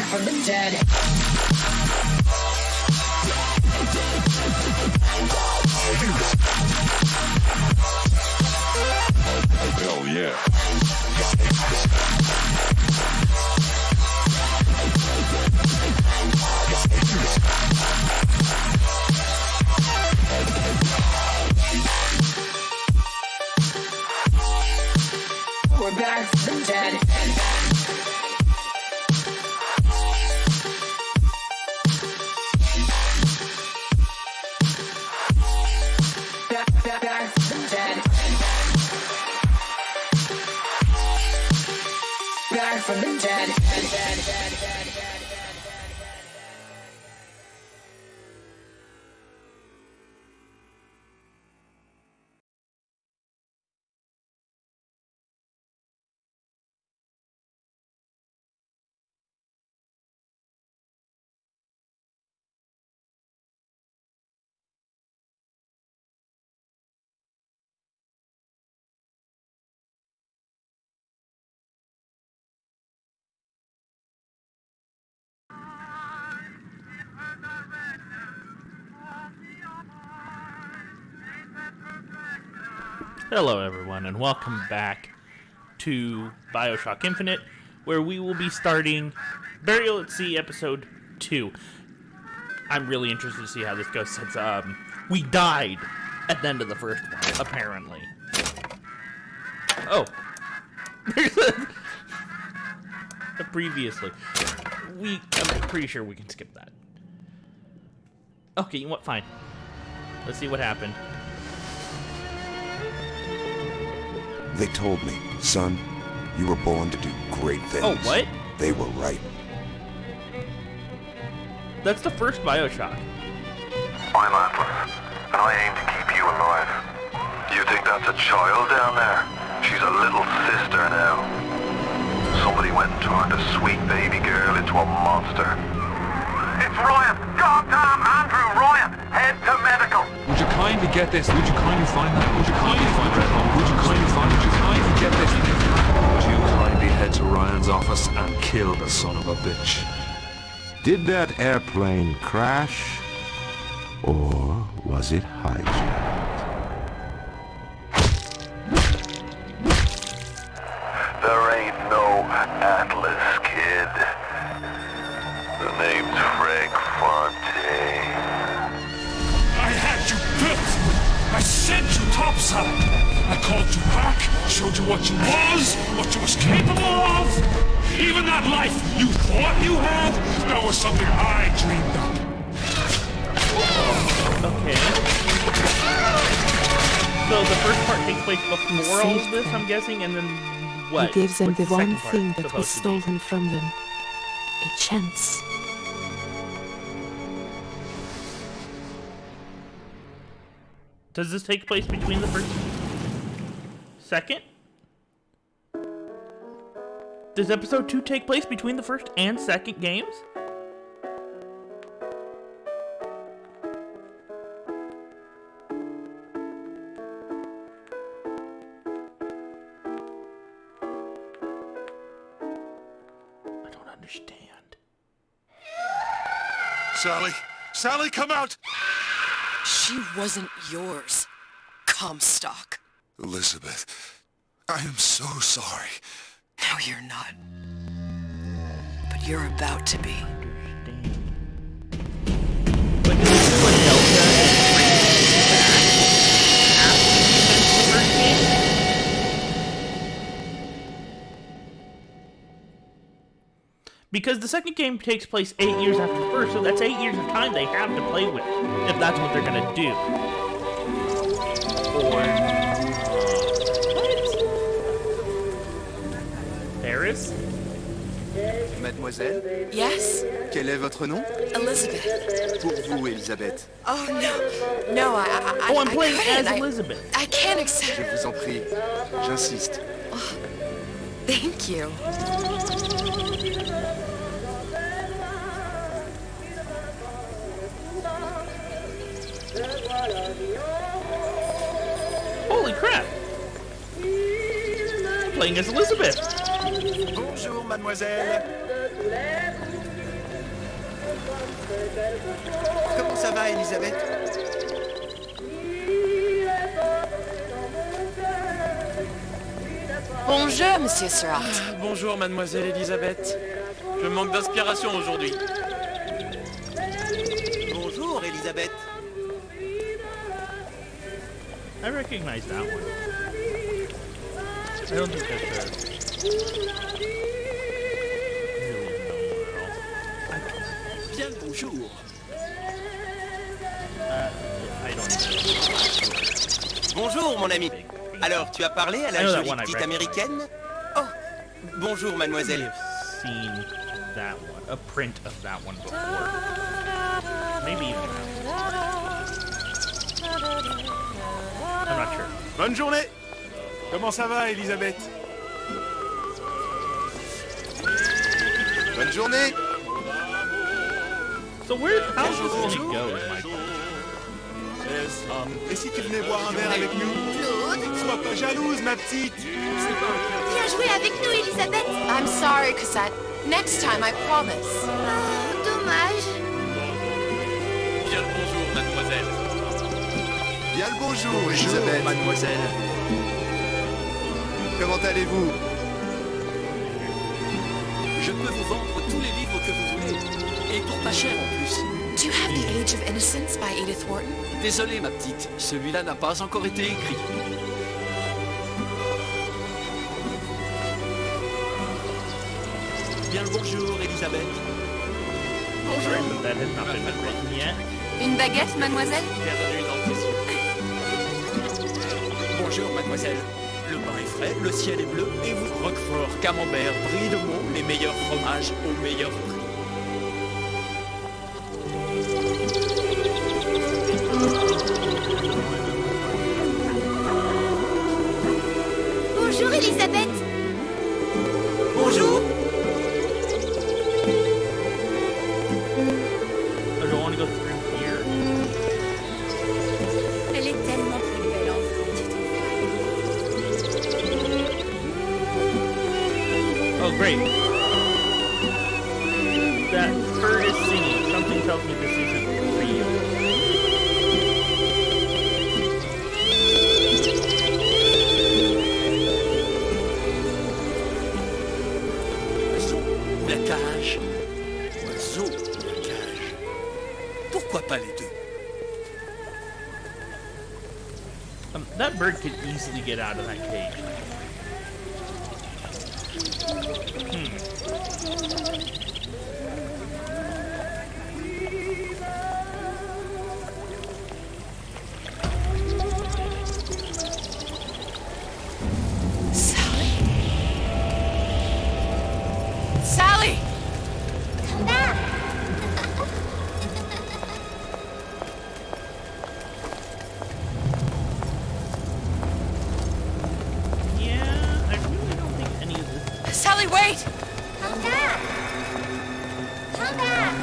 from the dead. Hell yeah. We're back from the dead. Back from the dead. Back from the dead. Hello everyone, and welcome back to Bioshock Infinite, where we will be starting Burial at Sea Episode 2. I'm really interested to see how this goes, since we died at the end of the first one, apparently. Oh. Previously. I'm pretty sure we can skip that. Okay, you know what? Fine. Let's see what happened. They told me, son, you were born to do great things. Oh, what? They were right. That's the first Bioshock. I'm Atlas, and I aim to keep you alive. You think that's a child down there? She's a little sister now. Somebody went and turned a sweet baby girl into a monster. It's Ryan! Goddamn Andrew Ryan! Head to medical! Would you kindly get this? Would you kindly find that? Would you kindly find that? Would you kindly find? Would you kindly get this? Would you kindly head to Ryan's office and kill the son of a bitch? Did that airplane crash? Or was it hijacked? There ain't no Atlas, kid. The name's Frank Fontaine. I had you built! I sent you topside! I called you back, showed you what you was capable of! Even that life you thought you had, that was something I dreamed up. Okay. So the first part takes place before all of this, I'm guessing, and then what? He gives them What's the one second part thing that was supposed to be? stolen from them. A chance. Does this take place between the first... second? Does episode 2 take place between the first and second games? I don't understand. Sally! Sally, come out! She wasn't yours, Comstock. Elizabeth, I am so sorry. No, you're not. But you're about to be. But is this what Delta after the first game? Because the second game takes place 8 years after the first, so that's 8 years of time they have to play with, if that's what they're gonna do. Or... Paris? Mademoiselle, Yes? quel est votre nom? Elizabeth. Pour vous, Elisabeth. Oh, no. No, I Oh, I'm playing couldn't. as Elizabeth. I can't Je accept... vous en prie, j'insiste. Thank you. Holy crap! Playing as Elizabeth. Bonjour, mademoiselle. Comment ça va, Elisabeth? Bonjour, Monsieur Surratt. Bonjour, mademoiselle Elisabeth. Je manque d'inspiration aujourd'hui. Bonjour, Elisabeth. I recognize that one. I don't think that's Bien le bonjour. I don't Bonjour, mon ami. Alors, tu as parlé à I la know that jolie one I petite recognize. américaine? Oh, bonjour, I mademoiselle. have seen that one, a print of that one before. Maybe even that. I'm not sure. Bonne journée. Comment ça va, Elisabeth? Bonne journée. So how's this gonna go is my question. Et si tu venais boire un verre avec nous? Sois pas jalouse, ma petite. Viens jouer avec nous, Elisabeth. I'm sorry, Cosette. Next time, I promise. Oh, dommage. Bien le bonjour, mademoiselle. Bien le bonjour, Elisabeth. mademoiselle. Comment allez-vous? Je peux vous vendre tous les livres que vous voulez. Et pour pas cher en plus. Do you have The Age of Innocence by Edith Wharton? Désolé, ma petite. Celui-là n'a pas encore été écrit. Bien le bonjour, Elisabeth. Sorry, but that has not been written yet. Une baguette, mademoiselle? Bienvenue dans tes yeux. Bonjour, mademoiselle. Le pain est frais, le ciel est bleu, et vous, Roquefort, Camembert, Brie de Meaux, les meilleurs fromages au meilleur prix. Bonjour, Elisabeth. Bonjour. I don't want to go through here. Elle est tellement plus belle en vrai. Oh, great. That bird is singing. Something tells me this isn't real. Oiseau ou la cage? Oiseau ou la cage? Pourquoi pas les deux? That bird could easily get out of that cage. Sally? Sally! Come back. Yeah, I really don't think any of this. Sally, wait! Come back. Come back.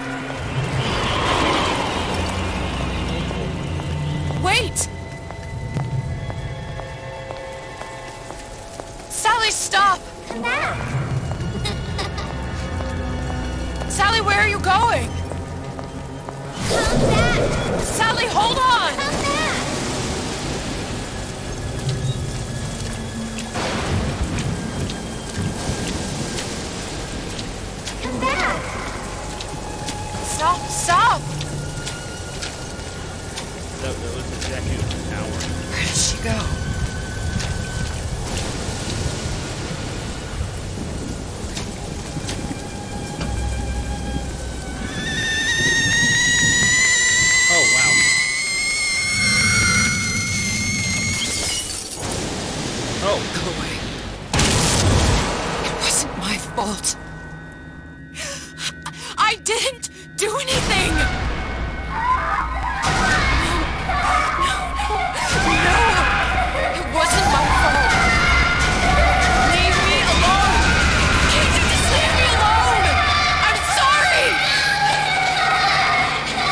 Wait! Sally, stop! Come back. Sally, where are you going? Come back. Sally, hold on! Come back. Come back. Stop, stop! That was exactly an hour. Where did she go? Oh, wow. Oh, Go away. It wasn't my fault. I didn't do anything! No! It wasn't my fault! Leave me alone! Can't you just leave me alone? I'm sorry!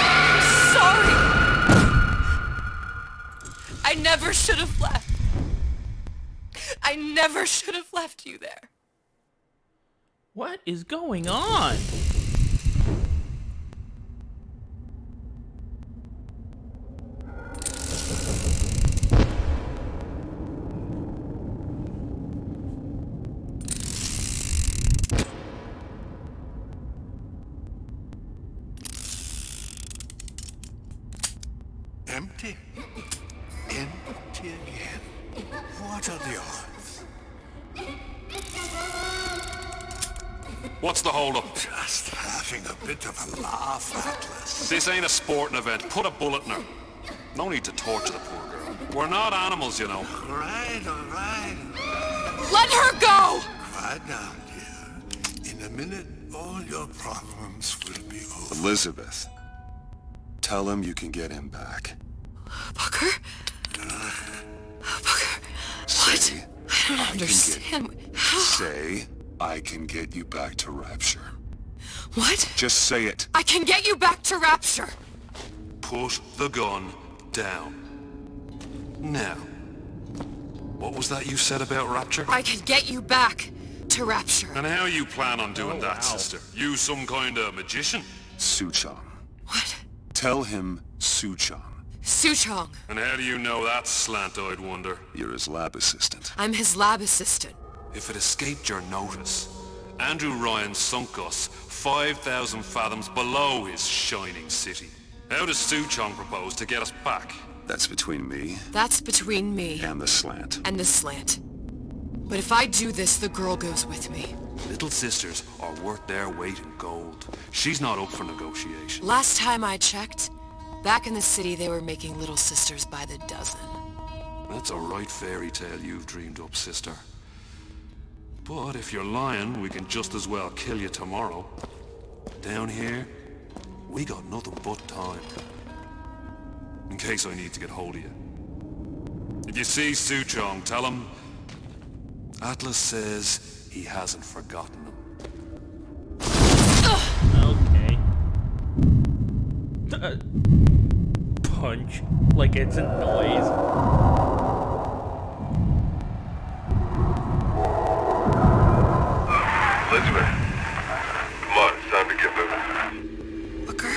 I'm sorry! I never should have left. I never should have left you there. what is going on? Empty. Empty again. What are the odds? What's the hold-up? Just having a bit of a laugh, Atlas. This ain't a sporting event. Put a bullet in her. No need to torture the poor girl. We're not animals, you know. All right. Let her go! Quiet down, dear. In a minute, all your problems will be over. Elizabeth, tell him you can get him back. Booker? Booker? Say, What? I don't understand. How? Say, I can get you back to Rapture. What? Just say it. I can get you back to Rapture. Put the gun down. Now, what was that you said about Rapture? I can get you back to Rapture. And how you plan on doing that, wow. sister? You some kind of magician? Suchong. What? Tell him Suchong. Suchong. And how do you know that, slant-eyed wonder? You're his lab assistant. I'm his lab assistant. If it escaped your notice, Andrew Ryan sunk us 5,000 fathoms below his shining city. How does Suchong propose to get us back? That's between me That's between me and the slant. and the slant. But if I do this, the girl goes with me. Little sisters are worth their weight in gold. She's not up for negotiation. Last time I checked, back in the city they were making little sisters by the dozen. That's a right fairy tale you've dreamed up, sister. But if you're lying, we can just as well kill you tomorrow. Down here, we got nothing but time. In case I need to get hold of you. If you see Suchong, tell him Atlas says he hasn't forgotten him. Okay. Punch. Like it's a noise. Elizabeth, come on, it's time to get moving. Booker?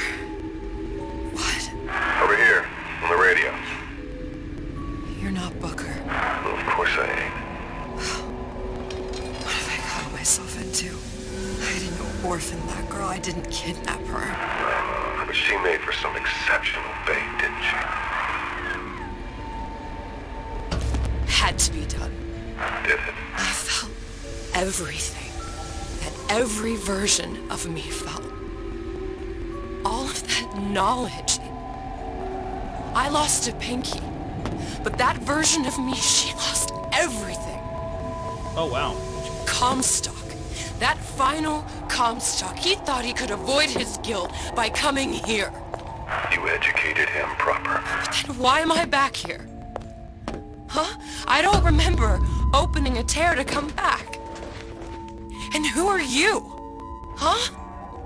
What? Over here, on the radio. You're not Booker. Well, of course I ain't. What have I gotten myself into? I didn't orphan that girl. I didn't kidnap her. But she made for some exceptional bait, didn't she? Had to be done. Did it? I felt everything that every version of me felt. All of that knowledge. I lost a pinky, but that version of me, she lost everything. Oh, wow. Comstock. That final Comstock. He thought he could avoid his guilt by coming here. You educated him proper. But then why am I back here? Huh? I don't remember opening a tear to come back. And who are you? Huh?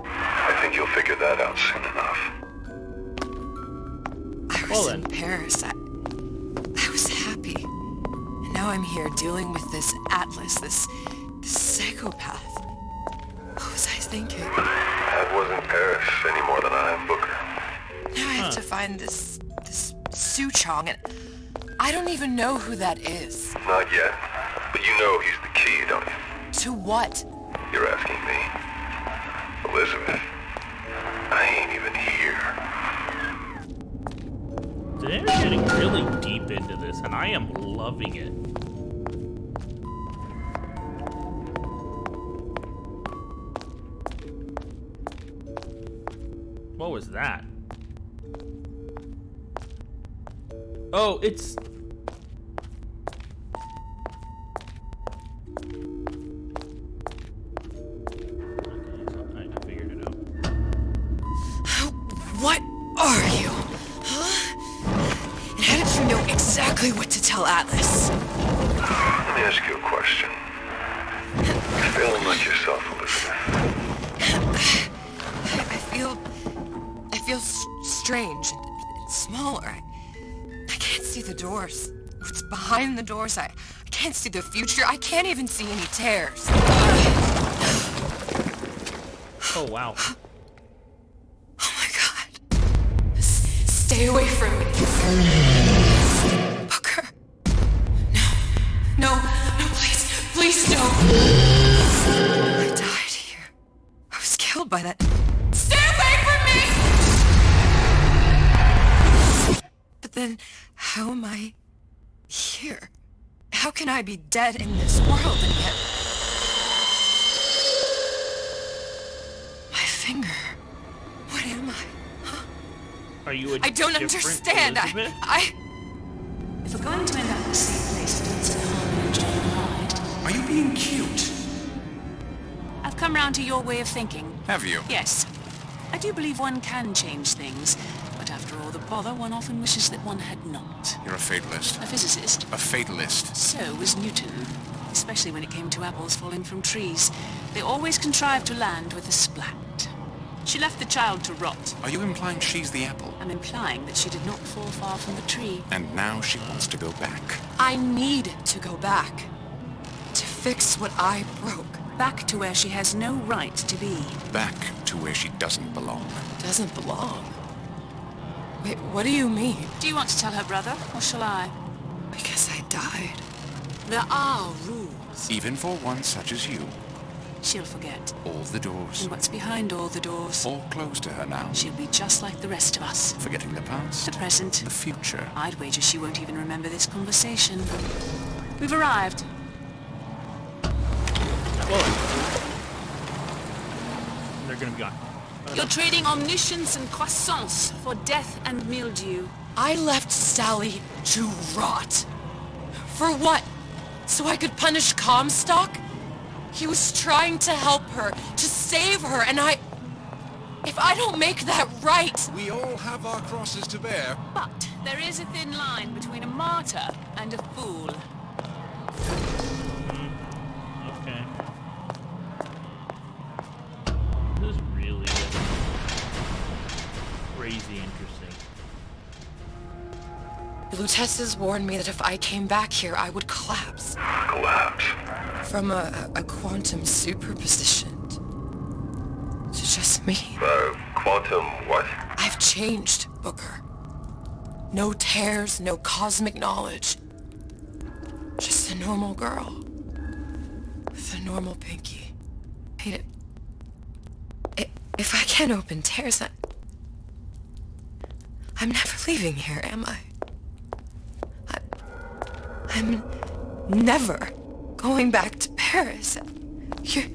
I think you'll figure that out soon enough. I was in Paris. I was happy. And now I'm here dealing with this Atlas, this psychopath. What was I thinking? That wasn't Paris any more than I am Booker. Now I have to find this Suchong, and I don't even know who that is. Not yet. But you know he's the key, don't you? To what? You're asking me. Elizabeth, I ain't even here. They're getting really deep into this, and I am loving it. What was that? Oh, it's... I figured it out. What are you? Huh? And how did you know exactly what to tell Atlas? Let me ask you a question. You're feeling like yourself, Elizabeth. I feel strange and smaller. I can't see the doors. What's behind the doors? I can't see the future. I can't even see any tears. Oh, wow. Oh my god. Stay away from me. Booker. No, please, no. I died here. I was killed by that. Stay away from me! But Then how am I here? How can I be dead in this world and yet... My finger. What am I? Huh? Are you a I don't different understand. Elizabeth? If we're going to end up in the same place as Vincent Harmon and John Hyde... Are you being cute? I've come round to your way of thinking. Have you? Yes. I do believe one can change things, but after all the bother, one often wishes that one had not. You're a fatalist. A physicist. A fatalist. So was Newton, especially when it came to apples falling from trees. They always contrived to land with a splat. She left the child to rot. Are you implying she's the apple? I'm implying that she did not fall far from the tree. And now she wants to go back. I need to go back. To fix what I broke. Back to where she has no right to be. Back to where she doesn't belong. Doesn't belong? Wait, what do you mean? Do you want to tell her brother, or shall I? Because I died. There are rules. Even for one such as you. She'll forget. All the doors. And what's behind all the doors? All closed to her now. She'll be just like the rest of us. Forgetting the past. The present. The future. I'd wager she won't even remember this conversation. We've arrived. They're gonna be gone. You're trading omniscience and croissance for death and mildew. I left Sally to rot. For what? So I could punish Comstock? He was trying to help her, to save her, and if I don't make that right... We all have our crosses to bear. But there is a thin line between a martyr and a fool. Okay. This is really crazy interesting. The Lutesses warned me that if I came back here, I would collapse. Collapse? From a quantum superposition to just me. Quantum what? I've changed, Booker. No tears, no cosmic knowledge. Just a normal girl. With a normal pinky. Wait, if I can't open tears, I'm never leaving here, am I? I'm never going back to Paris. You're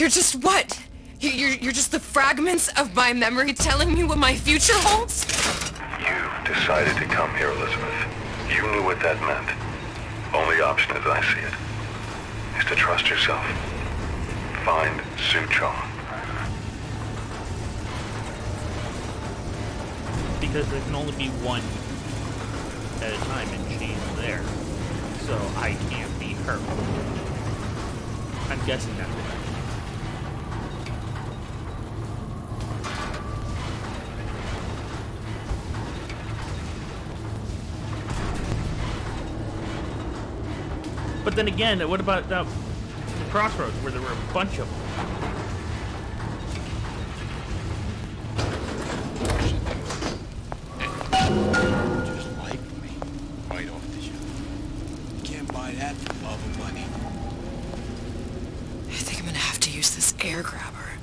just what? You're just the fragments of my memory telling me what my future holds? You decided to come here, Elizabeth. You knew what that meant. Only option as I see it is to trust yourself. Find Sue Chong. Because there can only be one at a time, and she's there. So I can't be her. I'm guessing that's it. But then again, what about the crossroads where there were a bunch of them? Just like me. Right off the shelf. Can't buy that for love of money. I think I'm gonna have to use this air grabber.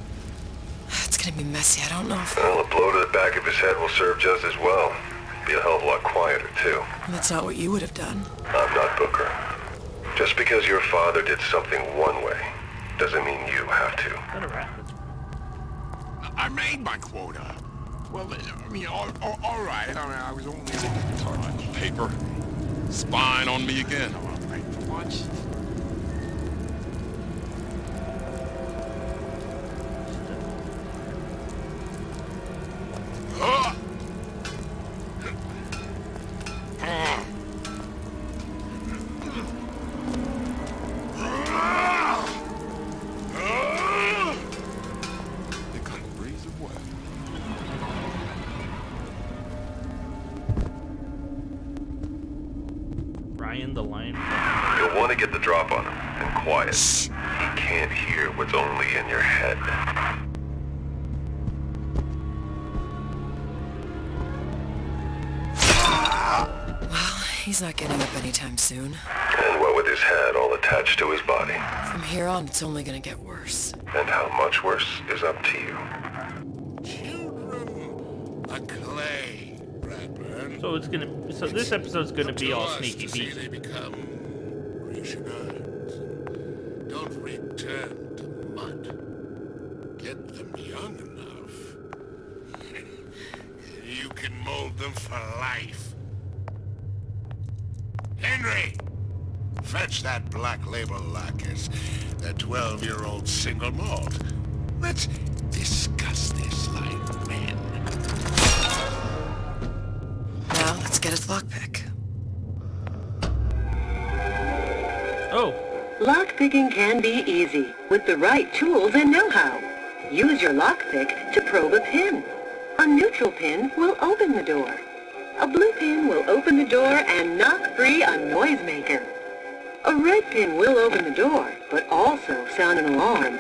It's gonna be messy. I don't know if... Well, a blow to the back of his head will serve just as well. Be a hell of a lot quieter, too. That's not what you would have done. I'm not Booker. Just because your father did something one way, doesn't mean you have to. I made my quota. Well, I mean, all right. I mean, I was only on paper. Spying on me again. All right, watch. Ryan the Lion. You'll want to get the drop on him, and quiet. He can't hear what's only in your head. Well, he's not getting up anytime soon. And what with his head all attached to his body. From here on, it's only gonna get worse. And how much worse is up to you. Children So this episode's gonna be all sneaky see beaky. they become Grecian. Don't return to mud. Get them young enough. You can mold them for life. Henry! Fetch that Black Label Lacquers, that 12-year-old single malt. Let's discuss this like men. Now, let's get its lockpick. Oh. Lockpicking can be easy with the right tools and know-how. Use your lockpick to probe a pin. A neutral pin will open the door. A blue pin will open the door and knock free a noisemaker. A red pin will open the door, but also sound an alarm.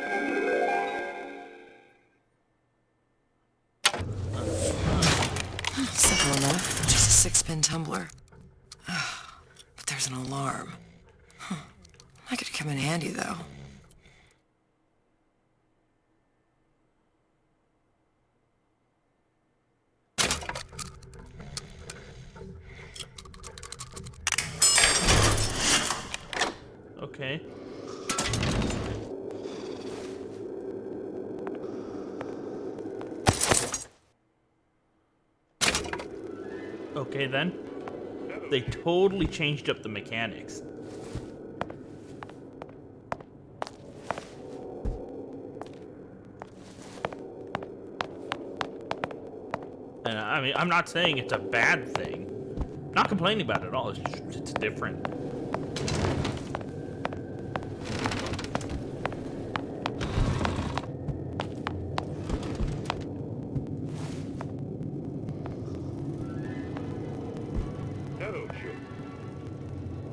Simple enough. Just a 6-pin tumbler. But there's an alarm. That could come in handy, though. Okay. Okay then. They totally changed up the mechanics. And I mean, I'm not saying it's a bad thing. Not complaining about it at all. It's different. Hello, children.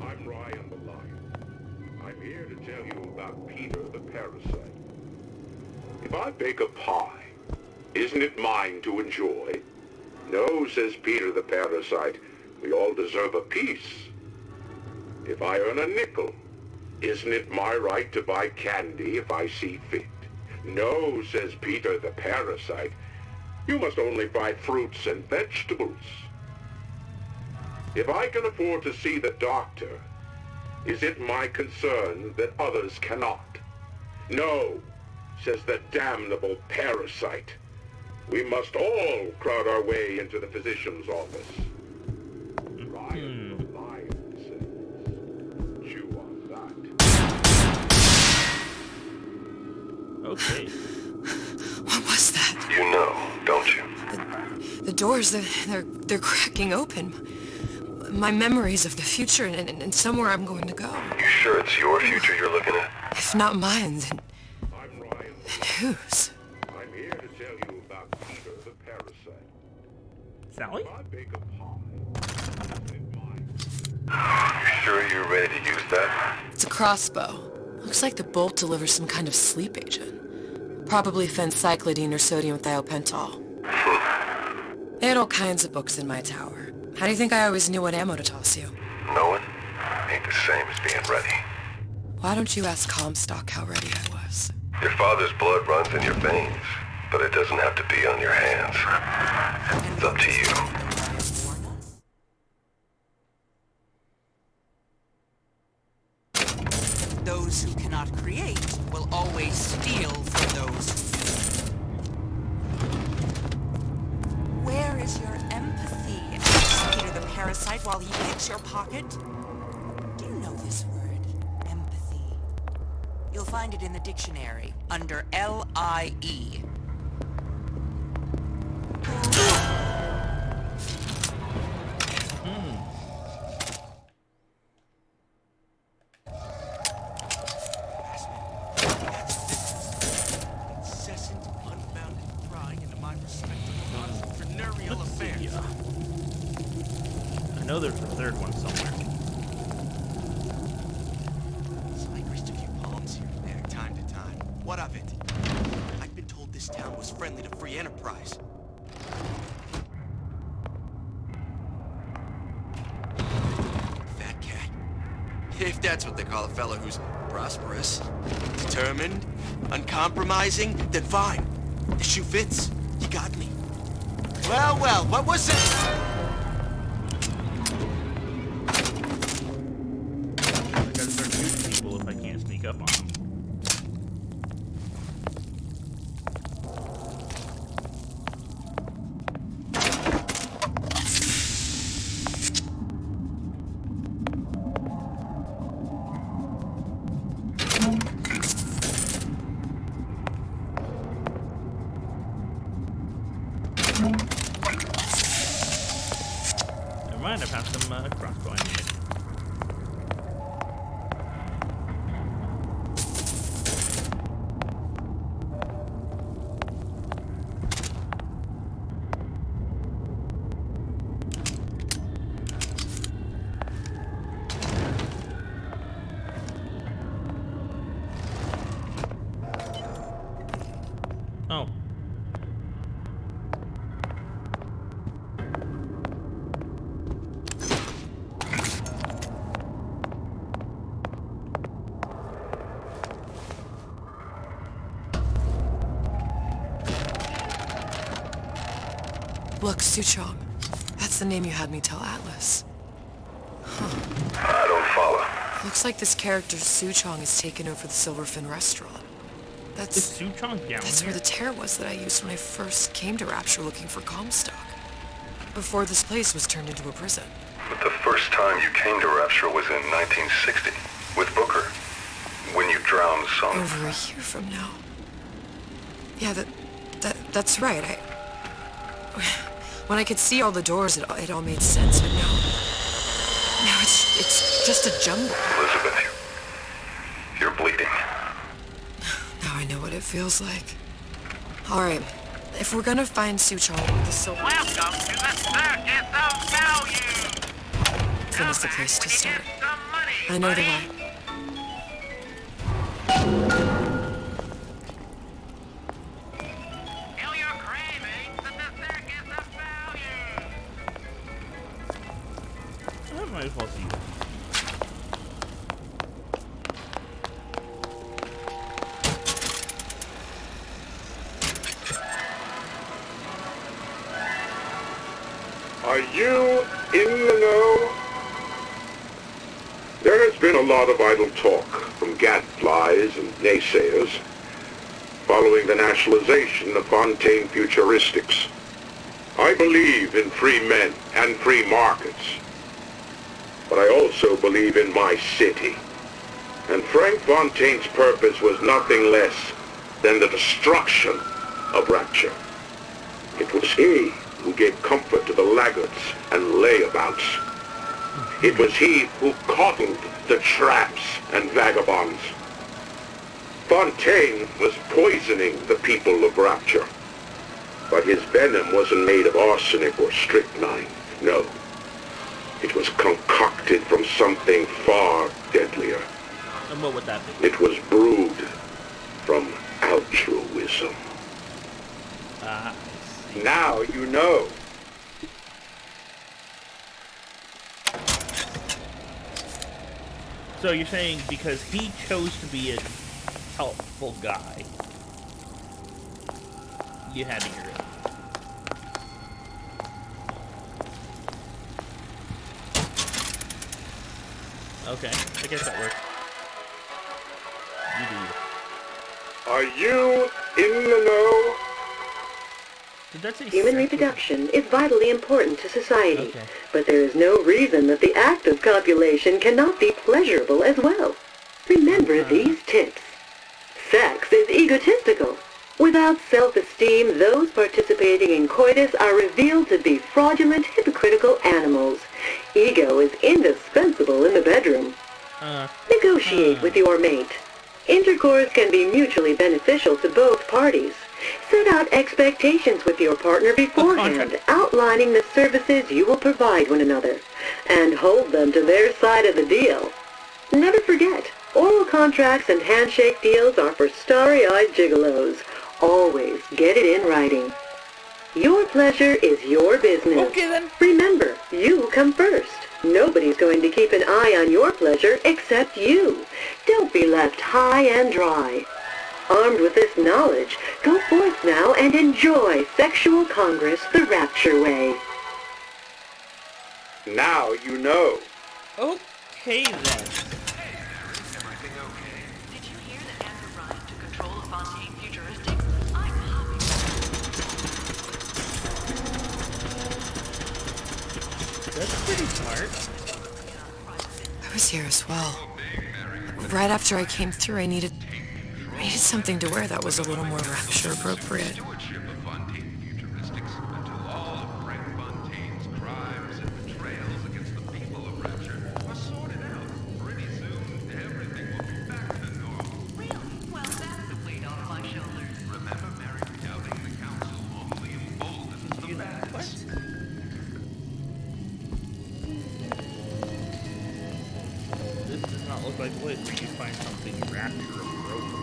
I'm Ryan the Lion. I'm here to tell you about Peter the Parasite. If I bake a pie, isn't it mine to enjoy? No, says Peter the Parasite. We all deserve a piece. If I earn a nickel, isn't it my right to buy candy if I see fit? No, says Peter the Parasite. You must only buy fruits and vegetables. If I can afford to see the doctor, is it my concern that others cannot? No, says the damnable parasite. We must all crowd our way into the physician's office. Ryan the Lion says, chew on that. Okay. What was that? You know, don't you? The doors, they're cracking open. My memories of the future and somewhere I'm going to go. You sure it's your future you're looking at? If not mine, then I'm Ryan. whose? I'm here to tell you about Peter the Parasite. Sally? If I bake a pie, isn't it mine? You sure you're ready to use that? It's a crossbow. Looks like the bolt delivers some kind of sleep agent. Probably phencyclidine or sodium thiopental. They had all kinds of books in my tower. How do you think I always knew what ammo to toss you? Knowing ain't the same as being ready. Why don't you ask Comstock how ready I was? Your father's blood runs in your veins, but it doesn't have to be on your hands. It's up to you. Those who cannot create will always steal from those who do. Where is your empathy, Peter the Parasite, while he picks your pocket? Do you know this word, empathy? You'll find it in the dictionary under L-I-E. I know there's a third one somewhere. Cypress took you palms here and there, time to time. What of it? I've been told this town was friendly to free enterprise. Fat cat. If that's what they call a fellow who's prosperous, determined, uncompromising, then fine. The shoe fits. You got me. Well, what was it? up on him. Never mind, I found some crossbow ammunition. Oh. Look, Suchong. That's the name you had me tell Atlas. I don't follow. Looks like this character Suchong has taken over the Silverfin restaurant. That's Suchong down That's there? where the tear was that I used when I first came to Rapture looking for Comstock. Before this place was turned into a prison. But the first time you came to Rapture was in 1960, with Booker, when you drowned some... Over a year from now. Yeah, that's right. When I could see all the doors, it all made sense, but now it's just a jumble. Elizabeth, you're bleeding. Now I know what it feels like. All right, if we're gonna find Suchong, the silver... Welcome to the Circus of Value! Then it's the place to start. I know the way. I might as well see you. Are you in the know? There has been a lot of idle talk from gadflies and naysayers following the nationalization of Fontaine Futuristics. I believe in free men and free markets, but I also believe in my city. And Frank Fontaine's purpose was nothing less than the destruction of Rapture. It was he who gave comfort to the laggards and layabouts. It was he who coddled the tramps and vagabonds. Fontaine was poisoning the people of Rapture. But his venom wasn't made of arsenic or strychnine. No. It was concocted from something far deadlier. And what would that be? It was brewed from altruism. Now you know. So you're saying because he chose to be a helpful guy, you had to get rid of him. Okay, I guess that works. You do. Are you in the know? Did that say Human reproduction is vitally important to society, but there is no reason that the act of copulation cannot be pleasurable as well. Remember these tips. Sex is egotistical. Without self-esteem, those participating in coitus are revealed to be fraudulent, hypocritical animals. Ego is indispensable in the bedroom. Negotiate with your mate. Intercourse can be mutually beneficial to both parties. Set out expectations with your partner beforehand, outlining the services you will provide one another, and hold them to their side of the deal. Never forget, oral contracts and handshake deals are for starry-eyed gigolos. Always get it in writing. Your pleasure is your business. Okay, then. Remember, you come first. Nobody's going to keep an eye on your pleasure except you. Don't be left high and dry. Armed with this knowledge, go forth now and enjoy Sexual Congress the Rapture way. Now you know. Okay then. Everything okay? Did pretty smart. I was here as well. Right after I came through, I needed something to wear that was a little more rapture appropriate. This does not look like a place where you find something rapture appropriate.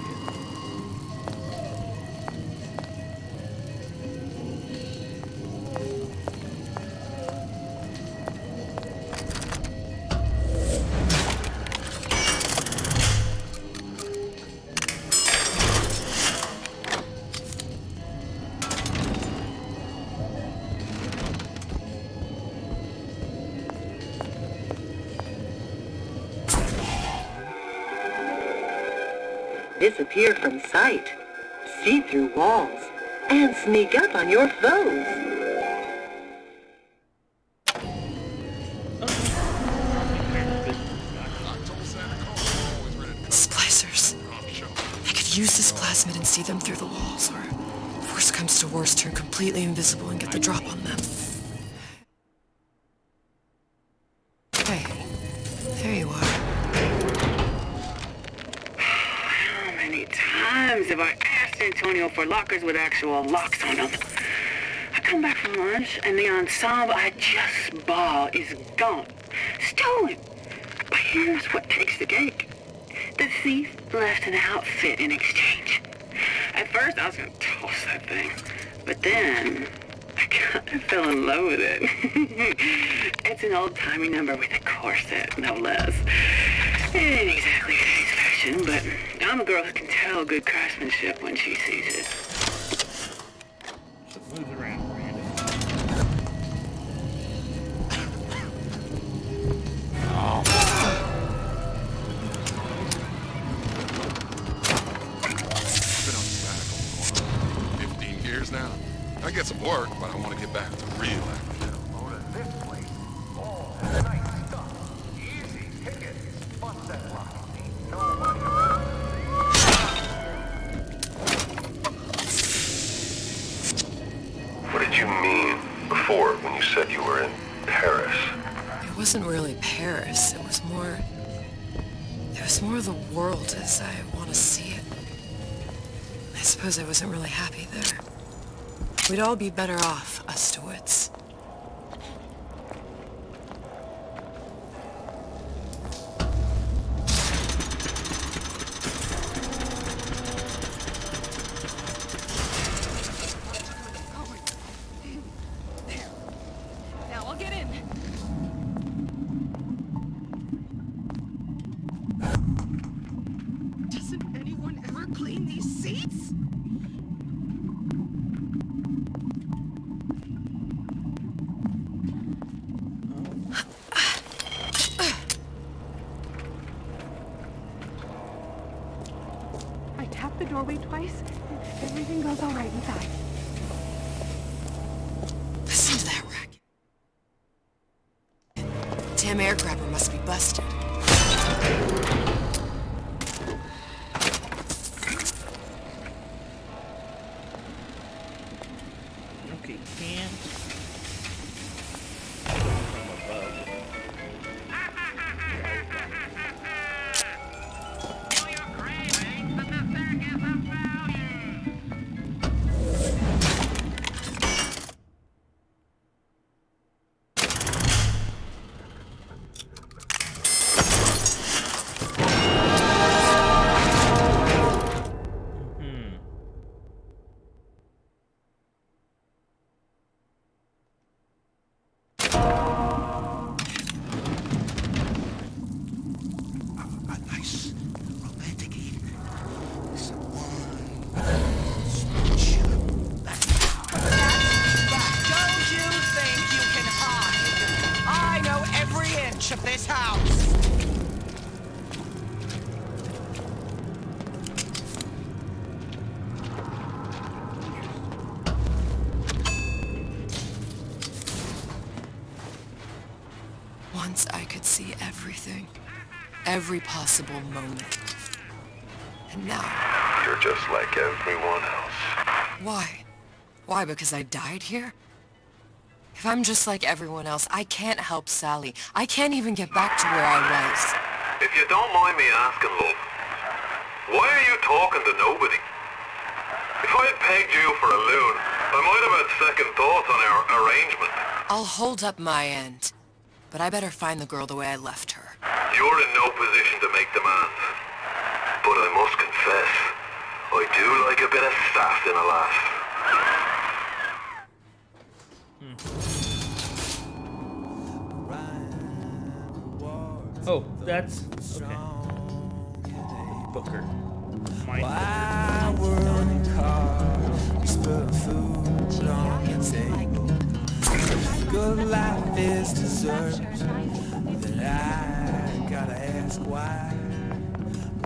Disappear from sight, see through walls, and sneak up on your foes. Splicers. I could use this plasmid and see them through the walls, or if worst comes to worst, turn completely invisible and get the drop on them. Hey, there you are. How many times have I asked Antonio for lockers with actual locks on them? I come back from lunch and the ensemble I just bought is gone. Stolen. But here's what takes the cake. The thief left an outfit in exchange. At first I was going to toss that thing. But then I fell in love with it. It's an old-timey number with a corset, no less. It ain't exactly today's fashion, but I'm a girl who can tell good craftsmanship when she sees it. Just move around, Brandon. Been on sabbatical for 15 years now. I get some work, but I want to get back to real acting. What did you mean before when you said you were in Paris? It wasn't really Paris. It was more of the world as I want to see it. I suppose I wasn't really happy there. We'd all be better off, us to wits. Now I'll get in. Doesn't anyone ever clean these seats? I tapped the doorway twice, and everything goes all right inside. Listen to that racket. Damn air grabber must be busted. Okay, can't. From above. everything. Every possible moment. And now... You're just like everyone else. Why? Why, because I died here? If I'm just like everyone else, I can't help Sally. I can't even get back to where I was. If you don't mind me asking, love, why are you talking to nobody? If I had pegged you for a loon, I might have had second thoughts on our arrangement. I'll hold up my end. But I better find the girl the way I left her. You're in no position to make demands. But I must confess, I do like a bit of sass in a lass. Oh, that's okay. Booker. Why work hard, spend food on the table? Good life is deserved. Then I gotta ask why?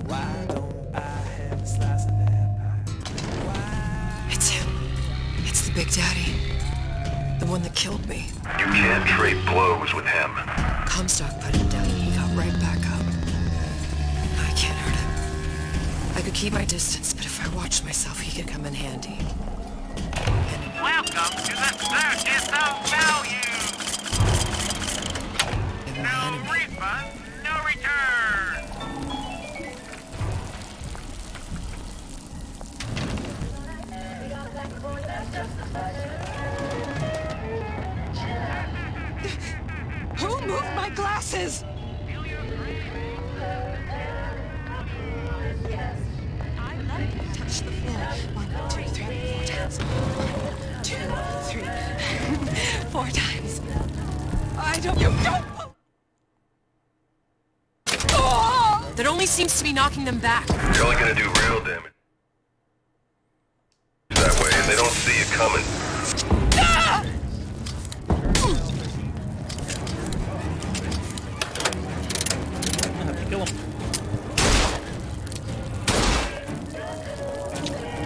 Why don't I have a slice of that pie? It's him. It's the Big Daddy. The one that killed me. You can't trade blows with him. Comstock put him down and he got right back up. I can't hurt him. I could keep my distance, but if I watched myself, he could come in handy. Welcome to the Circus of Value! No refund, no return! Who moved my glasses? Touch the floor. 1, 2, 3, 4 times. 1, 2, 3, 4 times. I don't. You don't. Oh! That only seems to be knocking them back. You're only gonna do real damage that way, and they don't see you coming. Ah! Kill him.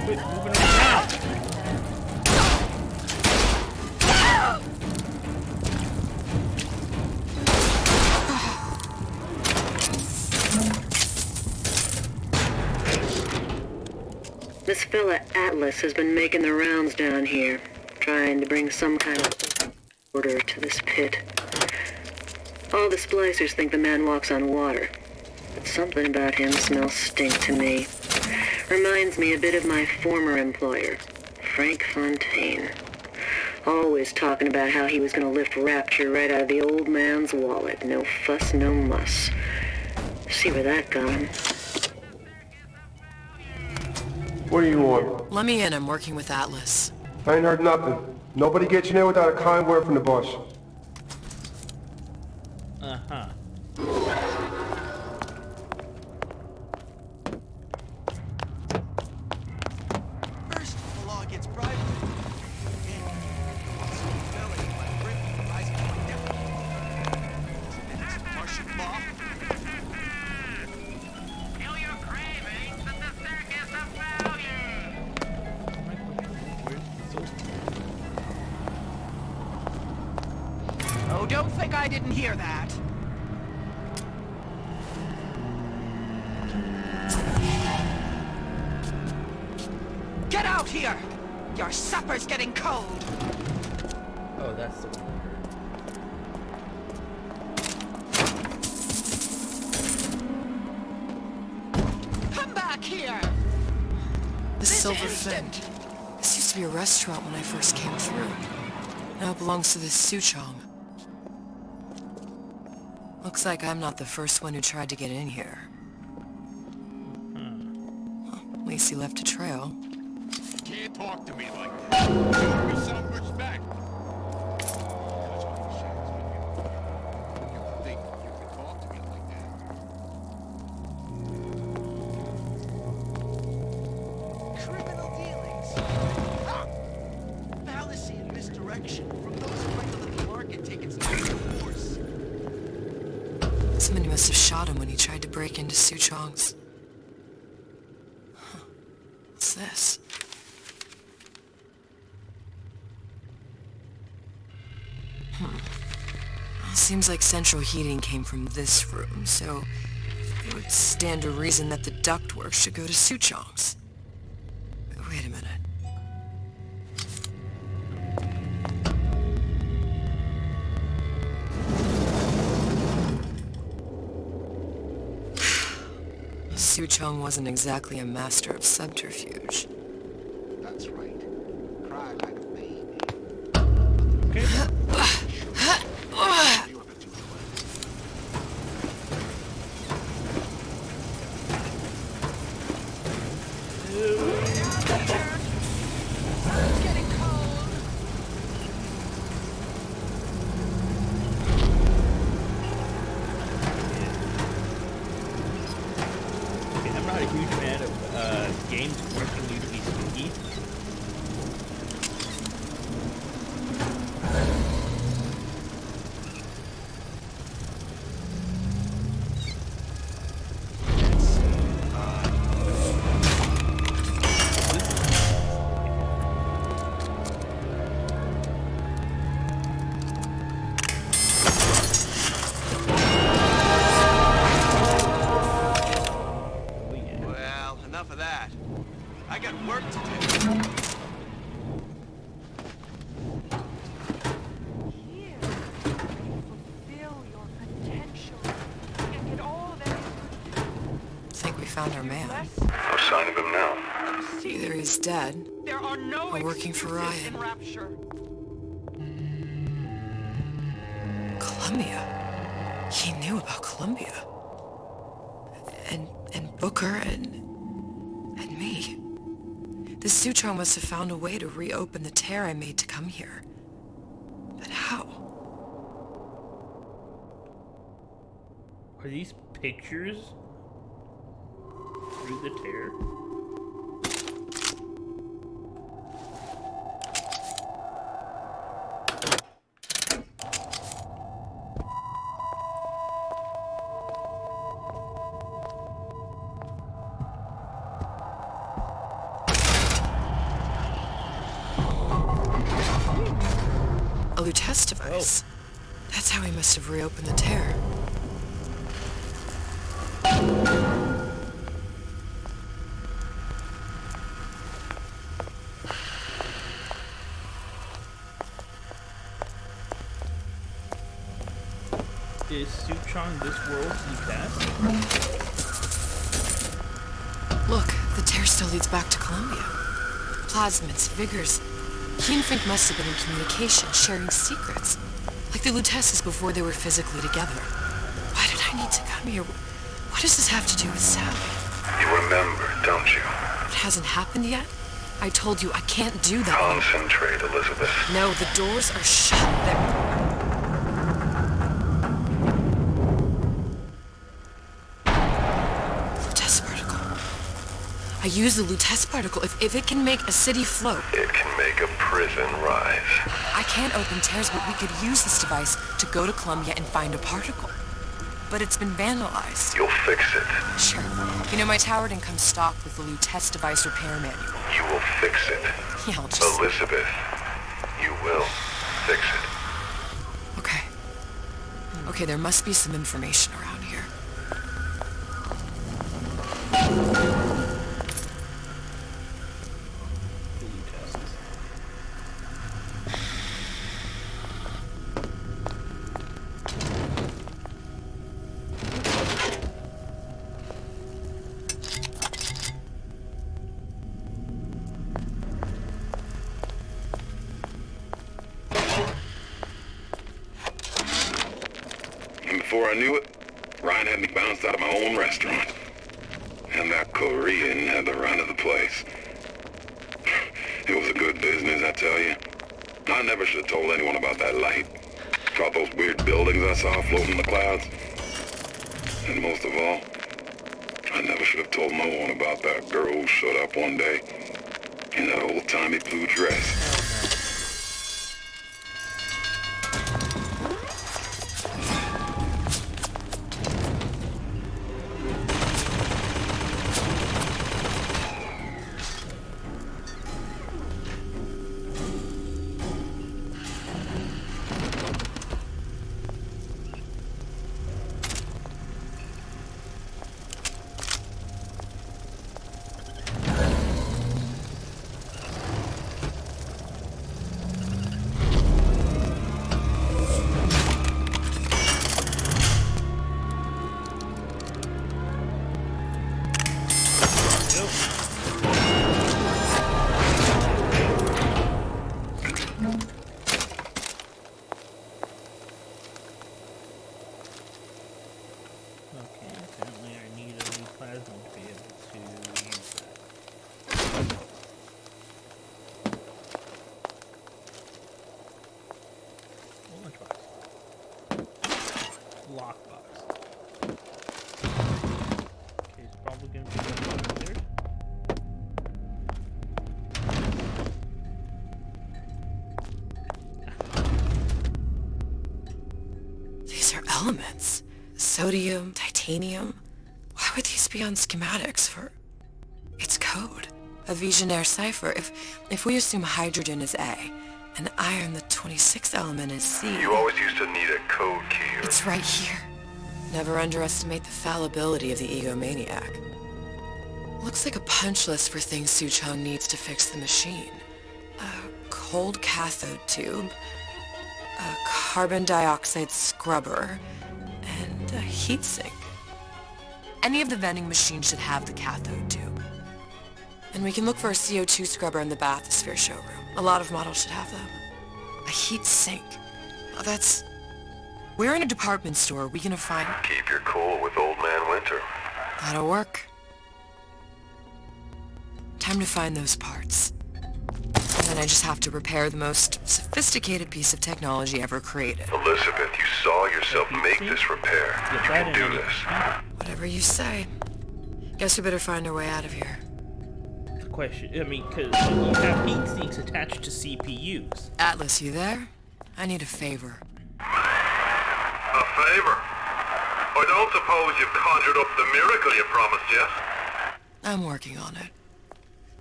Quit moving around. This fella Atlas has been making the rounds down here, trying to bring some kind of order to this pit. All the splicers think the man walks on water, but something about him smells stink to me. Reminds me a bit of my former employer, Frank Fontaine. Always talking about how he was going to lift Rapture right out of the old man's wallet. No fuss, no muss. See where that got him. What do you want? Let me in. I'm working with Atlas. I ain't heard nothing. Nobody gets in there without a kind word from the boss. Uh-huh. First, the law gets private. Martial law. Feel your cravings at the Circus of Value! Oh, don't think I didn't hear that. Get out here! Your supper's getting cold! Oh, that's the one. Come back here! The Silver Fin. This used to be a restaurant when I first came through. Now it belongs to this Suchong. Looks like I'm not the first one who tried to get in here. Well, at least he left a trail. You can't talk to me like that. Show me some respect. You think you can talk to me like that? Criminal dealings. Ah! Fallacy and misdirection from those who like to let the market take its natural course. Somebody must have shot him when he tried to break into Suchong's. Huh. What's this? Seems like central heating came from this room, so it would stand to reason that the ductwork should go to Suchong's. Wait a minute. Suchong wasn't exactly a master of subterfuge. That's right. Cry like a baby. Okay. I'm not a huge fan of games forcing you to be spooky. Well, enough of that. I got work to do. Here, fulfill your potential and get all that Think we found our man. No sign of him now. Either he's dead, There are no or working for excuses Ryan. in Rapture. Columbia. He knew about Columbia. And Booker and me. The Suchong must have found a way to reopen the tear I made to come here. But how? Are these pictures through the tear? A Lutece device. That's how he must have reopened the tear. Is Suchong this world's Lutece? Look, the tear still leads back to Columbia. Plasmids, vigors. He and Fink must have been in communication, sharing secrets. Like the Luteces before they were physically together. Why did I need to come here? What does this have to do with Sally? You remember, don't you? It hasn't happened yet? I told you I can't do that. Concentrate, Elizabeth. No, the doors are shut. They're... Lutece particle. I use the Lutece particle. If it can make a city float. It can make a prison rise. I can't open tears, but we could use this device to go to Columbia and find a particle. But it's been vandalized. You'll fix it. Sure. You know, my tower didn't come stocked with the Lutece device repair manual. You will fix it. Yeah, I'll just... Elizabeth, you will fix it. Okay. Okay, there must be some information around here. And before I knew it, Ryan had me bounced out of my own restaurant. And that Korean had the run of the place. It was a good business, I tell you. I never should have told anyone about that light. About those weird buildings I saw floating in the clouds. And most of all, I never should have told no one about that girl who showed up one day in that old-timey blue dress. Sodium, titanium. Why would these be on schematics for... It's code. A Visionaire cipher. If we assume hydrogen is A, and iron, the 26th element, is C... You always used to need a code key. It's right here. Never underestimate the fallibility of the egomaniac. Looks like a punch list for things Suchong needs to fix the machine. A cold cathode tube, a carbon dioxide scrubber, and a heatsink. Any of the vending machines should have the cathode tube. And we can look for a CO2 scrubber in the bathysphere showroom. A lot of models should have them. A heat sink. Oh, that's... We're in a department store. We gonna find... Keep your cool with Old Man Winter. That'll work. Time to find those parts. And then I just have to repair the most sophisticated piece of technology ever created. Elizabeth, you saw yourself make this repair. You can do this. Whatever you say. Guess we better find our way out of here. Question, because you have heat sinks attached to CPUs. Atlas, you there? I need a favor. A favor? I don't suppose you've conjured up the miracle you promised yet? I'm working on it.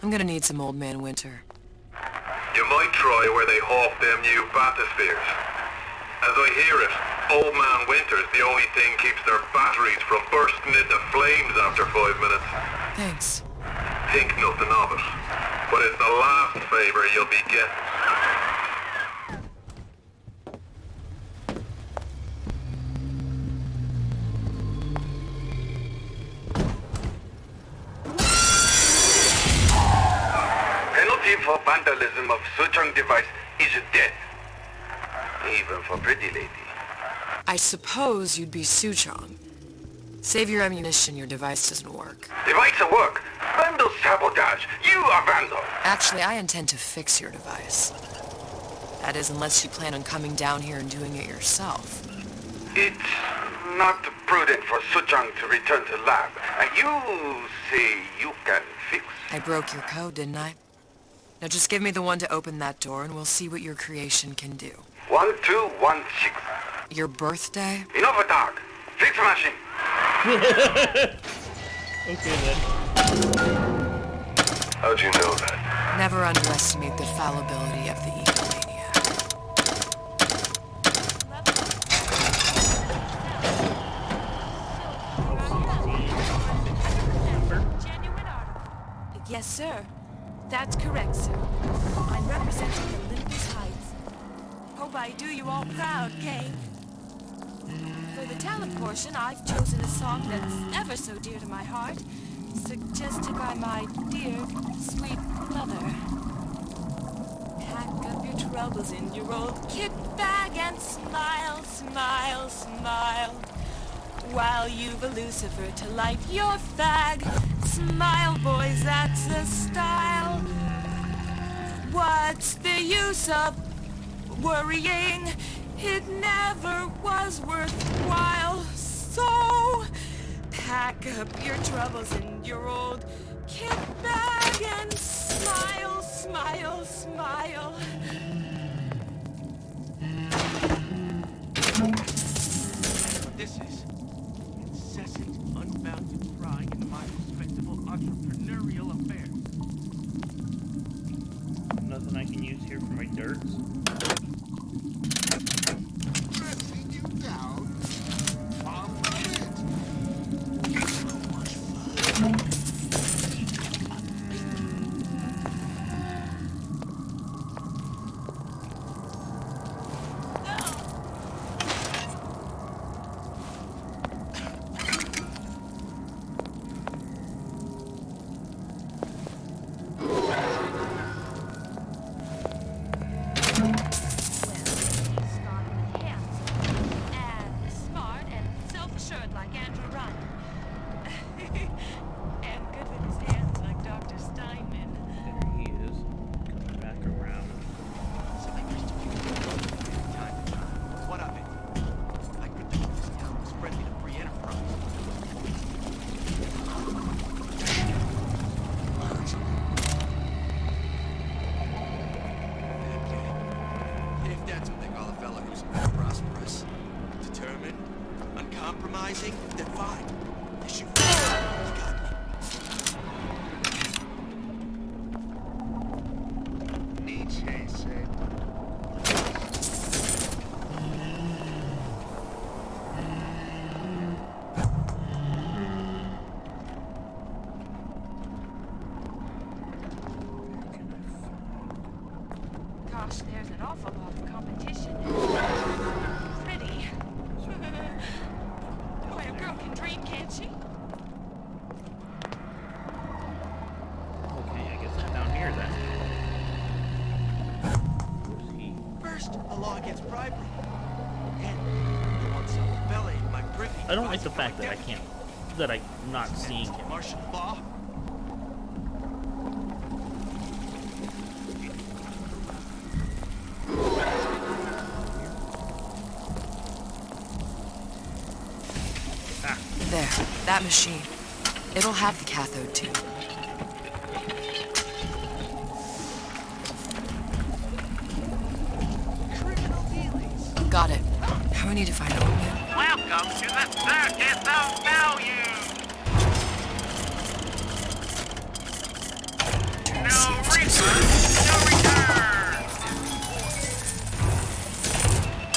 I'm gonna need some Old Man Winter. You might try where they hawk them new bathyspheres. As I hear it, Old Man Winter's the only thing keeps their batteries from bursting into flames after 5 minutes. Thanks. Think nothing of it, but it's the last favor you'll be getting. Penalty for vandalism of Suchong device is death. Even for pretty lady. I suppose you'd be Suchong. Save your ammunition, your device doesn't work. Device at work. Vandal sabotage. You are vandal. Actually, I intend to fix your device. That is, unless you plan on coming down here and doing it yourself. It's not prudent for Suchong to return to lab. And you say you can fix. I broke your code, didn't I? Now just give me the one to open that door and we'll see what your creation can do. 1216. Your birthday? Enough of talk. Fix the machine. Okay then. How'd you know that? Never underestimate the fallibility of the egomaniac. Yes, sir. That's correct, sir. I'm representing the Olympus Heights. Hope I do you all proud, Kane. For the talent portion, I've chosen a song that's ever so dear to my heart, suggested by my dear, sweet mother. Pack up your troubles in your old kit bag and smile, smile, smile. While you've a Lucifer to light your fag. Smile, boys, that's the style. What's the use of worrying? It never was worthwhile. So, pack up your troubles in your old kit bag and smile, smile, smile. This is incessant, unbounded prying into my respectable entrepreneurial affairs. Nothing I can use here for my dirts. Gosh, there's an awful lot of competition. Pretty. Boy, a girl can dream, can't she? Okay, I guess it's down here then. First, a law against bribery. And you want some fella in my privy. I don't like the fact that I'm not seeing him. Martial law. There, that machine. It'll have the cathode too. Got it. Now we need to find Owen. Welcome to the circus of value. No refund, no return.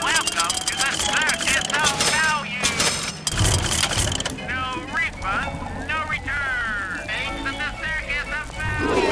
Welcome to the circus of value. No refund, no return. Thanks to the circus of value.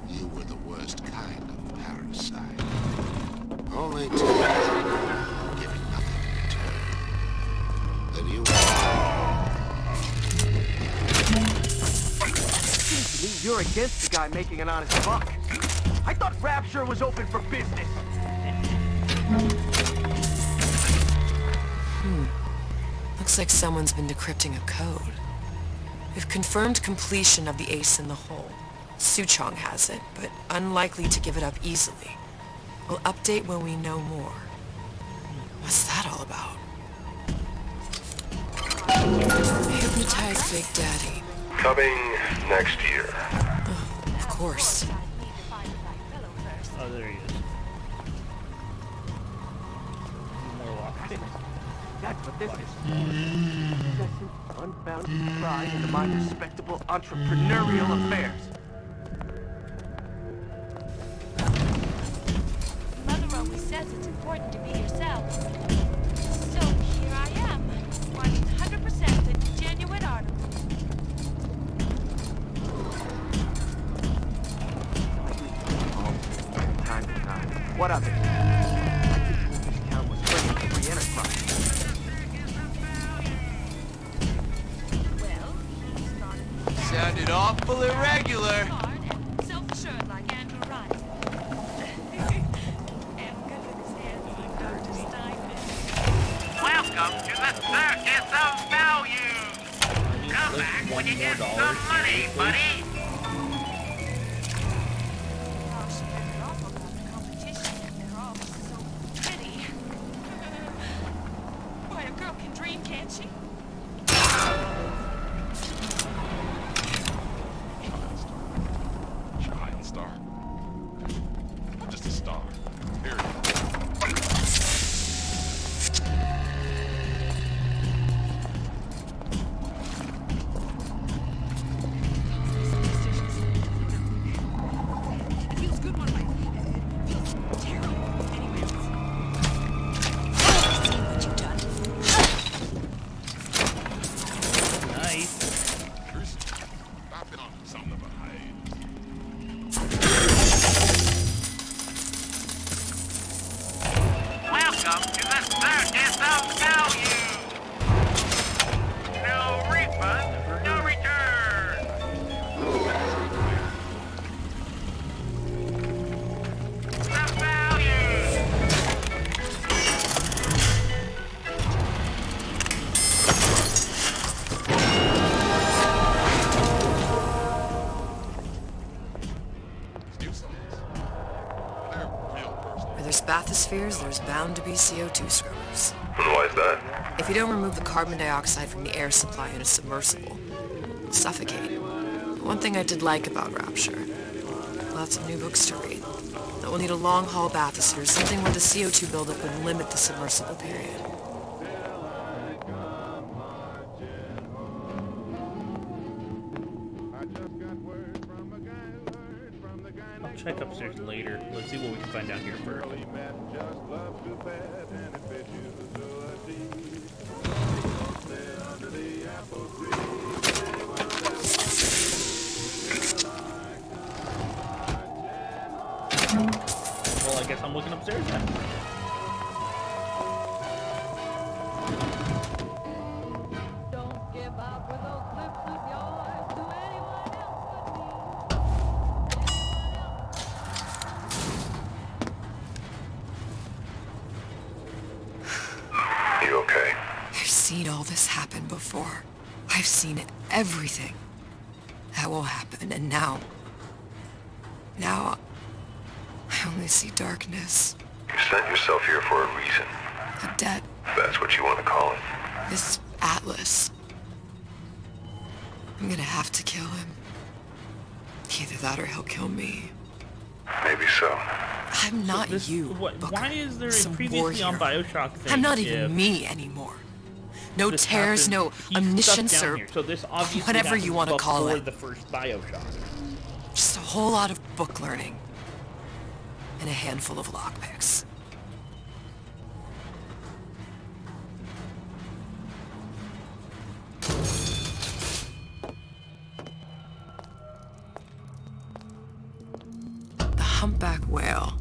You were the worst kind of parasite. Only to giving nothing in return. Then you Seems to me you're against the guy making an honest buck. I thought Rapture was open for business. Looks like someone's been decrypting a code. We've confirmed completion of the ace in the hole. Suchong has it, but unlikely to give it up easily. We'll update when we know more. What's that all about? Hypnotize Big Daddy. Coming next year. Of course. Oh, there he is. More lockpicks. That's what this is. Incessant, unbounded pry into my respectable entrepreneurial affairs. Mother always says it's important to be yourself. So here I am, wanting 100% the genuine article. Time to time. What of it? I just hope this town was ready for free enterprise. Sounded awful irregular. Self-assured like Andrew Ryan. And good with his hands like Dr. Steinman. Welcome to the circus of value. Come back when you get some money, buddy. Gosh, there's an awful lot of competition. They're all so pretty. Boy, a girl can dream, can't she? Child star. I'm just a star. Period. It feels good one way. It feels terrible. Anyways. See what you've done. Nice. I've been on something about Welcome to the circus of value. No refund, no return. The value. Where there's bathyspheres, there's bound to be CO2 scrubbers. And why is that? If you don't remove the carbon dioxide from the air supply in a submersible, you'll suffocate. One thing I did like about Rapture, a lots of new books to read. But we'll need a long haul bathos or something where the CO2 buildup would limit the submersible period. I'll check upstairs later. Let's see what we can find down here first. Well, I guess I'm looking upstairs then. You okay? I've seen all this happen before. I've seen everything that will happen, and now I only see darkness. You sent yourself here for a reason. A debt. That's what you want to call it. This Atlas. I'm gonna have to kill him. Either that or he'll kill me. Maybe so. I'm not you, Booker. Why is there a Some previously on war hero. Bioshock thing? I'm not even me anymore. No this tears, happened- no he's stuck omniscience down or here. So this obviously whatever you happened want to call before it. the first Bioshock. Just a whole lot of book learning. And a handful of lockpicks. The humpback whale.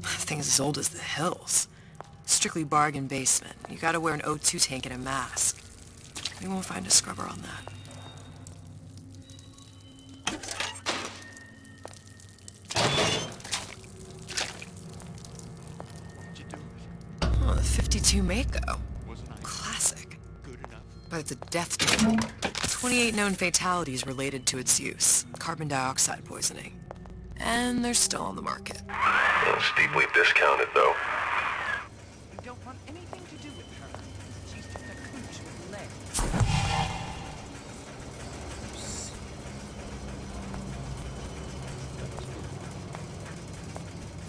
That thing's as old as the hills. Strictly bargain basement. You gotta wear an O2 tank and a mask. We won't find a scrubber on that. Oh, the 52 Mako. Classic. But it's a death toll. 28 known fatalities related to its use. Carbon dioxide poisoning. And they're still on the market. Steeply discounted, though. You don't want anything to do with her. She's just a cooch with legs.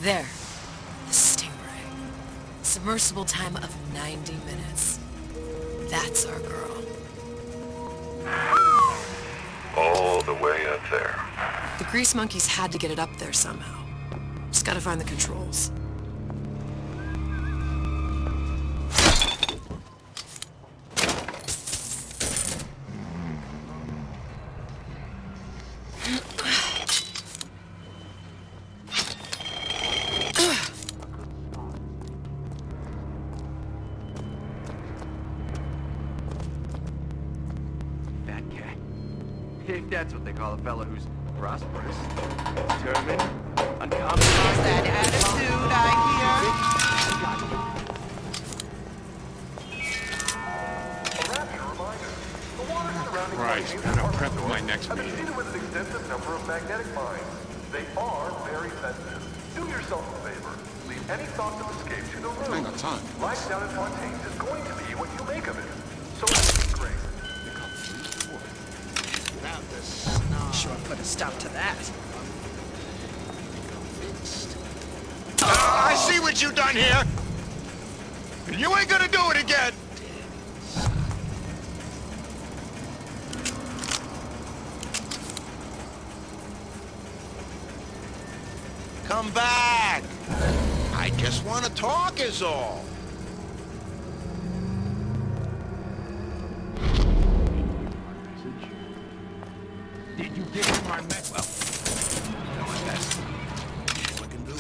There. The Stingray. Submersible time of 90 minutes. That's our girl. All the way up there. The grease monkeys had to get it up there somehow. Just gotta find the controls. Fat cat. If that's what they call a fellow who's prosperous, determined, uncompromised. That attitude I Christ, I'm prepping for my next have been meeting. seeded with an extensive number of magnetic mines. They are very sensitive. Do yourself a favor. Leave any thoughts of escape to the room. I ain't got time. Life down in Fontaine is going to be what you make of it. So that's great. Sure put a stop to that. I see what you done here. And you ain't gonna do it again. Come back. I just want to talk is all. Did you give him my message? Well, you know what that's all I can do.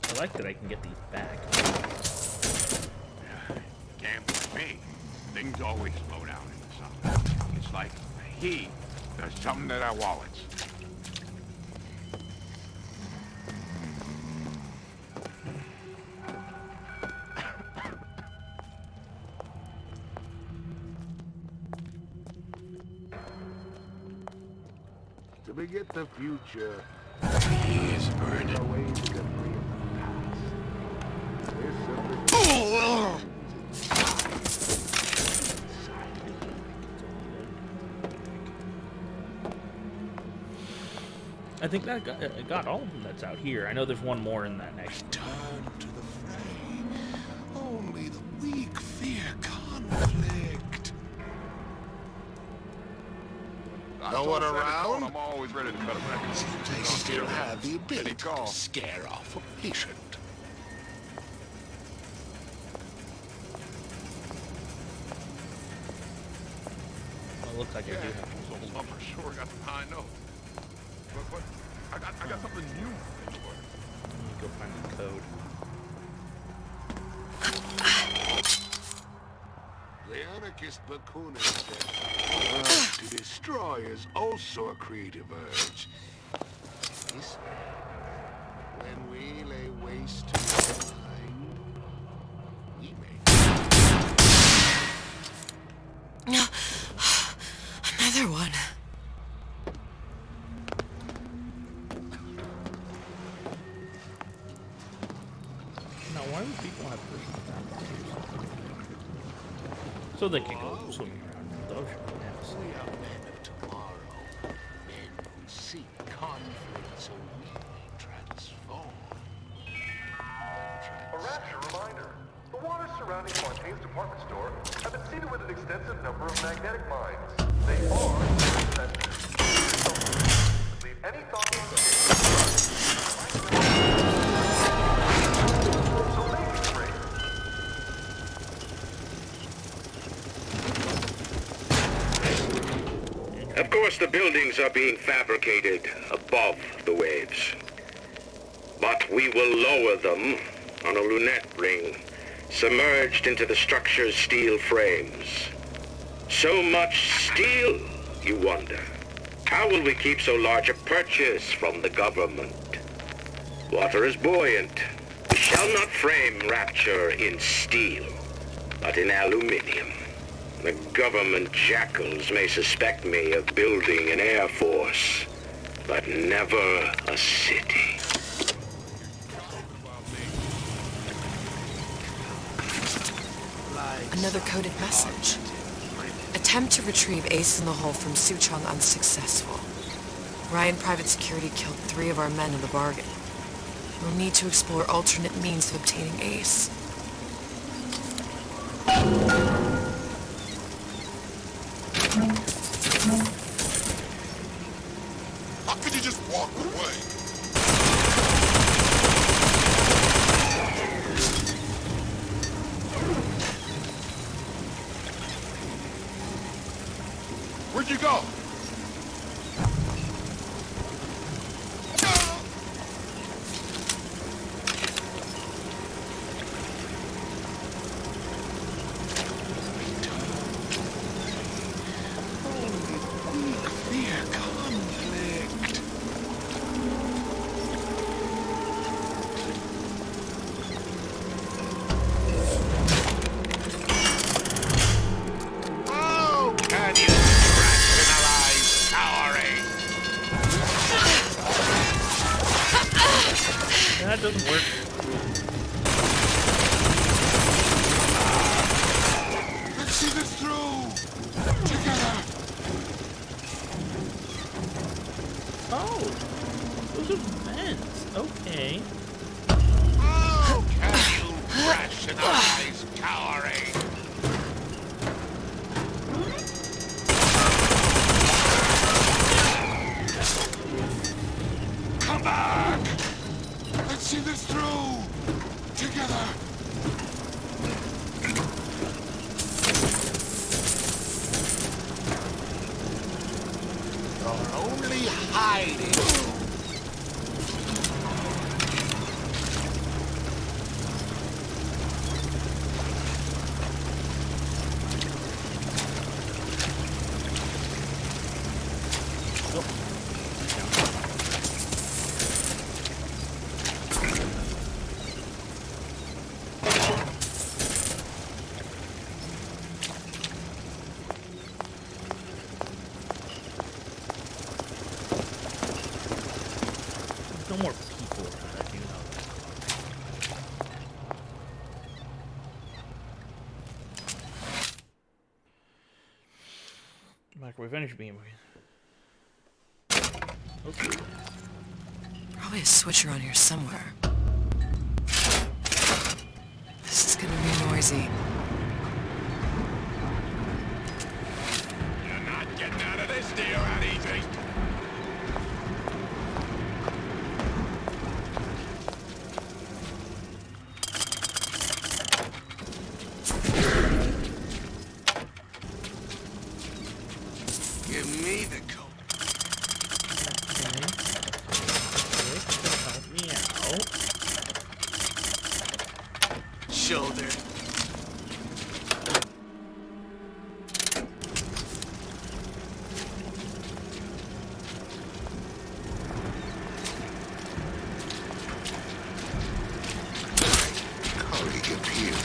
I like that I can get these back. Can't with me. Things always slow down in the summer. It's like he does something to their wallets. to beget the future. He is burning. Away the debris of the past. I think that got all of them that's out here. I know there's one more in that next. Turn to the fray. Only the weak fear conflict. No one around? I'm always ready to cut a record. Seems I still have the ability to scare off a patient. Well, it looks like I do have So I'm for sure got some high notes. But I got something new in the works. Let me go find the code. The anarchist Bakuna said, to destroy is also a creative urge. This way, when we lay waste to mankind, we make... Another one. Now, why do people have personal so they can go swimming around in the ocean? Yes. We are men of tomorrow, men who seek conflict so we may transform. A rapture reminder. The waters surrounding Fontaine's department store have been seeded with an extensive number of magnetic mines. They are sensitive. Leave any thought on the So maybe free. Of course, the buildings are being fabricated above the waves. But we will lower them on a lunette ring, submerged into the structure's steel frames. So much steel, you wonder. How will we keep so large a purchase from the government? Water is buoyant. We shall not frame rapture in steel, but in aluminium. The government jackals may suspect me of building an air force, but never a city. Another coded message. Attempt to retrieve Ace in the Hole from Suchong unsuccessful. Ryan Private Security killed 3 of our men in the bargain. We'll need to explore alternate means of obtaining Ace. How could you just walk away? Where'd you go? Fear conflict. Oh, can you rationalize cowering? That doesn't work. Let's see this through. Together. Oh, those are vents. Okay. Oh, can you rationalize cowering? Come back! Let's see this through! Together! You're only hiding! No more people around, I do know that. Microwave energy beam. Okay. Probably a switcher on here somewhere. This is gonna be noisy. You're not getting out of this deal that easy. Give me the coat. Help me out. Shoulder. Courage appears.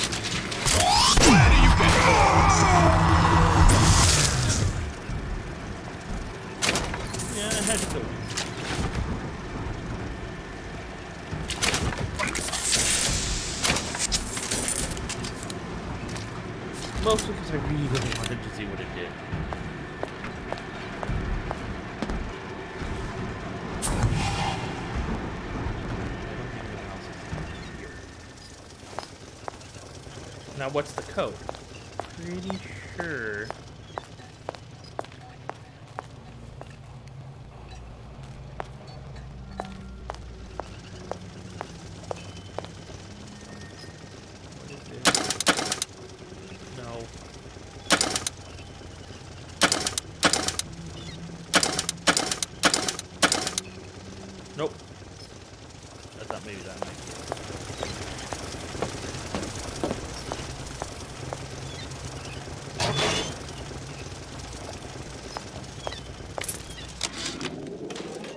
Where do you get Yeah, I had to go. Mostly because I really wanted to see what it did. Now what's the code? Pretty sure. What is it? No. Nope. I thought maybe that might be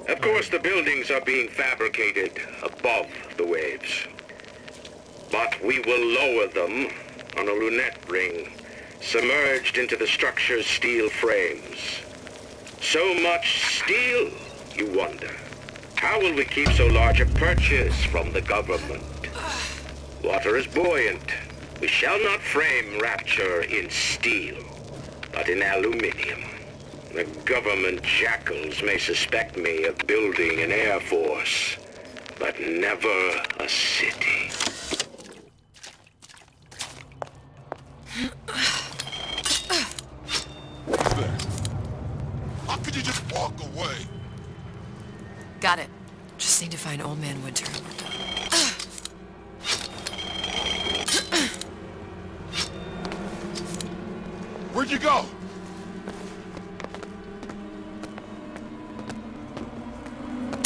Of course, the buildings are being fabricated above the waves. But we will lower them on a lunette ring, submerged into the structure's steel frames. So much steel, you wonder. How will we keep so large a purchase from the government? Water is buoyant. We shall not frame rapture in steel, but in aluminium. The government jackals may suspect me of building an air force, but never a city. How could you just walk away? Got it. Just need to find Old Man Winter. Where'd you go?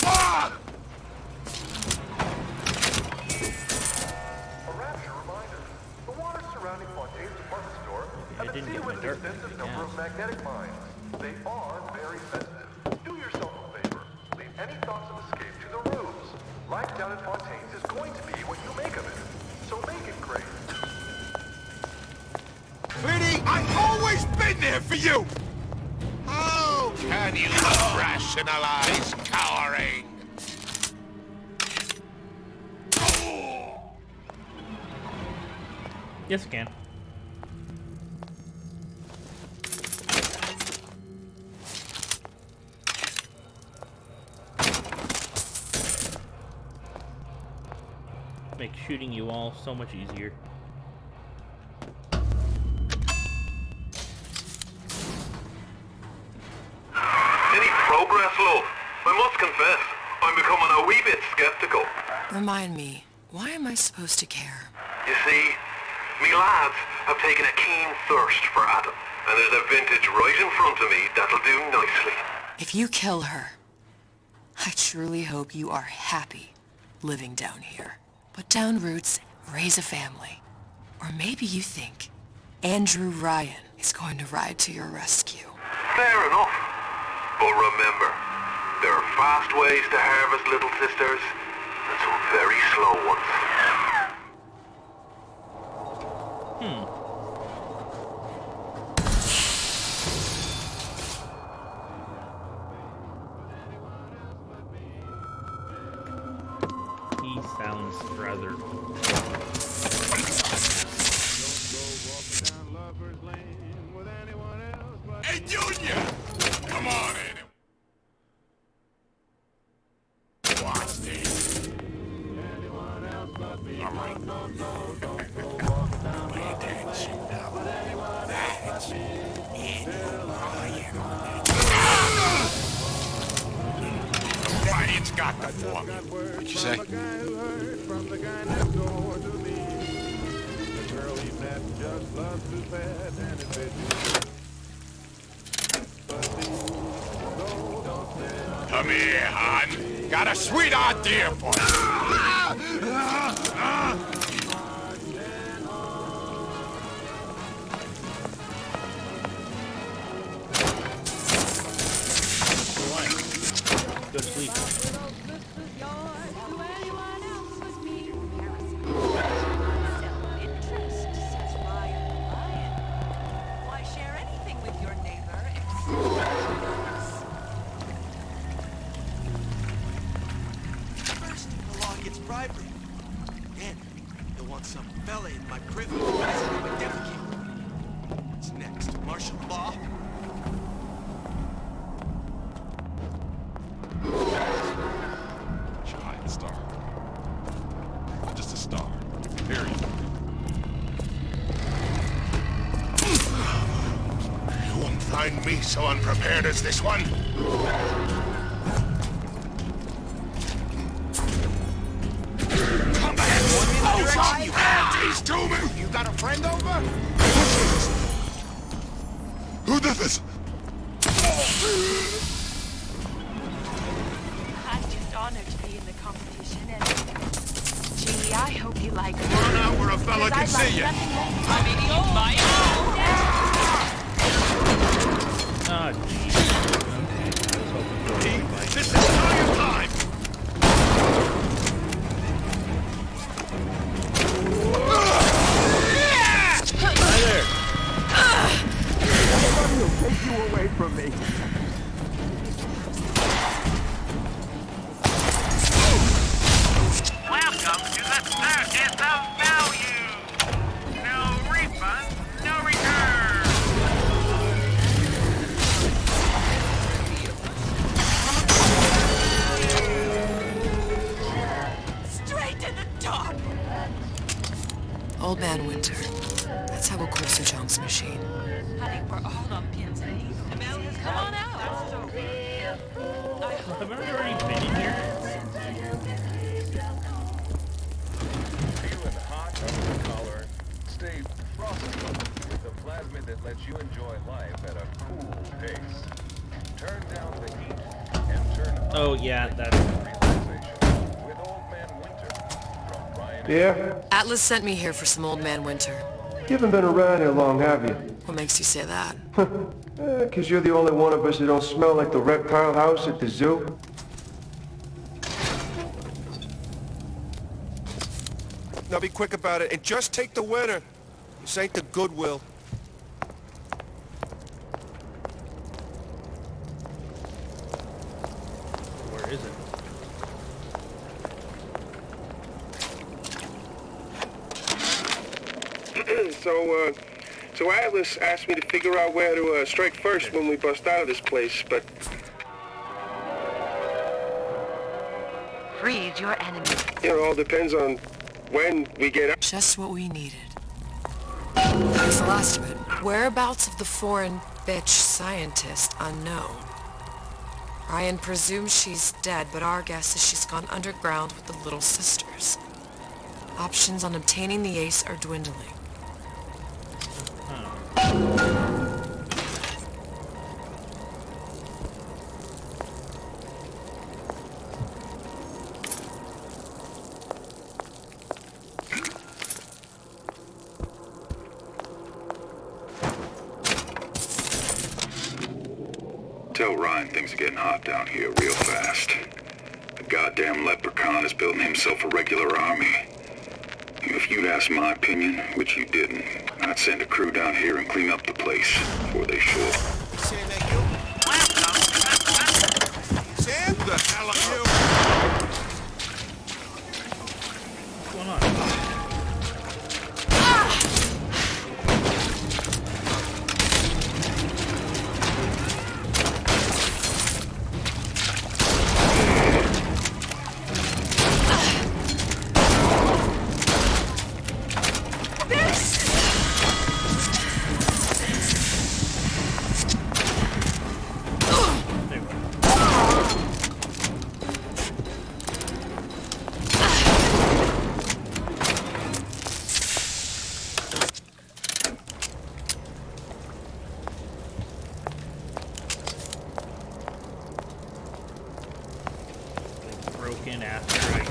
Ah! A rapture reminder. The waters surrounding Fontaine's department store have been sealed with an extensive number of magnetic mines. They are very sensitive. Do yourself a favor. Leave any thoughts of escape to the rooms. Life down at Fontaine's is going to be what you make of it. So make it great. Vinny, I've always been there for you! How can you rationalize cowering? Yes, I can. Make shooting you all so much easier. Any progress, love? I must confess, I'm becoming a wee bit skeptical. Remind me, why am I supposed to care? You see, me lads have taken a keen thirst for Adam, and there's a vintage right in front of me that'll do nicely. If you kill her, I truly hope you are happy living down here. Put down roots, raise a family. Or maybe you think Andrew Ryan is going to ride to your rescue. Fair enough. But remember, there are fast ways to harvest little sisters, and some very slow ones. He sounds rather... Hey, Junior! Come on in. Watch this. All right. Pay attention now. That's Ryan's got the woman. What'd you say? Come here, hon. Got a sweet idea for you. Go to sleep. Why share anything with your neighbor First, the law gets bribery. Then, you'll want some fella in my privilege to defecate. What's next? Martial law? Giant star. Just a star. Period. You won't find me so unprepared as this one. Come back! Oh, you handies to me! You got a friend over? Who did this? I'm just honored to be in the competition, and gee, I hope you like it. Run out where a fella can see you. I mean, you might. Ah, This is now your time. Hi there. Nobody will take you away from me. Welcome to the circus of value. No refund, no return. Straight to the top! Old Man Winter. That's how we'll call Sir John's machine. Honey, we're all on pins and needles. The bell has come on out. Have I already been in here? Feeling hot under the collar, stay frosty with the plasmid that lets you enjoy life at a cool pace. Turn down the heat and turn up Oh, yeah, that's... relaxation with Old Man Winter from Ryan. Yeah? Atlas sent me here for some Old Man Winter. You haven't been around here long, have you? What makes you say that? 'Cause you're the only one of us that don't smell like the reptile house at the zoo. Now be quick about it and just take the winner. This ain't the Goodwill. Where is it? So Atlas asked me to figure out where to strike first when we bust out of this place, but... Freeze your enemy. You know, it all depends on when we get out. Just what we needed. Here's the last of it. Whereabouts of the foreign bitch scientist unknown. Ryan presumes she's dead, but our guess is she's gone underground with the Little Sisters. Options on obtaining the ace are dwindling. Tell Ryan things are getting hot down here real fast. The goddamn leprechaun is building himself a regular army. If you'd asked my opinion, which you didn't, I'd send a crew down here and clean up the place before they show up. Sam, that you? Sam? Who the hell are you? broken after I...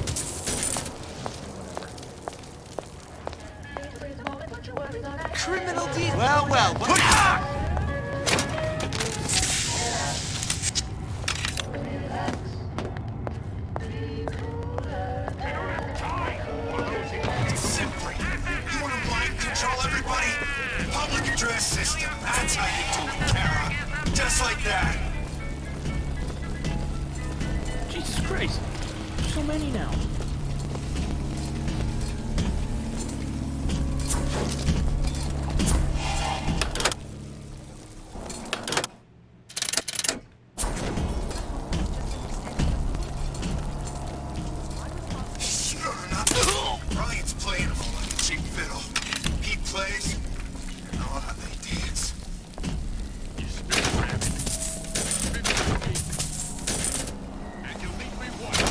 Criminal deed. Well, what? Simply, you want to mind control everybody? Public address system. That's how you do it, Kara. Just like that. Jesus Christ. There's so many now. Sure enough, Ryan's playing them all like a cheap fiddle. He plays, and all how they dance. And you'll meet me once.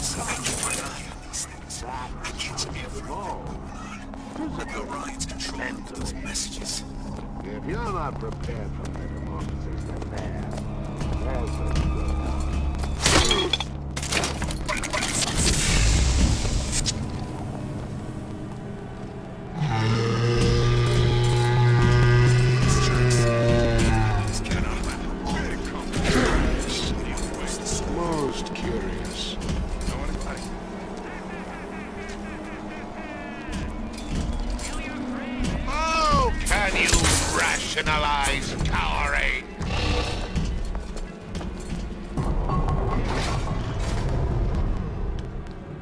So I keep an eye on these things. I catch everything going on. I know Ryan's controlling those messages. If you're not prepared for metamorphosis, then there's where you go. Most curious. How can you rationalize cowering?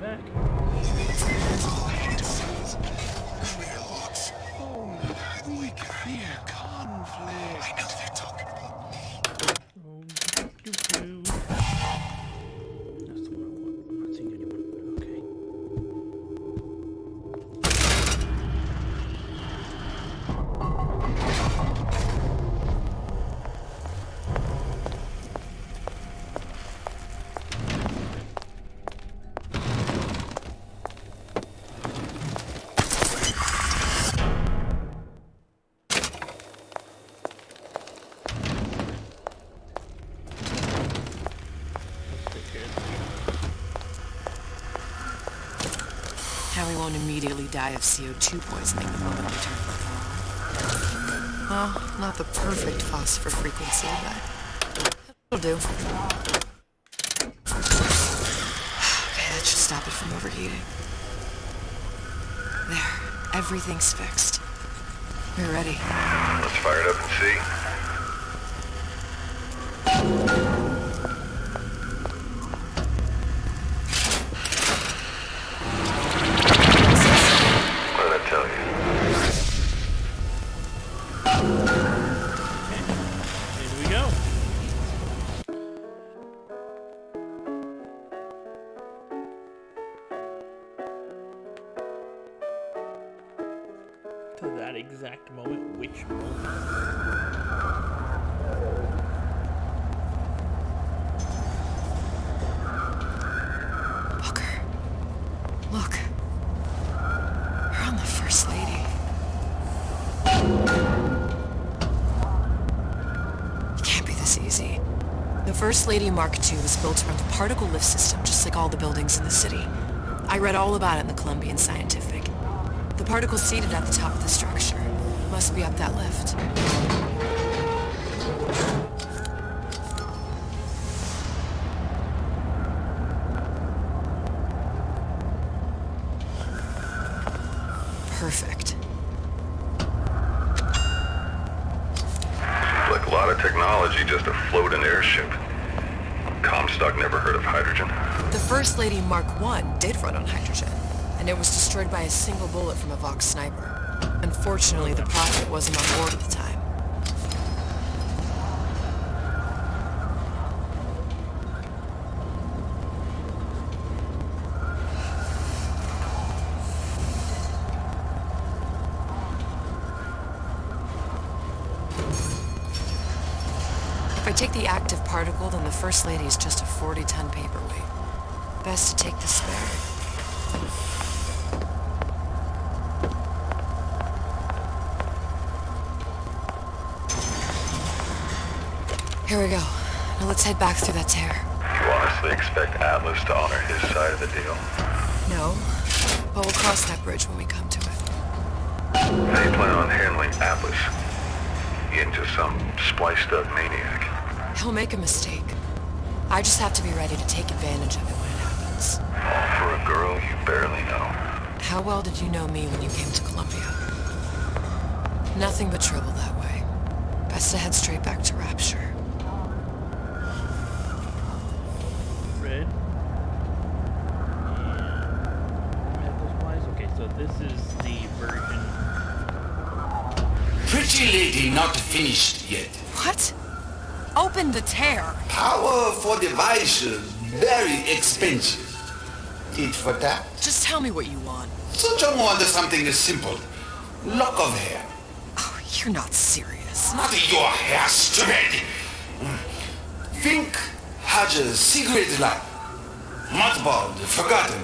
Back. We fear conflict. I know they're talking about me. That's the one I want. I'm not seeing anyone. Okay. How we won't immediately die of CO2 poisoning the moment we turn the phone. Well, not the perfect phosphor frequency, but it'll do. Okay, that should stop it from overheating. There, everything's fixed. We're ready. Let's fire it up and see. What did I tell you? Here we go. To that exact moment, which moment? Booker, look. We're on the First Lady. It can't be this easy. The First Lady Mark II was built around a particle lift system, just like all the buildings in the city. I read all about it in the Columbian Scientific. The particle's seated at the top of the structure. Must be up that lift. Perfect. Seems like a lot of technology just to float an airship. Comstock never heard of hydrogen. The First Lady Mark I did run on hydrogen, and it was destroyed by a single bullet from a Vox sniper. Unfortunately, the Prophet wasn't on board at the time. If I take the active particle, then the First Lady is just a 40-ton paperweight. Best to take the spare. Here we go. Now let's head back through that tear. You honestly expect Atlas to honor his side of the deal? No, but we'll cross that bridge when we come to it. How do you plan on handling Atlas? Into some spliced-up maniac? He'll make a mistake. I just have to be ready to take advantage of it when it happens. All for a girl you barely know. How well did you know me when you came to Columbia? Nothing but trouble that way. Best to head straight back to Rapture. Red. Metals-wise? Okay, so this is the version... Pretty lady not finished yet. What? Open the tear. Powerful device, very expensive. Tit for tat. Just tell me what you want. Such a want something simple. Lock of hair. Oh, you're not serious. Not your hair, stupid. Think has a cigarette light. Mothballed, forgotten.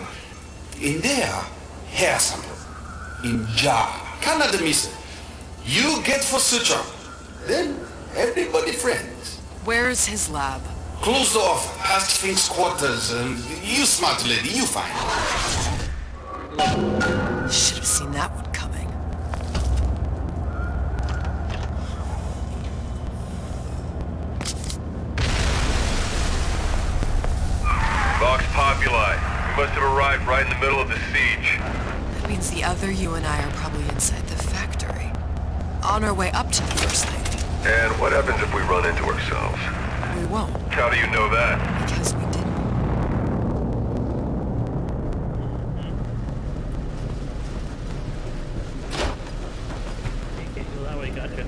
In there, hair sample. In jar. Cannot miss it. You get for suture. Then everybody friends. Where's his lab? Closed off, past Fink's quarters. You smart lady, you find. Should have seen that one coming. Vox Populi. We must have arrived right in the middle of the siege. That means the other you and I are probably inside the factory. On our way up to the First Lady. And what happens if we run into ourselves? We won't. How do you know that? Because we didn't. Okay, so that way, gotcha.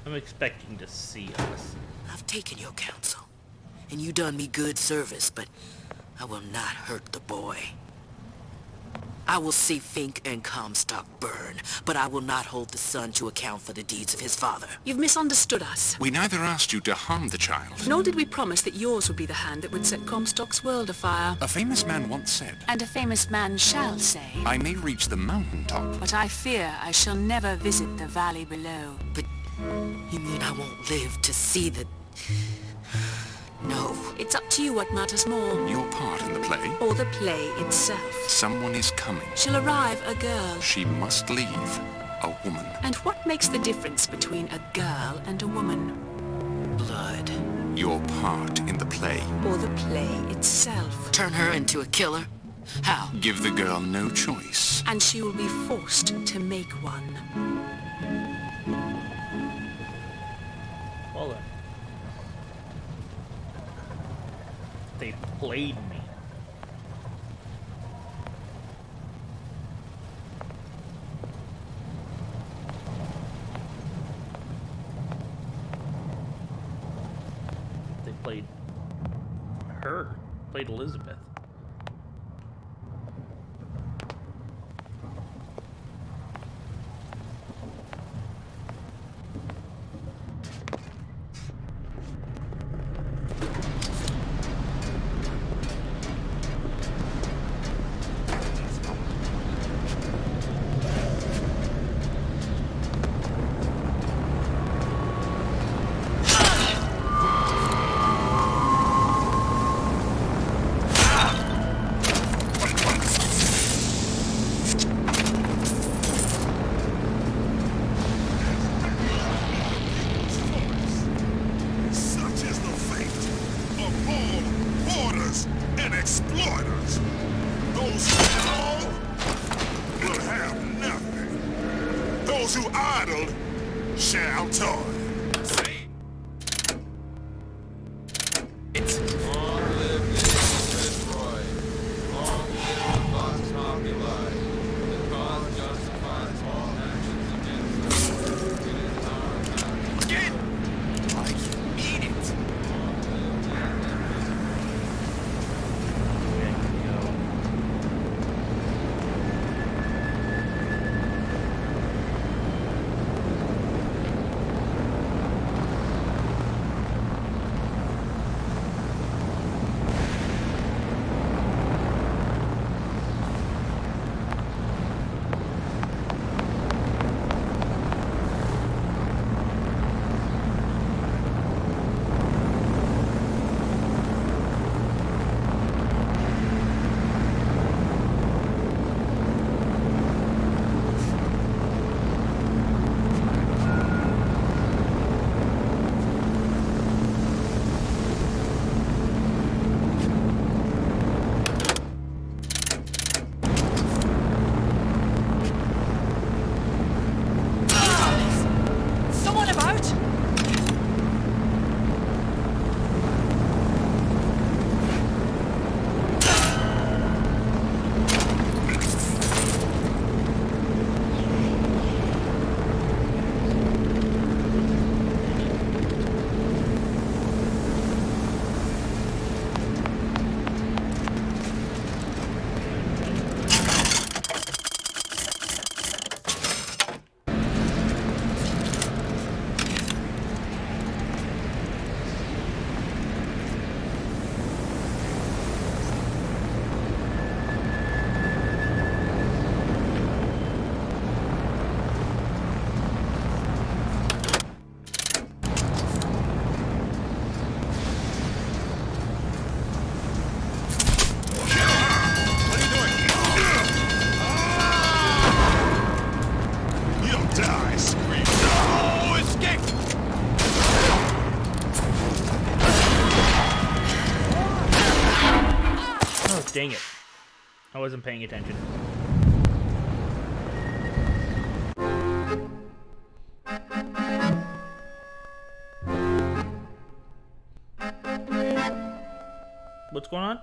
I'm expecting to see us. I've taken your counsel, and you done me good service, but I will not hurt the boy. I will see Fink and Comstock burn, but I will not hold the son to account for the deeds of his father. You've misunderstood us. We neither asked you to harm the child. Nor did we promise that yours would be the hand that would set Comstock's world afire. A famous man once said, And a famous man shall say, I may reach the mountaintop, but I fear I shall never visit the valley below. But you mean I won't live to see the... No. It's up to you what matters more. Your part in the play? Or the play itself. Someone is coming. She'll arrive a girl. She must leave a woman. And what makes the difference between a girl and a woman? Blood. Your part in the play. Or the play itself. Turn her into a killer? How? Give the girl no choice. And she will be forced to make one. Hold on. They played me. They played her. Played Elizabeth. Dang it. I wasn't paying attention. What's going on?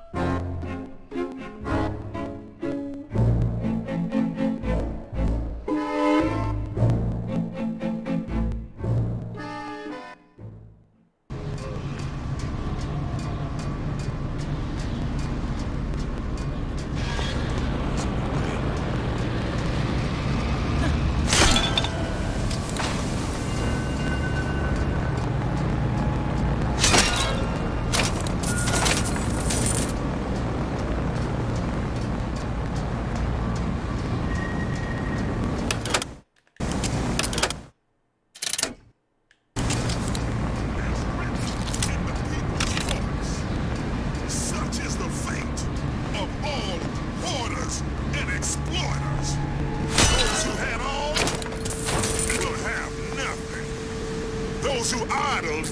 Such is the fate of all hoarders and exploiters. Those who had all will have nothing. Those who idled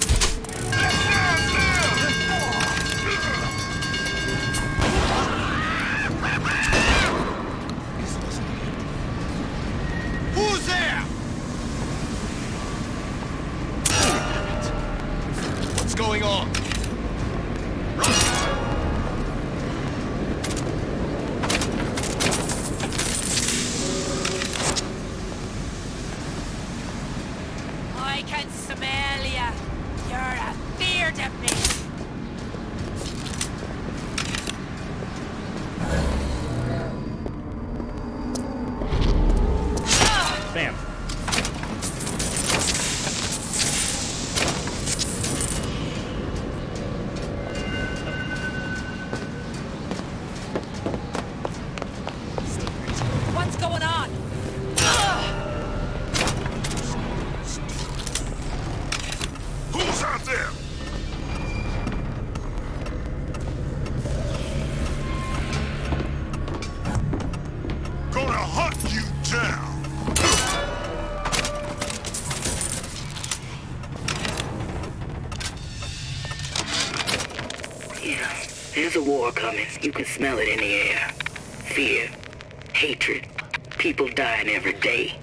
Who's there? What's going on? I can smell ya. You're a fear to me. Bam. What's going on? Who's out there? Gonna hunt you down. Yeah, there's a war coming. You can smell it in the air. Fear, hatred, people dying every day.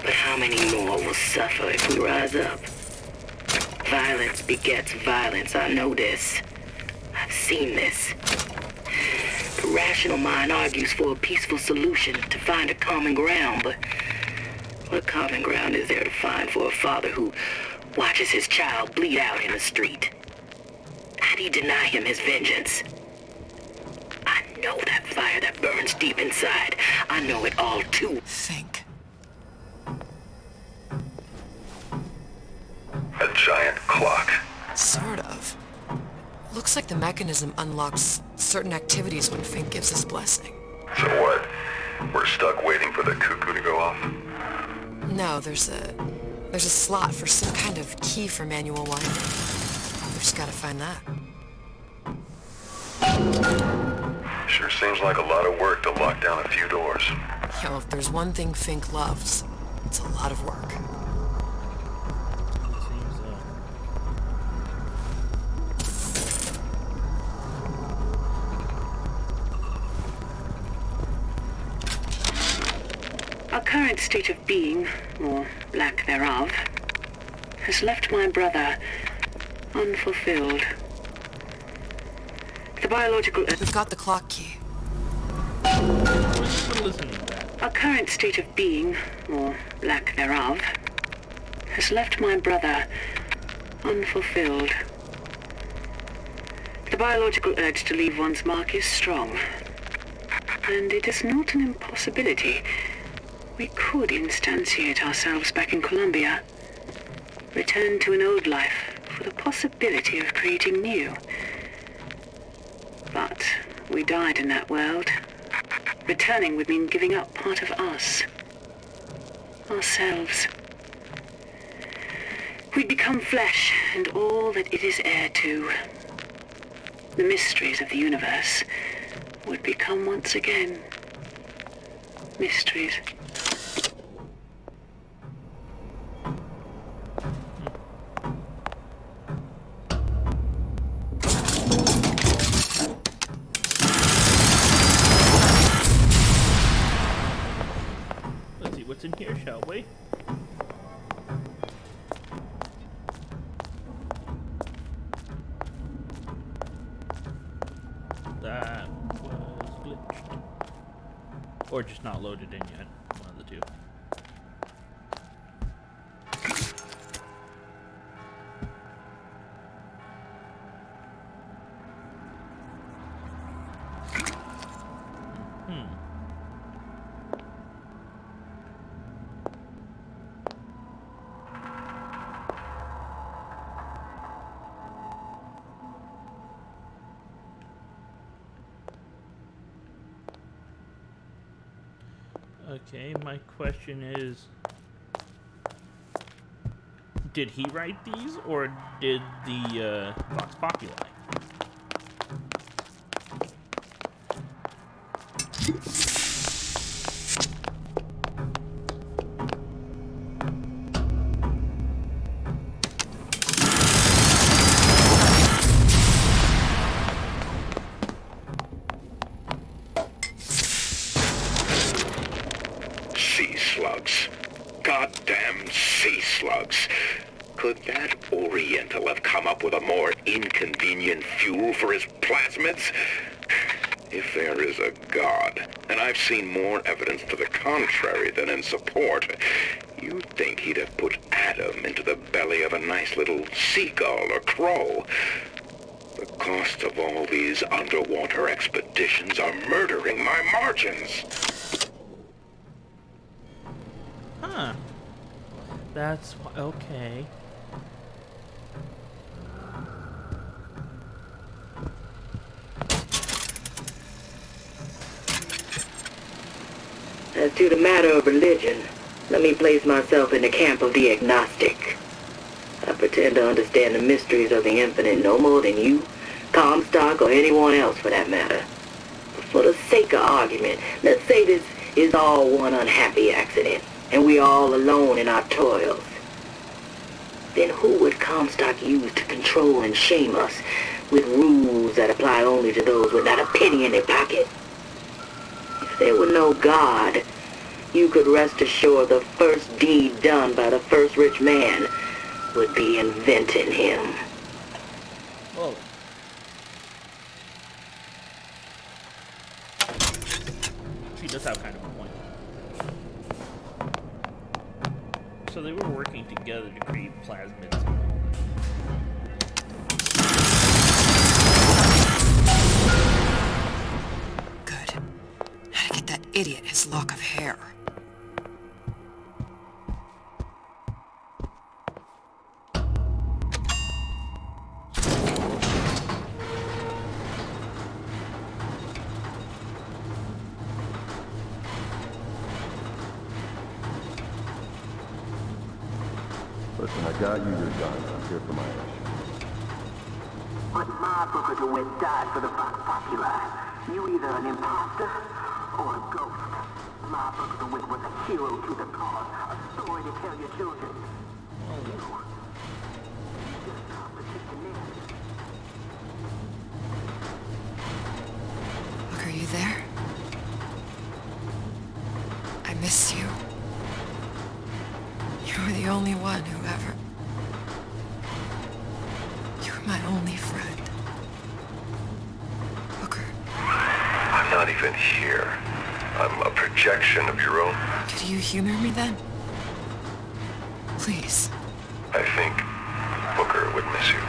But how many more will suffer if we rise up? Violence begets violence. I know this. I've seen this. The rational mind argues for a peaceful solution to find a common ground, but what common ground is there to find for a father who watches his child bleed out in the street? How do you deny him his vengeance? I know that fire that burns deep inside. I know it all too. Think. A giant clock. Sort of. Looks like the mechanism unlocks certain activities when Fink gives his blessing. So what? We're stuck waiting for the cuckoo to go off? No, there's a slot for some kind of key for manual winding. We just gotta find that. Sure seems like a lot of work to lock down a few doors. You know, if there's one thing Fink loves, it's a lot of work. Our current state of being, or lack thereof, has left my brother unfulfilled. The biological... We've got the clock key. Our current state of being, or lack thereof, has left my brother unfulfilled. The biological urge to leave one's mark is strong, and it is not an impossibility. We could instantiate ourselves back in Columbia, return to an old life for the possibility of creating new. But we died in that world. Returning would mean giving up part of us, ourselves. We'd become flesh and all that it is heir to. The mysteries of the universe would become once again mysteries. way. That was glitched. Or just not loaded in yet. One of the two. Okay, my question is, did he write these, or did the Vox Populi? Sea slugs. Goddamn sea slugs. Could that Oriental have come up with a more inconvenient fuel for his plasmids? If there is a God, and I've seen more evidence to the contrary than in support, you'd think he'd have put Adam into the belly of a nice little seagull or crow. The cost of all these underwater expeditions are murdering my margins. Huh. That's okay. As to the matter of religion, let me place myself in the camp of the agnostic. I pretend to understand the mysteries of the infinite no more than you, Comstock, or anyone else for that matter. But for the sake of argument, let's say this is all one unhappy accident, and we are all alone in our toils. Then who would Comstock use to control and shame us with rules that apply only to those without a penny in their pocket? If there were no God, you could rest assured the first deed done by the first rich man would be inventing him. Whoa. She does have kind of a point. So they were working together to create plasmids. Good. How to get that idiot his lock of hair. Listen, I got you your gun. I'm here for my mission. But my Booker DeWitt died for the Vox Populi. You either an imposter or a ghost. My Booker DeWitt was a hero to the cause, a story to tell your children. You just competition in. Look, are you there? I miss you. You were the only one who ever... You were my only friend. Booker. I'm not even here. I'm a projection of your own. Could you humor me then? Please. I think Booker would miss you.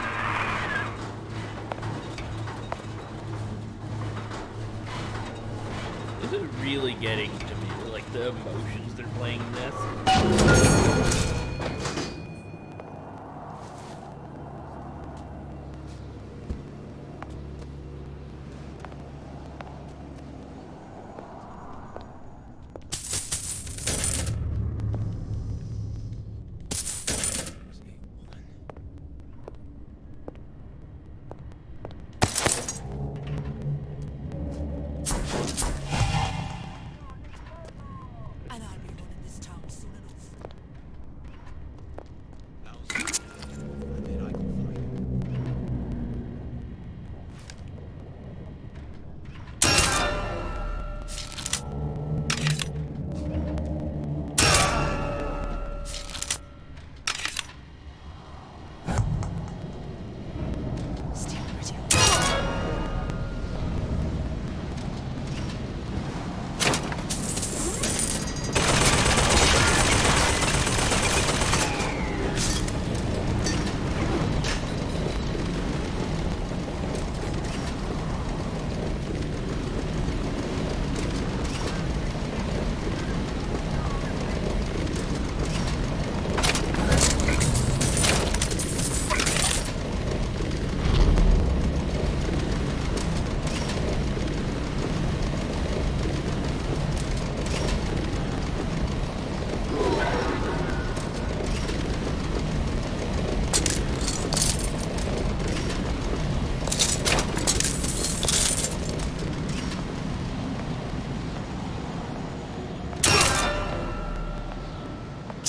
Is it really getting to me, like the emotions they're playing in this?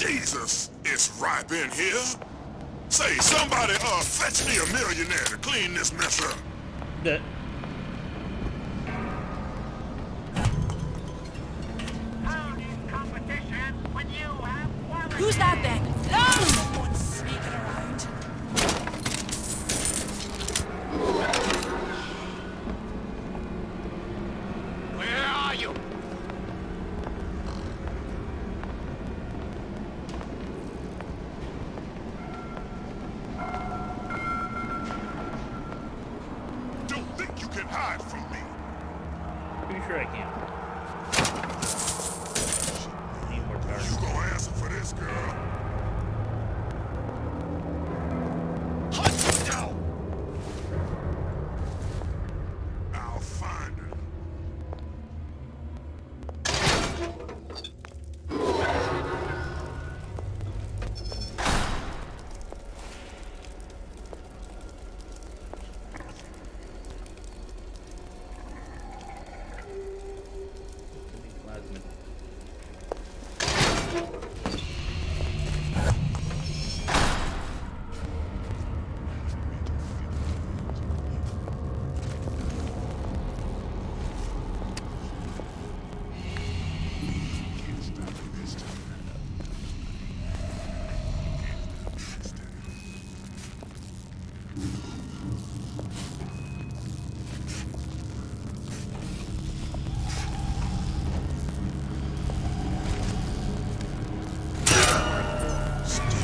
Jesus, it's ripe in here. Say, somebody, fetch me a millionaire to clean this mess up. The Who's that then? Someone's sneaking around. Where are you? Don't think you can hide from me. pretty sure I can. Need more power. You gonna answer for this, girl? I'll find her.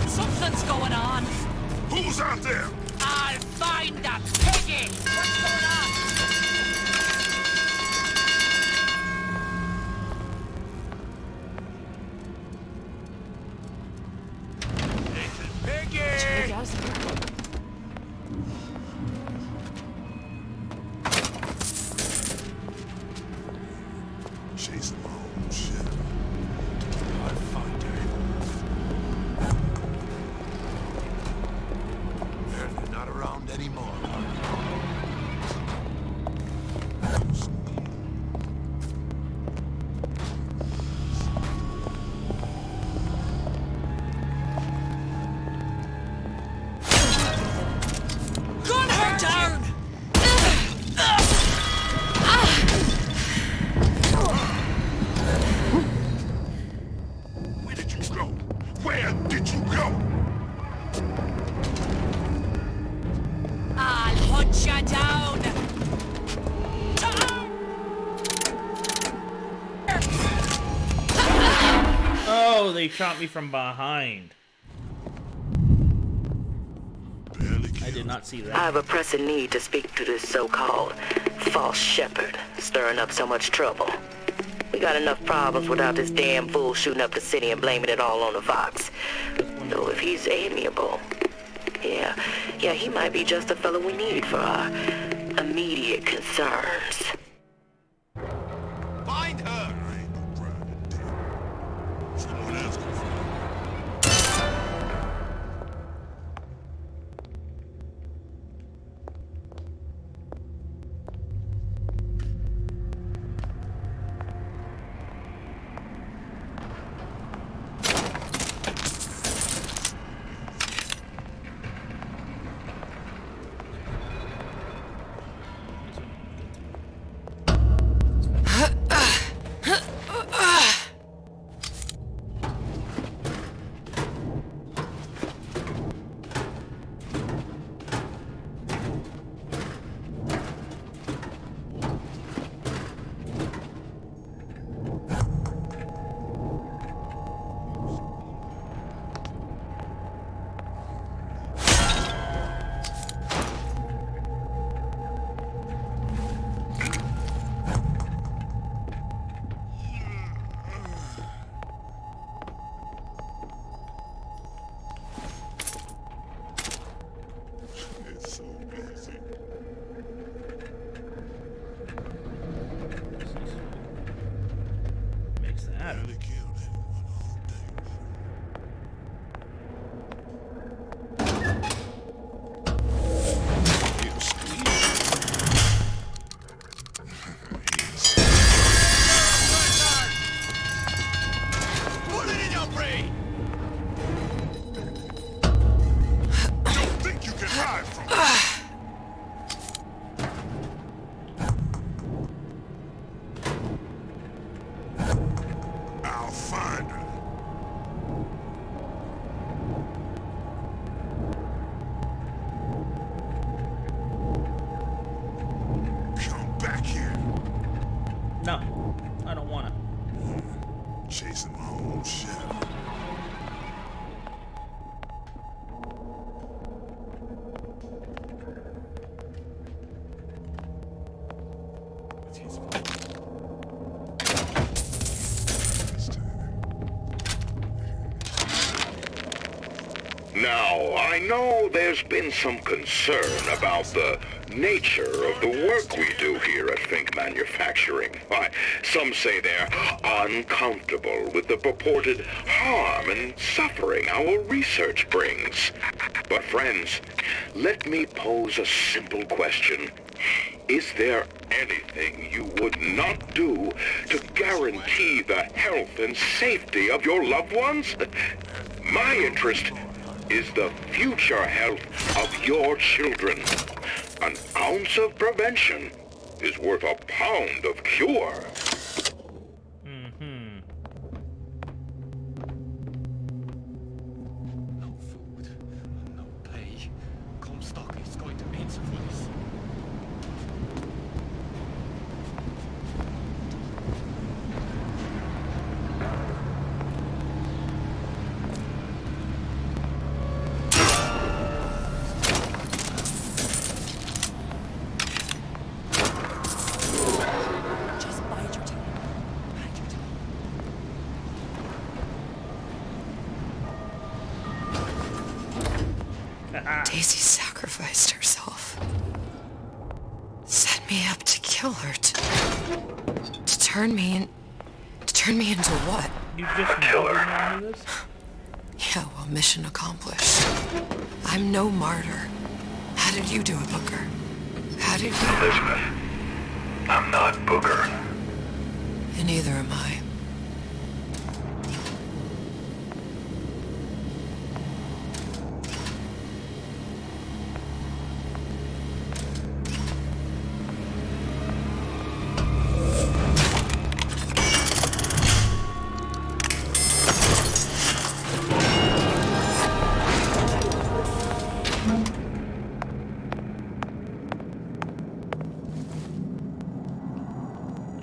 Something's going on. Who's out there? I'll find that piggy. What's going on? Piggy! Chasing my own shit. I'll find her. They're not around anymore. Gun her down! Where did you go? Where did you go? I'll hunt you down. Oh, they shot me from behind. I did not see I that. have a pressing need to speak to this so-called false shepherd, stirring up so much trouble. We got enough problems without this damn fool shooting up the city and blaming it all on the Fox. Though if he's amiable, yeah, he might be just the fellow we need for our immediate concerns. Find her! I ain't no grinding dick. Someone else can find her. Now, I know there's been some concern about the nature of the work we do here at Fink Manufacturing. Why, some say they're uncomfortable with the purported harm and suffering our research brings. But friends, let me pose a simple question. Is there anything you would not do to guarantee the health and safety of your loved ones? My interest is the future health of your children. An ounce of prevention is worth a pound of cure. Mm-hmm. No food, no pay. Comstock is going to answer for this. Daisy sacrificed herself. Set me up to kill her, to turn me into what? You just killer. This? Yeah, well, mission accomplished. I'm no martyr. How did you do it, Booker? How did you... Elizabeth, I'm not Booker. And neither am I.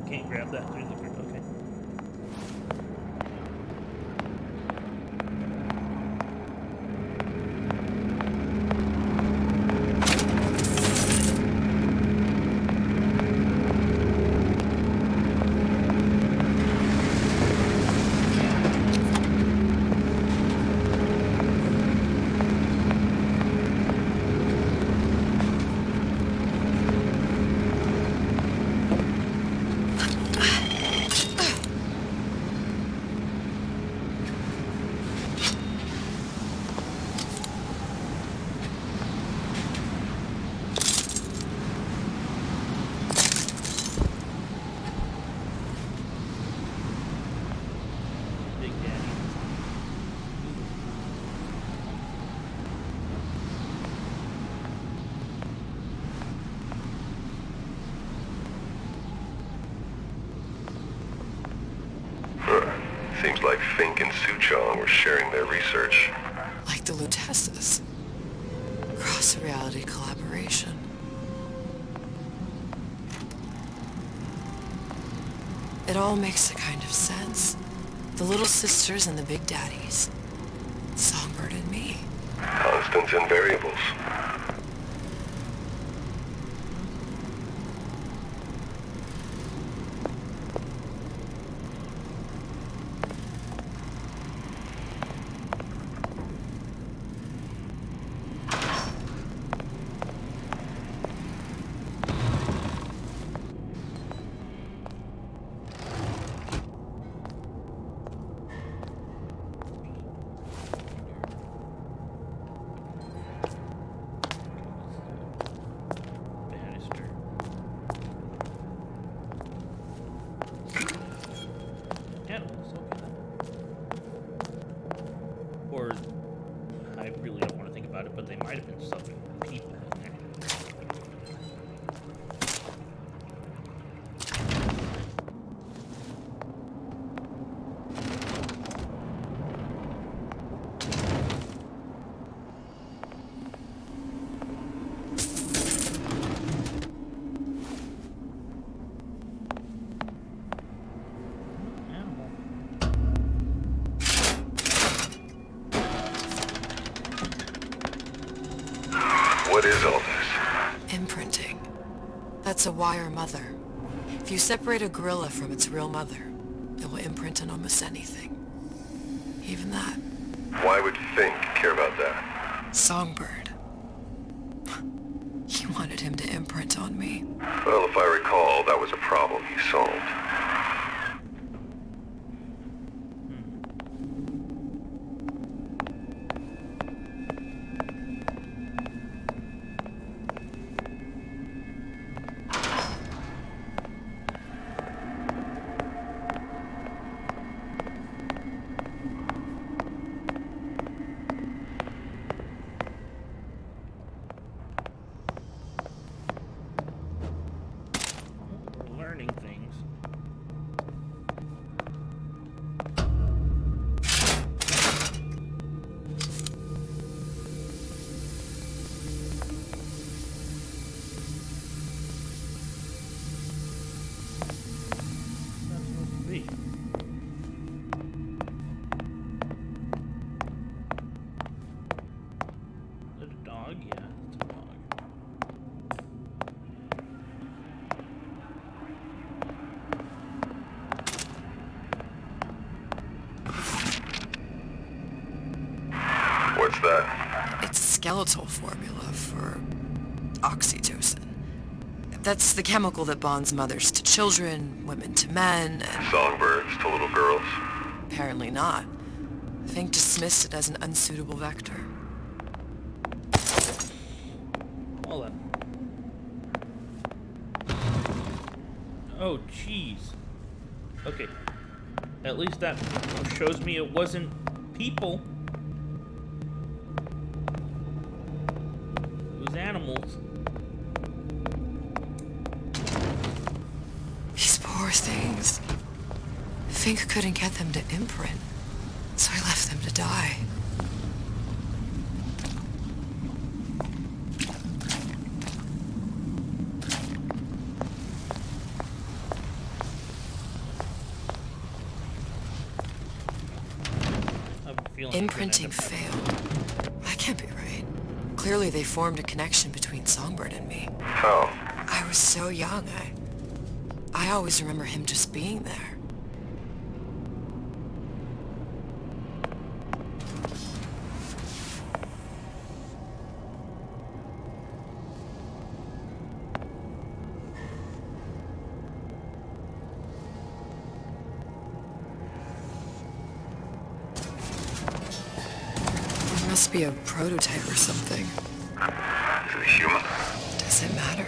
Can't grab that through the grip, okay. Seems like Fink and Suchong were sharing their research. Like the Lutesses. Cross-reality collaboration. It all makes a kind of sense. The little sisters and the big daddies. Songbird and me. Constants and variables. Or I really don't want to think about it, but they might have been stuffing people in there. What is all this? Imprinting. That's a wire mother. If you separate a gorilla from its real mother, it will imprint on almost anything. Even that. Why would Fink care about that? Songbird. He wanted him to imprint on me. Well, if I recall, that was a problem he solved. Learning things. That's supposed to be. Is it a dog? Yeah, it's a dog. What's that? It's a skeletal formula for oxytocin. That's the chemical that bonds mothers to children, women to men, and... Songbirds to little girls? Apparently not. Fink dismissed it as an unsuitable vector. Hold on. Oh, jeez. Okay. At least that shows me it wasn't people. It was animals. These poor things. Fink couldn't get them to imprint, so I left them to die. Imprinting failed. That can't be right. Clearly they formed a connection between Songbird and me. How? I was so young, I always remember him just being there. There must be a prototype or something. Is it human? Does it matter?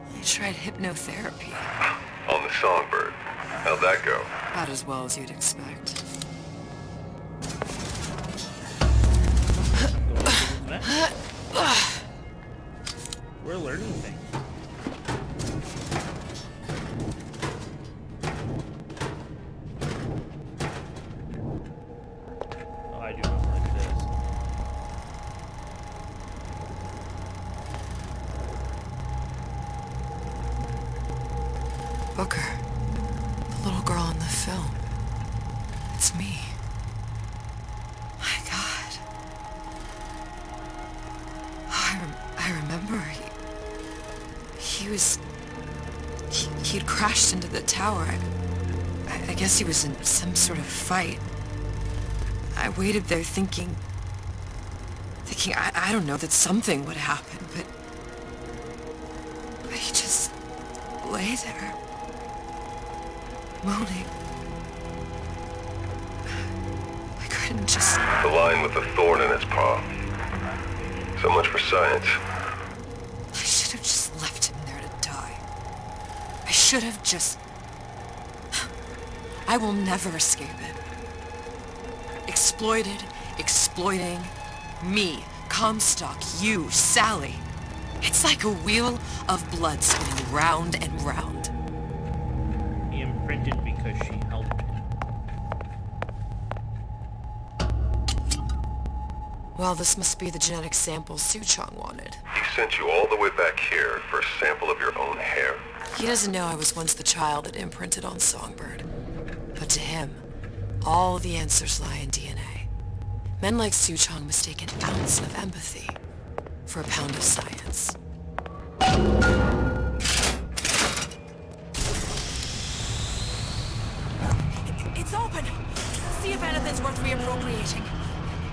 I tried hypnotherapy. On the Songbird. How'd that go? About as well as you'd expect. We're learning things. Oh, I do not like this. Booker. The little girl in the film. It's me. My God. I remember he was... He'd crashed into the tower. I guess he was in some sort of fight. I waited there thinking, I don't know, that something would happen, but he just lay there, moaning. I couldn't just... The lion with the thorn in its paw. So much for science. I should have just left him there to die. I should have just... I will never escape it. Exploited, exploiting, me, Comstock, you, Sally. It's like a wheel of blood spinning round and round. He imprinted because she helped him. Well, this must be the genetic sample Suchong wanted. He sent you all the way back here for a sample of your own hair. He doesn't know I was once the child it imprinted on Songbird. But to him, all the answers lie in DNA. Men like Suchong mistake an ounce of empathy for a pound of science. It's open! See if anything's worth reappropriating.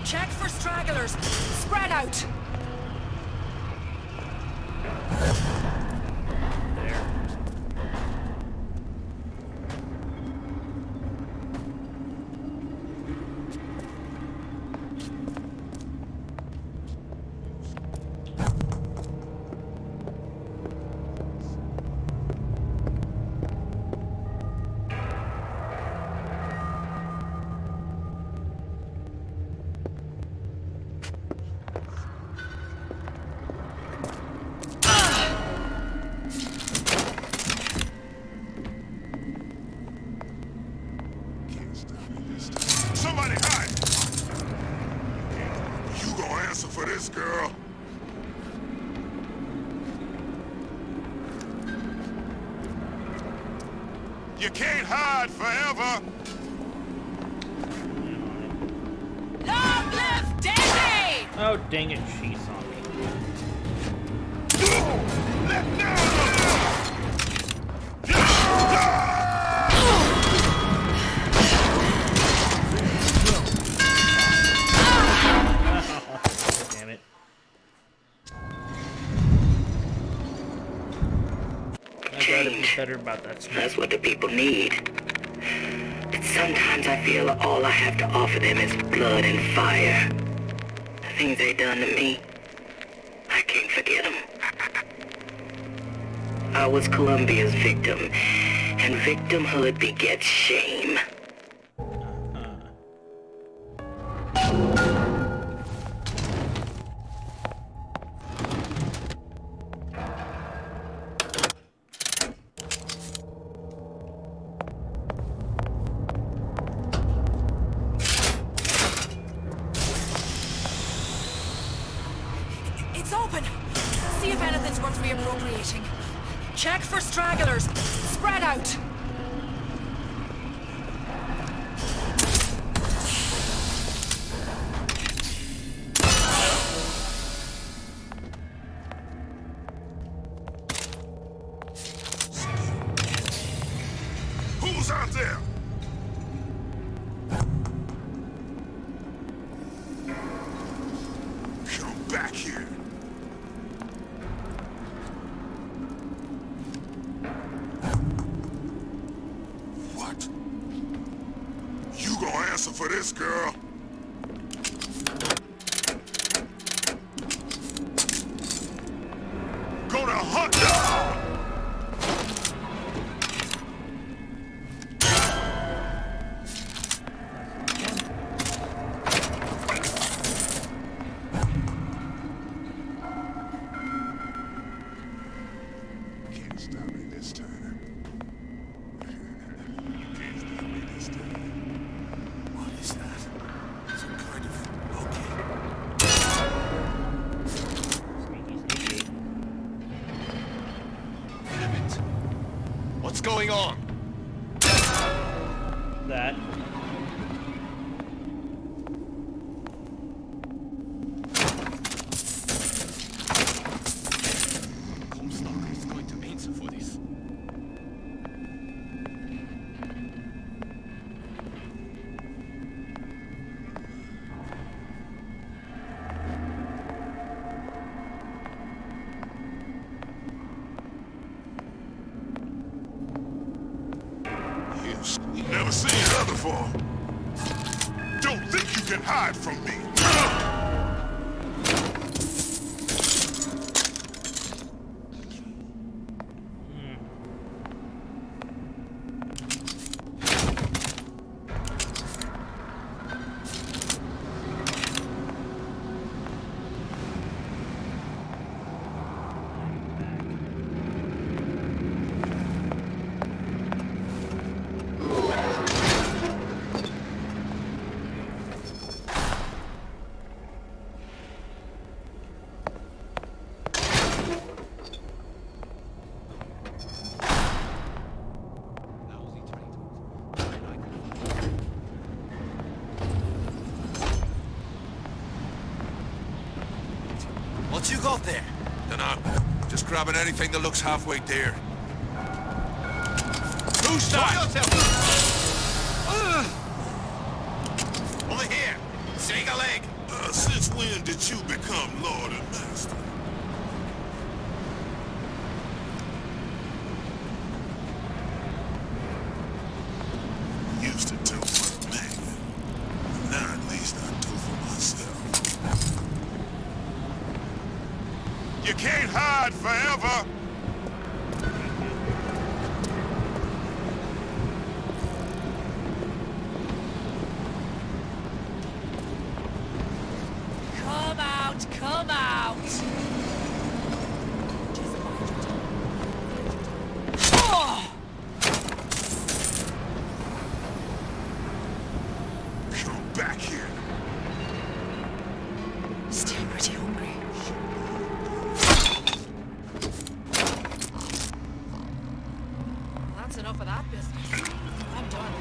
Check for stragglers. Spread out! Somebody hide! You gonna answer for this, girl? You can't hide forever! Long live Daisy! Oh, dang it, she saw me. Damn it. I gotta be better about that stuff. That's what the people need. But sometimes I feel all I have to offer them is blood and fire. The things they done to me, I can't forget them. I was Columbia's victim, and victimhood begets shame. It's open! See if anything's worth reappropriating. Check for stragglers. Spread out! Who's out there? Come back here. What? You gonna answer for this, girl? Gonna hunt down! Can't stop me this time. You can't stop me this time. What is that? Some kind of... Damn it. What's going on? That. Comstock is going to answer for this. Never seen that before. Don't think you can hide from me. got there? Dunno. Just grabbing anything that looks halfway there. Who's that? Over here. Shake a leg. Since when did you become Lord and Master? Used to do for man. Now at least I do for myself. You can't hide forever. Come out, come out! Oh! Come back here. Still pretty hungry. Well, that's enough of that business. I'm done.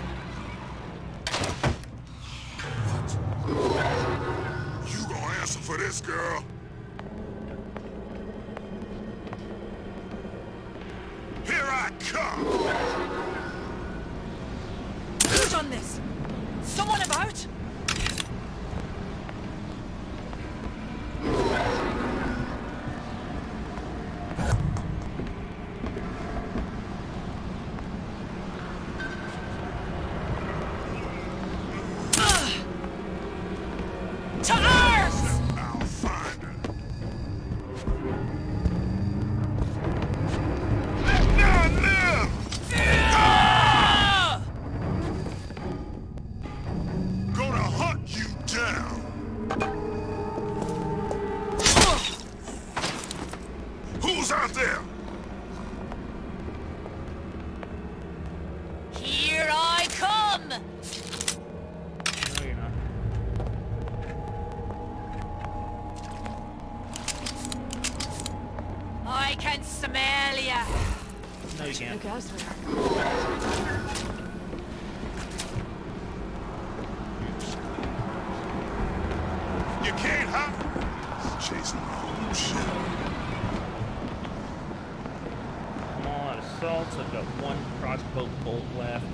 You gonna answer for this, girl? Here I come! Who's done this? Someone about? To ours! I'll find her. Now live! Gonna hunt you down. Who's out there? Here I come! No, you're not. I can smell ya! No, you can't. Look elsewhere. You can't hide. Chasing my own shit. I'm all out of salts. I've got one crossbow bolt left.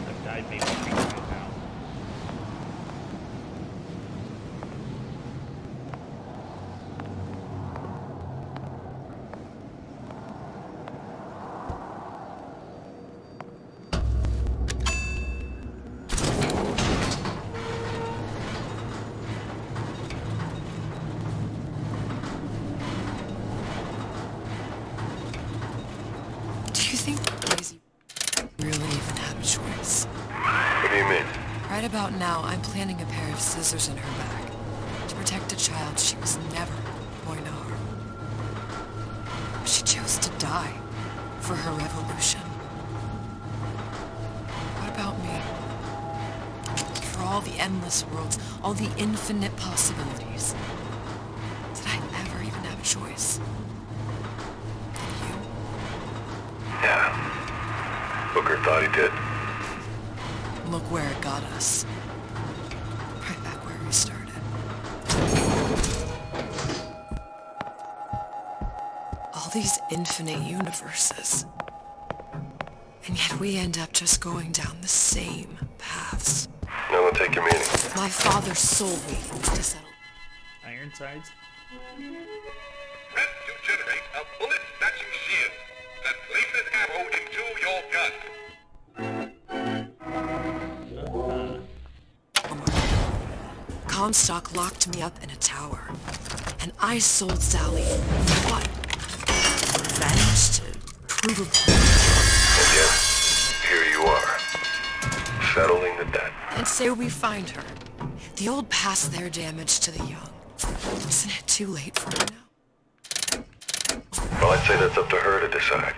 I've died maybe 3 times now. Do you think crazy really even have a choice? What do you mean? Right about now, I'm planting a pair of scissors in her back to protect a child she was never going to harm. She chose to die for her revolution. What about me? For all the endless worlds, all the infinite possibilities. Did I ever even have a choice? Did you? Yeah. Booker thought he did. Look where it got us. Right back where we started. All these infinite universes. And yet we end up just going down the same paths. Now then take your meaning. My father sold me to settle. Ironsides? Press to generate a bullet-matching shield that places ammo into your gun. Comstock locked me up in a tower. And I sold Sally. For what? Revenge to prove a point. And yet, here you are. Settling the debt. And say we find her. The old past their damage to the young. Isn't it too late for her now? Well, I'd say that's up to her to decide.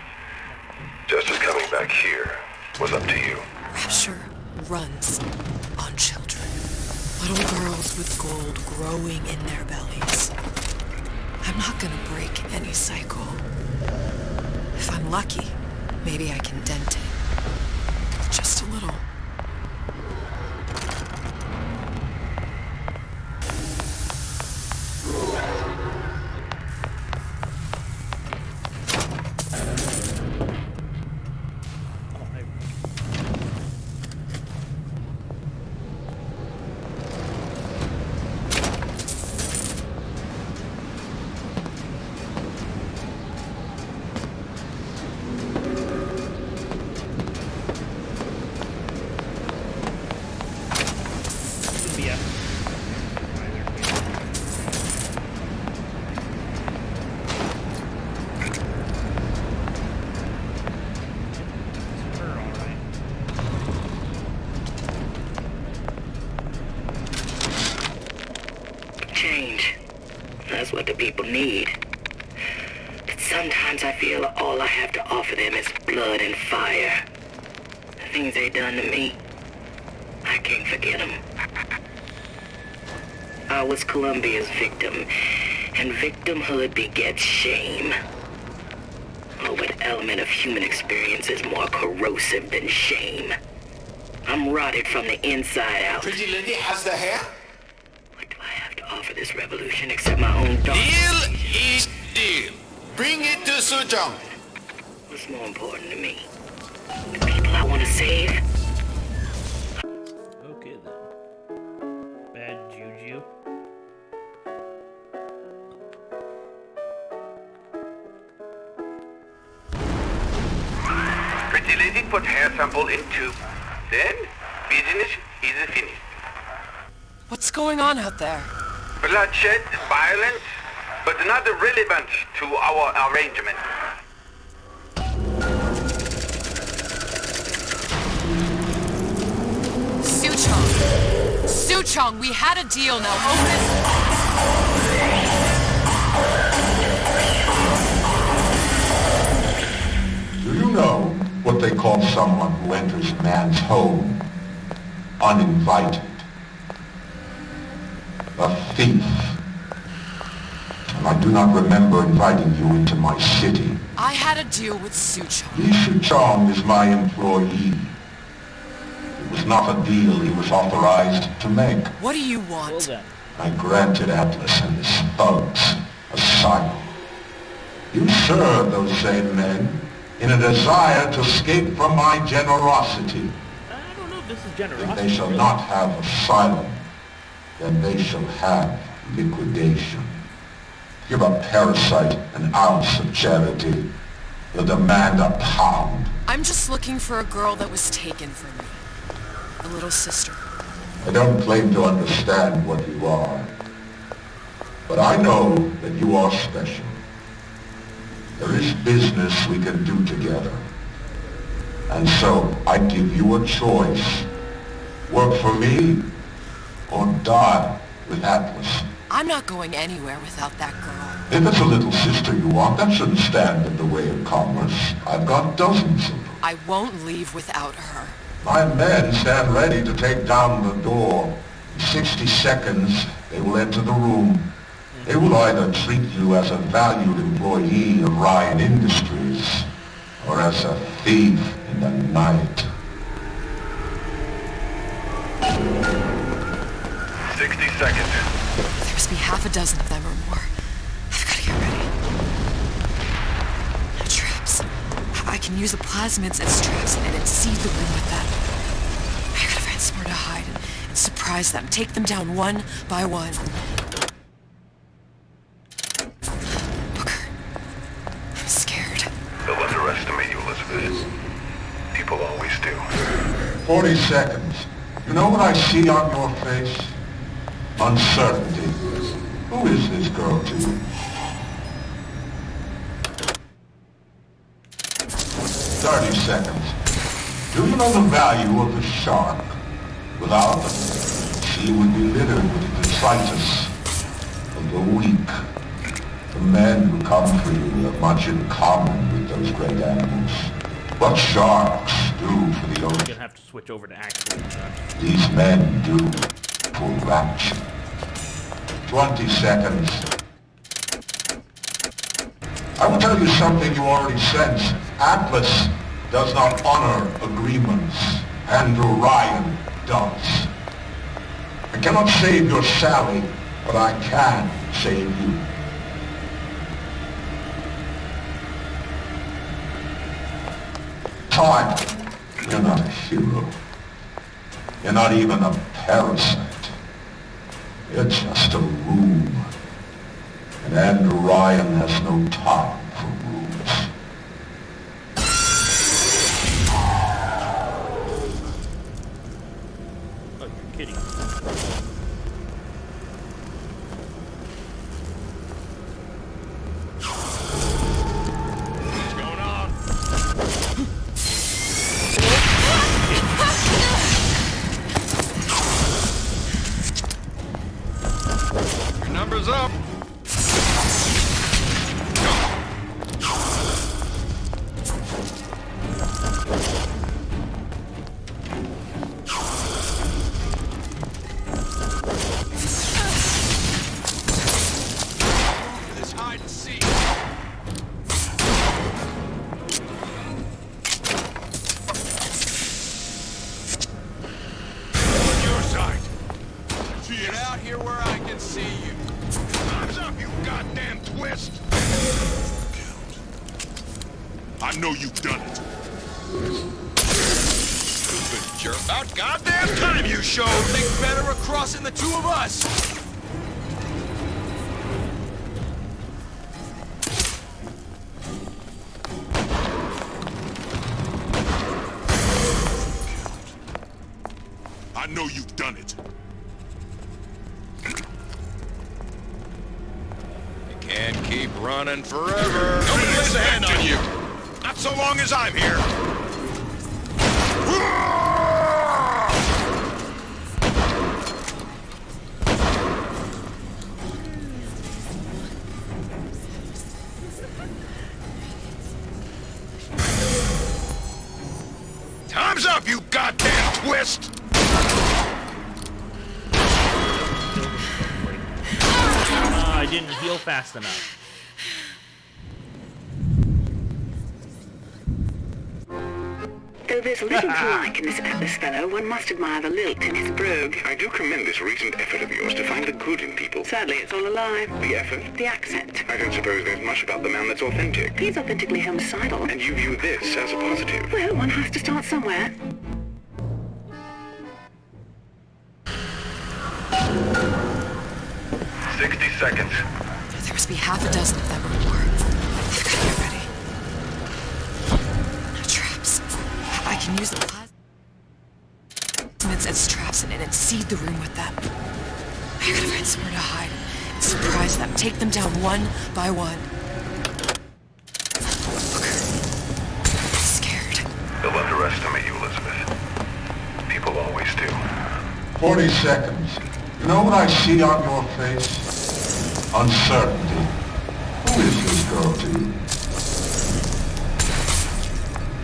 Just as coming back here was up to you. Rapture runs on children. Little girls with gold growing in their bellies. I'm not gonna break any cycle. If I'm lucky, maybe I can dent it. Just a little. Change. That's what the people need. But sometimes I feel all I have to offer them is blood and fire. The things they done to me, I can't forget them. I was Columbia's victim, and victimhood begets shame. Oh, what element of human experience is more corrosive than shame? I'm rotted from the inside out. Pretty lady has the hair? Offer this revolution except my own dark. Deal is deal. Bring it to Sujong. What's more important to me? The people I want to save? Okay then. Bad juju. Pretty lady put hair sample in tube. Then business is finished. What's going on out there? Bloodshed, violence, but not relevant to our arrangement. Suchong, we had a deal, now open. Do you know what they call someone who enters a man's home uninvited? A thief. And I do not remember inviting you into my city. I had a deal with Suchong. Li Suchong is my employee. It was not a deal he was authorized to make. What do you want? I granted Atlas and his thugs asylum. You served those same men in a desire to escape from my generosity. I don't know if this is If generosity. they shall not have asylum, then they shall have liquidation. Give a parasite an ounce of charity. He'll demand a pound. I'm just looking for a girl that was taken from me. A little sister. I don't claim to understand what you are, but I know that you are special. There is business we can do together. And so I give you a choice. Work for me or die with Atlas. I'm not going anywhere without that girl. If it's a little sister you want, that shouldn't stand in the way of commerce. I've got dozens of them. I won't leave without her. My men stand ready to take down the door. In 60 seconds, they will enter the room. They will either treat you as a valued employee of Ryan Industries or as a thief in the night. 60 seconds. There must be half a dozen of them or more. I've got to get ready. No traps. I can use the plasmids as traps and seed the room with them. I gotta find somewhere to hide and surprise them. Take them down one by one. Booker. I'm scared. Don't underestimate you, Elizabeth. People always do. 40 seconds. You know what I see on your face? Uncertainty. Who is this girl to you? 30 seconds. Do you know the value of a shark? Without them, the sea would be littered with the detritus of the weak. The men who come for you have much in common with those great animals. What sharks do for the You're ocean, gonna have to switch over to actual. these men do for rapture. 20 seconds. I will tell you something you already sense. Atlas does not honor agreements, and Orion does. I cannot save your Sally, but I can save you. Time, you're not a hero. You're not even a parasite. You're just a room. And Orion has no time for rooms. Oh, you're kidding. What's going on? Your number's up. This hide and seek. On your side. Get out here where I can see you. Time's up, you goddamn twist! I know you've done it. Stupid jerk. About goddamn time you showed! Think better of crossing the two of us! I know you've done it. You can't keep running forever. Nobody lays a hand on you! Not so long as I'm here! Time's up, you goddamn twist! I didn't heal fast enough. Though there's little to like in this Atlas fellow, one must admire the lilt in his brogue. I do commend this recent effort of yours to find the good in people. Sadly, it's all a lie. The effort? The accent. I don't suppose there's much about the man that's authentic. He's authentically homicidal. And you view this as a positive. Well, one has to start somewhere. Seconds. There must be half a dozen of them or more. I've got to get ready. No traps. I can use the plasmids as traps and seed the room with them. I gotta find somewhere to hide and surprise them. Take them down one by one. Booker. I'm scared. They'll underestimate you, Elizabeth. People always do. 40 seconds. You know what I see on your face? Uncertainty. Who is this girl to you?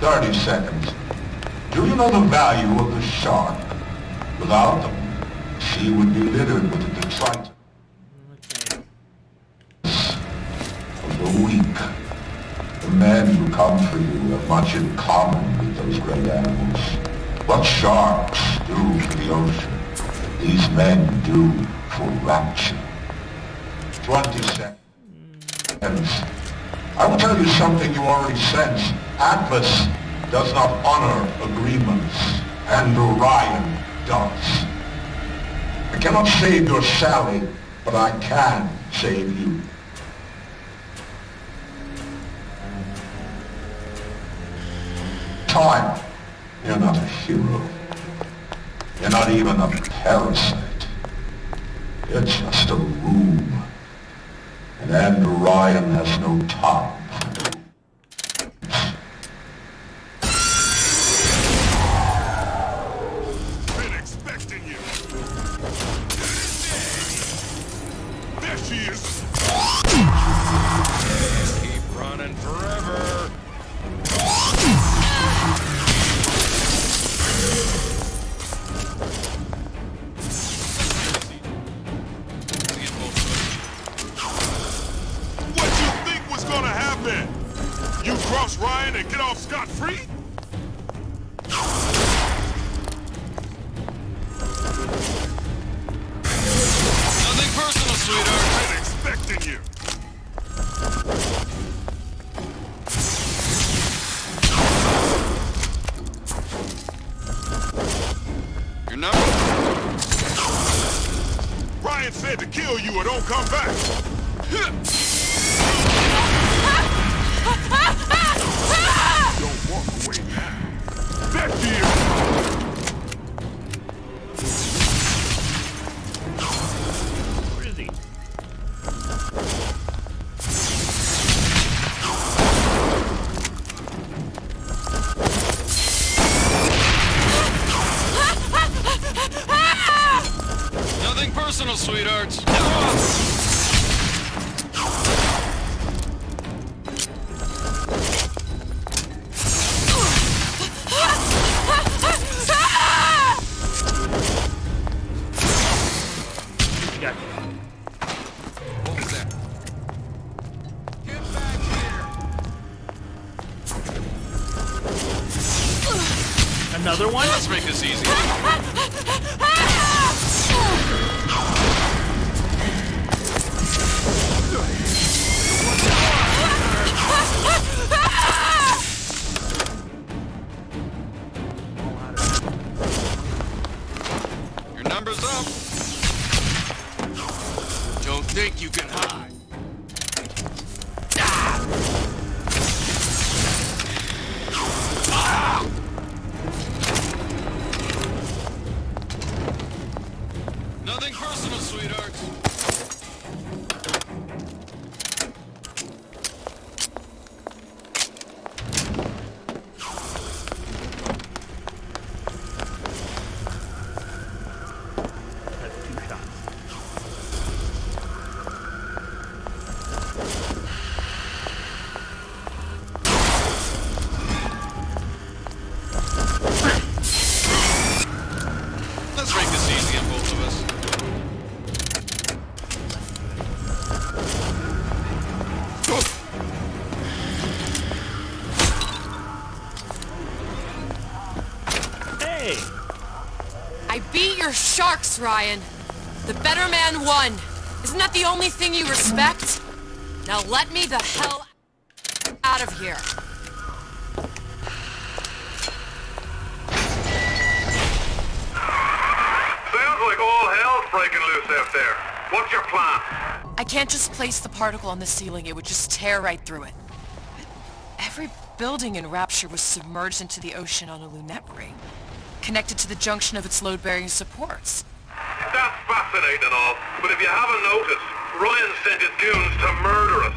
30 seconds. Do you know the value of the shark? Without them, the sea would be littered with the detritus of the weak. The men who come for you have much in common with those great animals. What sharks do for the ocean, these men do for rapture. 20 seconds. I will tell you something you already sense. Atlas does not honor agreements, and Orion does. I cannot save your Sally, but I can save you. Time, you're not a hero. You're not even a parasite. You're just a room. And Orion has no time. Been expecting you. There she is. Keep running forever. What you think was gonna happen? off scot-free? Nothing personal, sweetheart. I'm expecting you. Your number? Ryan said to kill you or don't come back. Don't walk away now. That deal. Where is he? Nothing personal, sweethearts. What was that? Another one? Let's make this easy. Your number's up. Don't think you can hide. Nothing personal, sweethearts. That's 2 shots. Let's make this easy on both of us. Hey! I beat your sharks, Ryan. The better man won. Isn't that the only thing you respect? Now let me the hell out of here. Sounds like all hell's breaking loose out there. What's your plan? I can't just place the particle on the ceiling. It would just tear right through it. Every building in Rapture was submerged into the ocean on a lunette ring, connected to the junction of its load-bearing supports. That's fascinating and all, but if you haven't noticed, Ryan sent his goons to murder us.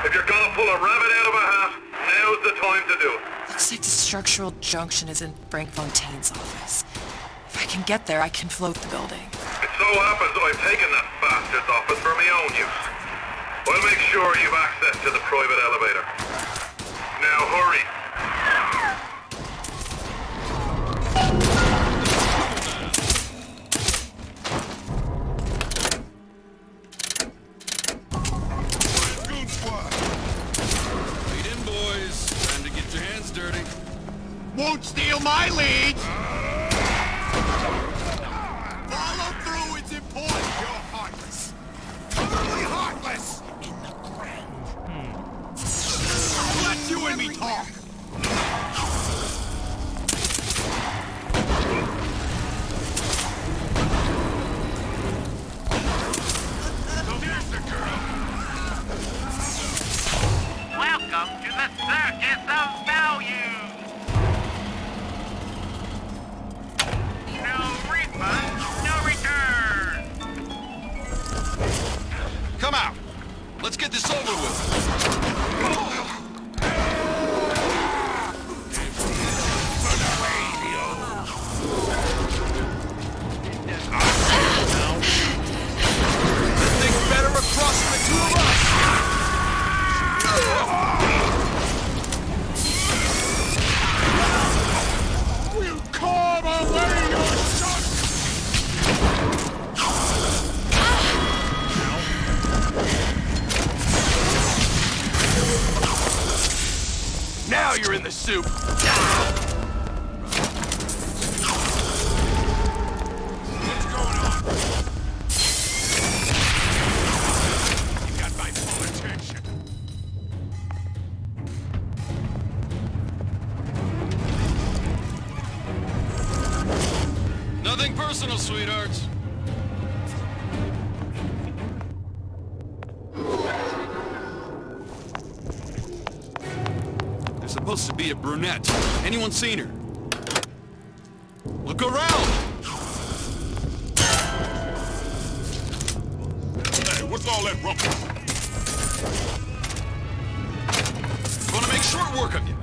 If you're gonna pull a rabbit out of a hat, now's the time to do it. Looks like the structural junction is in Frank Fontaine's office. If I can get there, I can float the building. It so happens I've taken that bastard's office for my own use. I'll make sure you've access to the private elevator. Now hurry. Goon squad. Lead in, boys. Time to get your hands dirty. Won't steal my leads! Follow through, it's important! You're heartless. Totally heartless. Let you and me talk! Here's the girl. Welcome to the Circus of Value. No refund, no return. Come out. Let's get this over with. Think better across the two of us! We'll carve away your son! the soup. What's going on? You got my full attention. Nothing personal, sweethearts. There's supposed to be a brunette. Anyone seen her? Look around! Hey, what's all that rumpus? Wanna make short work of you?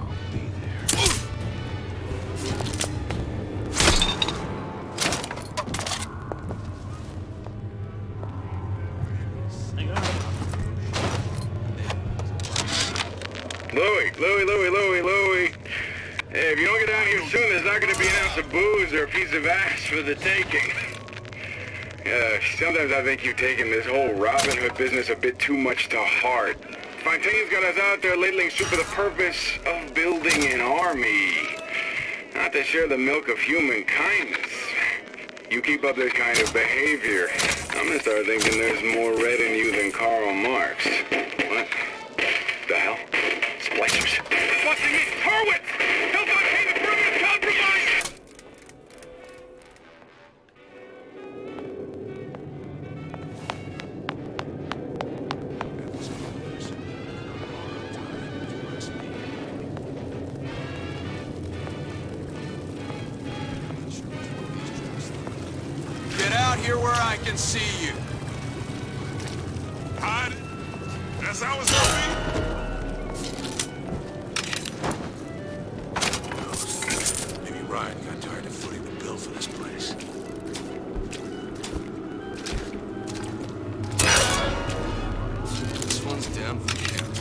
Louie. Hey, if you don't get down here soon, there's not going to be an ounce of booze or a piece of ass for the taking. Sometimes I think you've taken this whole Robin Hood business a bit too much to heart. Fontaine's got us out there ladling soup for the purpose of building an army. Not to share the milk of human kindness. You keep up this kind of behavior, I'm gonna start thinking there's more red in you than Karl Marx. What the hell? Splicers. Busting me! Horwitz! Tell Fontaine the room is compromised! Get out here where I can see you. Hide it? That's how it's gonna be? Maybe Ryan got tired of footing the bill for this place. This one's down for the count.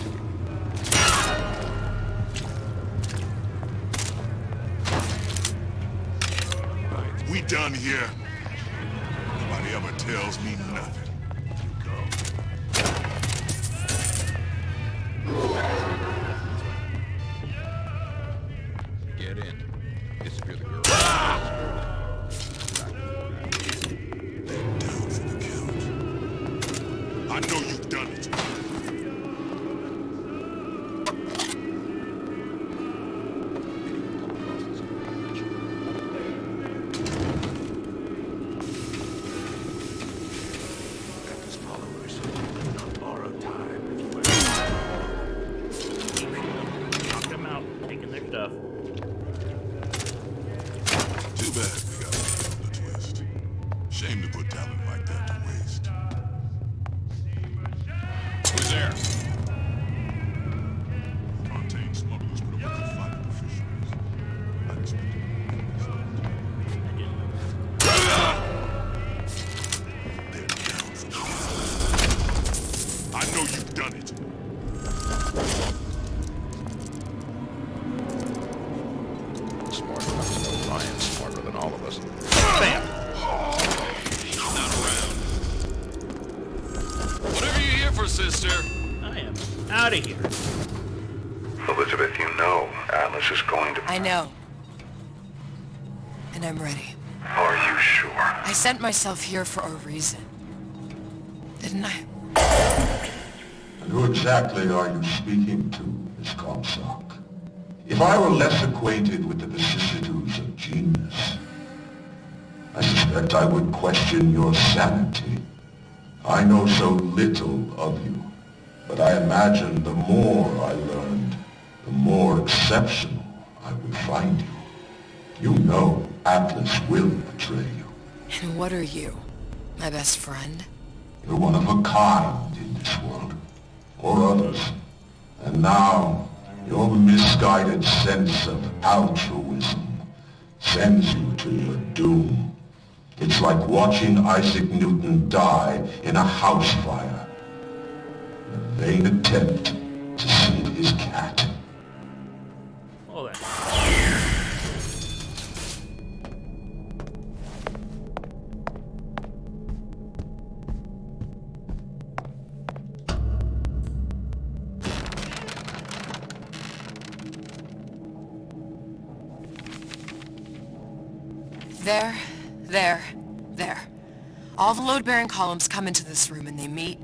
Right, we done here. Nobody ever tells me nothing. Get in. Disappear the girl. They're down for the count. I know you've done it. His followers not borrow time if you Knocked them out, taking their stuff. Too bad we got left on the twist. Shame to put talent like that to waste. Who's there? Fontaine smugglers put up with the fight of the fisheries. I expected they're down for the count. I know you've done it. Smart enough to know Ryan's smarter than all of us. Bam! Not around. Whatever you're here for, sister. I am out of here. Elizabeth, you know Atlas is going to... I know. And I'm ready. Are you sure? I sent myself here for a reason. Didn't I? And who exactly are you speaking to, Miss Comstock? If I were less acquainted with the vicissitudes of genius, I suspect I would question your sanity. I know so little of you, but I imagine the more I learned, the more exceptional I would find you. You know Atlas will betray you. And what are you? My best friend? You're one of a kind in this world, or others. And now, your misguided sense of altruism sends you to your doom. It's like watching Isaac Newton die in a house fire, in a vain attempt to save his cat. All that. There. All the load-bearing columns come into this room and they meet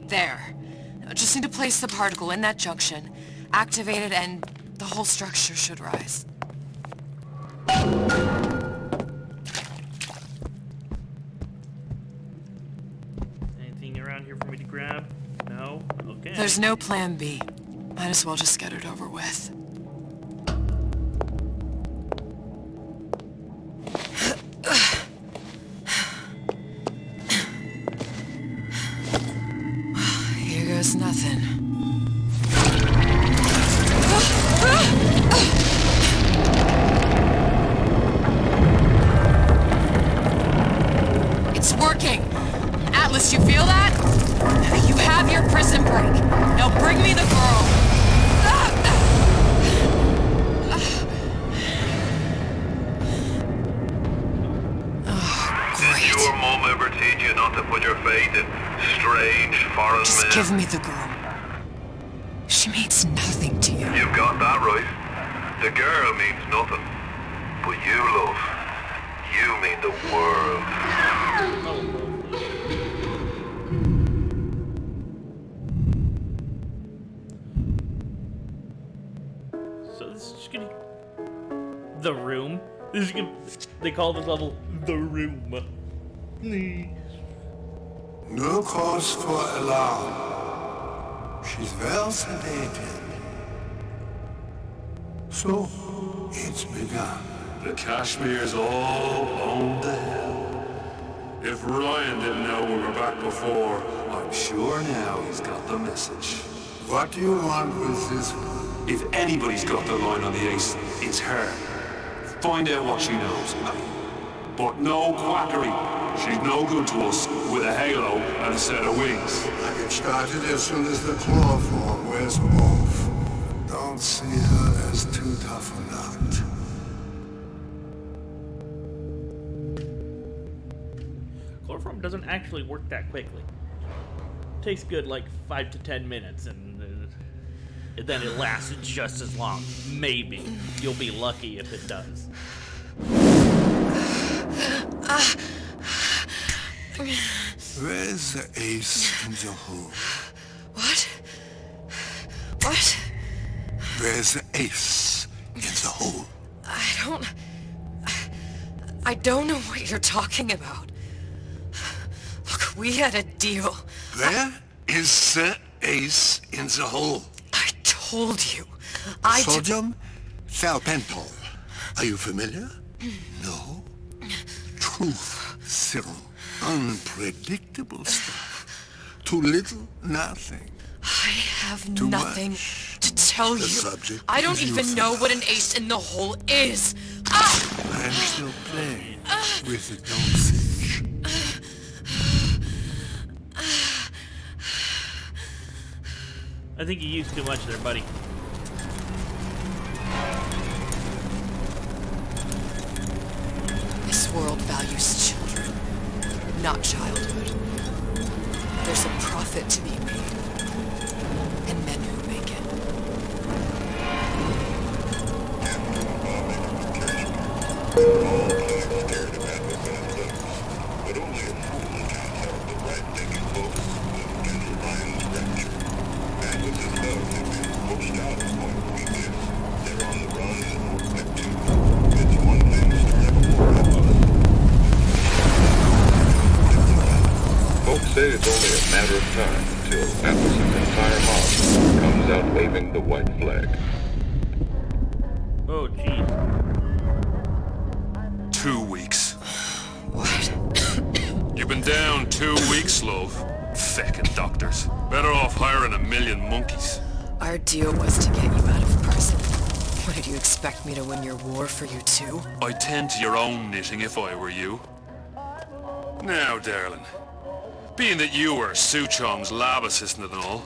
there. Now, just need to place the particle in that junction, activate it, and the whole structure should rise. Anything around here for me to grab? No? Okay. There's no plan B. Might as well just get it over with. Here goes nothing. It's working! Atlas, you feel that? You have your prison break. Now bring me the girl. Did your mom ever teach you not to put your faith in strange foreign Just men? give me the girl. She means nothing to you. You've got that right. The girl means nothing. But you, love, you mean the world. So this is just gonna... The Room? This is gonna... They call this level The Room. No cause for alarm. She's well sedated. So, it's begun. The Kashmir's all boned to hell. If Ryan didn't know we were back before, I'm sure now he's got the message. What do you want with this? If anybody's got the line on the ace, it's her. Find out what she knows. But no quackery. She's no good to us with a halo and a set of wings. I get started as soon as the claw form wears off. Don't see her as too tough a nut. Chloroform doesn't actually work that quickly. It takes good like 5 to 10 minutes, and then it lasts just as long. Maybe. You'll be lucky if it does. Where's the ace in the hole? What? What? Where's the ace in the hole? I don't know what you're talking about. Look, we had a deal. Where is the ace in the hole? I told you. Sodium thiopental. Are you familiar? No? Truth serum. Unpredictable stuff. Too little, nothing. I have Too nothing much. to tell The you. subject I don't is even know what an ace in the hole is. I'm still playing with the dosage. I think you used too much there, buddy. This world values children, not childhood. There's a profit to be made, and men who make it. But only a fool can tell the right thinking folks against Ryan's rapture. And with his love had been pushed out of point like this, they're on the run and more quick too. It's one thing to start a war at others. Folks say it's only a matter of time until Atlas's entire mob comes out waving the white flag. Oh, geez. 2 weeks. What? You've been down 2 weeks, love. Feckin' doctors. Better off hiring 1,000,000 monkeys. Our deal was to get you out of prison. What, did you expect me to win your war for you too? I'd tend to your own knitting if I were you. Now, darling, being that you were Su Chong's lab assistant and all,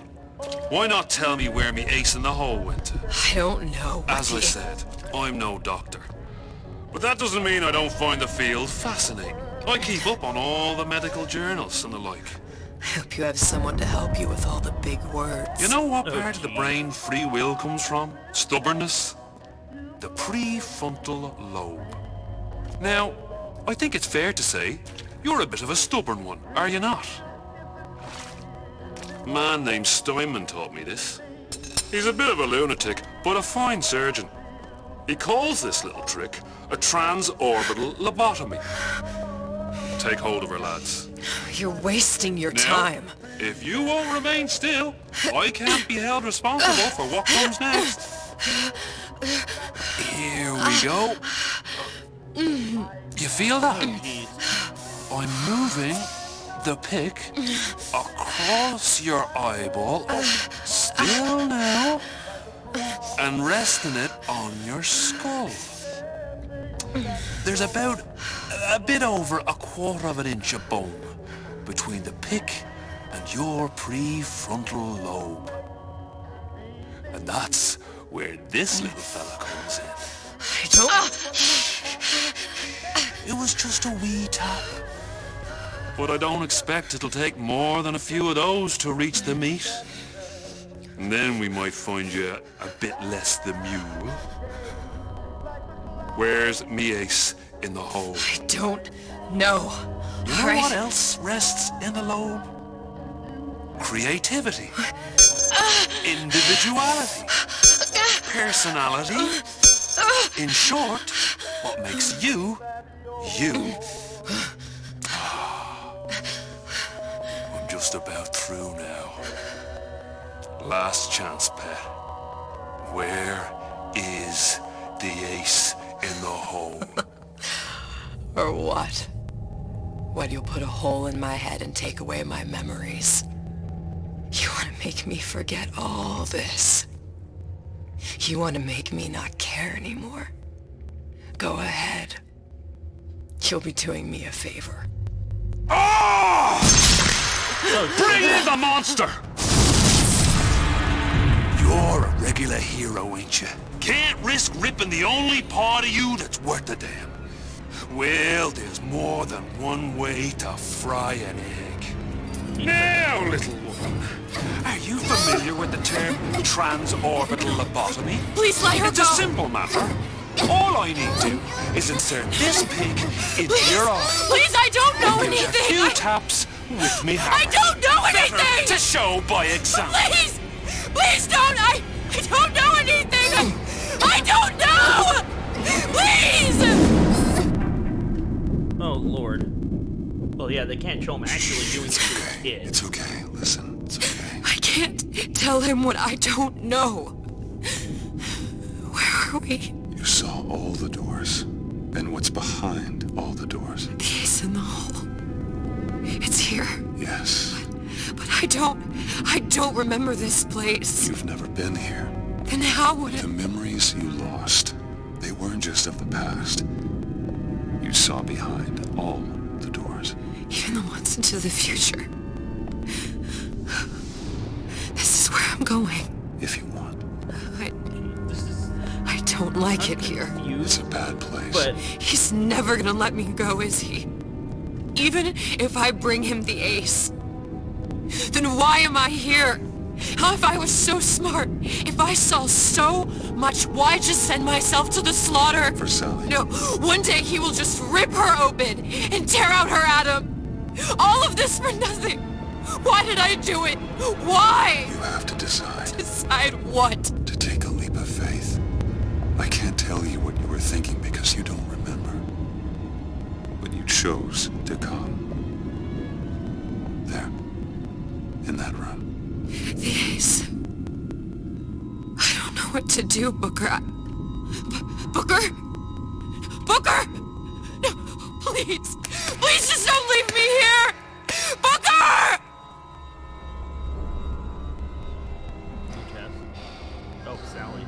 why not tell me where me ace in the hole went to? I don't know. As I said, I'm no doctor. But that doesn't mean I don't find the field fascinating. I keep up on all the medical journals and the like. I hope you have someone to help you with all the big words. You know what part of the brain free will comes from? Stubbornness? The prefrontal lobe. Now, I think it's fair to say you're a bit of a stubborn one, are you not? A man named Steinman taught me this. He's a bit of a lunatic, but a fine surgeon. He calls this little trick a transorbital lobotomy. Take hold of her, lads. You're wasting your Now, time. if you won't remain still, I can't be held responsible for what comes next. Here we go. You feel that? I'm moving the pick across your eyeball, still now, and resting it on your skull. There's about a bit over 1/4 of an inch of bone between the pick and your prefrontal lobe. And that's where this little fella comes in. I don't... It was just a wee tap. But I don't expect it'll take more than a few of those to reach the meat. And then we might find you a bit less the mule. Where's me ace in the hole? I don't know. You know what else rests in the lobe? Creativity. Individuality. Personality. In short, what makes you, you. I'm just about through now. Last chance, pet. Where is the ace in the hole? Or what? What, you'll put a hole in my head and take away my memories? You want to make me forget all this? You want to make me not care anymore? Go ahead. You'll be doing me a favor. Oh! Bring in the monster! You're a regular hero, ain't you? Can't risk ripping the only part of you that's worth a damn. Well, there's more than one way to fry an egg. Now, little woman, are you familiar with the term transorbital lobotomy? Please let her It's go! a simple matter. All I need to is insert this pig into your eye. Please, I don't know and give you anything! a few taps with me hammer. I don't know Better anything! to show by example. Please! Please don't! I don't know anything! I don't know! Please! Oh, Lord. Well, yeah, they can't show him actually doing it to his kid. It's okay. Listen, it's okay. I can't tell him what I don't know. Where are we? You saw all the doors. And what's behind all the doors? The ace in the hole. It's here. Yes. But I don't remember this place. You've never been here. Then how would The memories you lost, they weren't just of the past. You saw behind all the doors. Even the ones into the future. This is where I'm going. If you want. I don't like it here. It's a bad place. But he's never gonna let me go, is he? Even if I bring him the ace. Then why am I here? How if I was so smart? If I saw so much, why just send myself to the slaughter? For Sally. No, one day he will just rip her open and tear out her atom. All of this for nothing. Why did I do it? Why? You have to decide. Decide what? To take a leap of faith. I can't tell you what you were thinking because you don't remember. But you chose to come. There. In that room. The ace. I don't know what to do, Booker. Booker? Booker! No, please. Please just don't leave me here! Booker! Tess. Oh, Sally.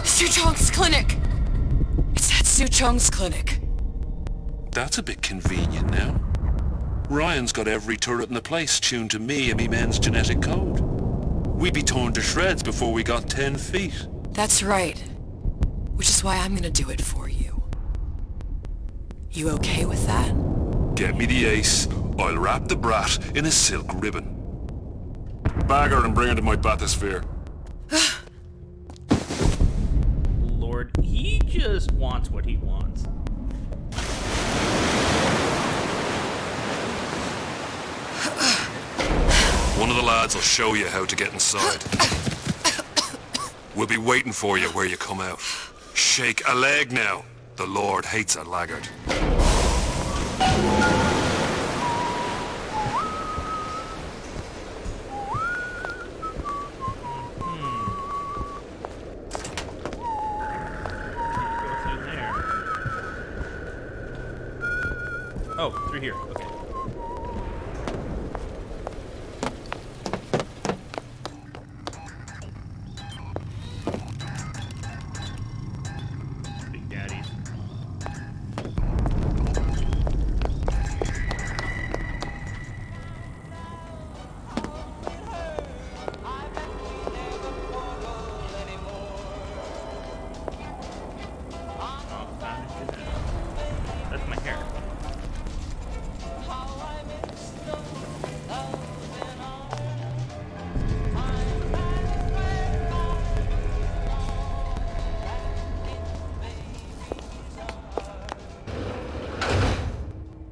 Suchong's clinic! It's at Suchong's clinic. That's a bit convenient now. Ryan's got every turret in the place tuned to me and me men's genetic code. We'd be torn to shreds before we got 10 feet. That's right. Which is why I'm gonna do it for you. You okay with that? Get me the ace, I'll wrap the brat in a silk ribbon. Bag her and bring her to my bathysphere. Lord, he just wants what he wants. One of the lads will show you how to get inside. We'll be waiting for you where you come out. Shake a leg now. The Lord hates a laggard. Oh, through here. Okay. Big daddies. That's my hair.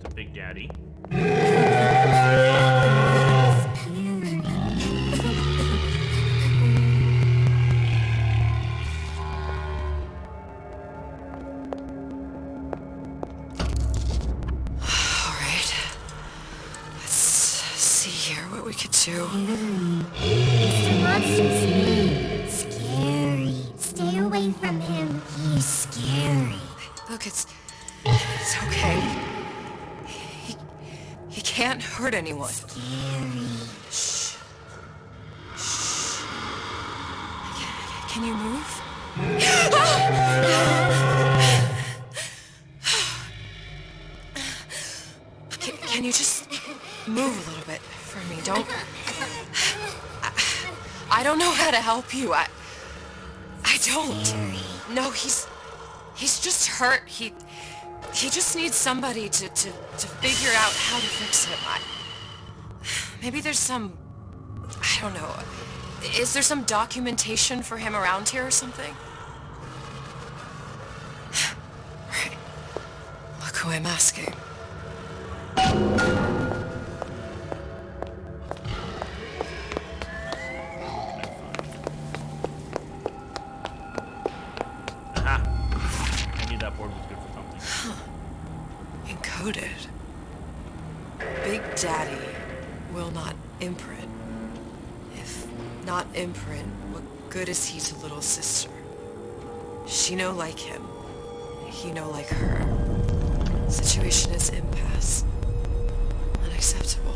It's a big daddy. Alright. Let's see here what we could do. Mr. Monster's mean. Scary. Stay away from him. He's scary. Look, it's okay. He can't hurt anyone. Scary. Shh. Shh. Can you move? Can you just move a little bit for me? Don't... I don't know how to help you. I don't. No, he's just hurt. He just needs somebody to figure out how to fix him. Maybe there's some... I don't know. Is there some documentation for him around here or something? Right. Look who I'm asking. Aha! I knew that board was good for something. Encoded. Big Daddy will not imprint. If not imprint, what good is he to little sister? She no like him. He no like her. Situation is impasse. Unacceptable.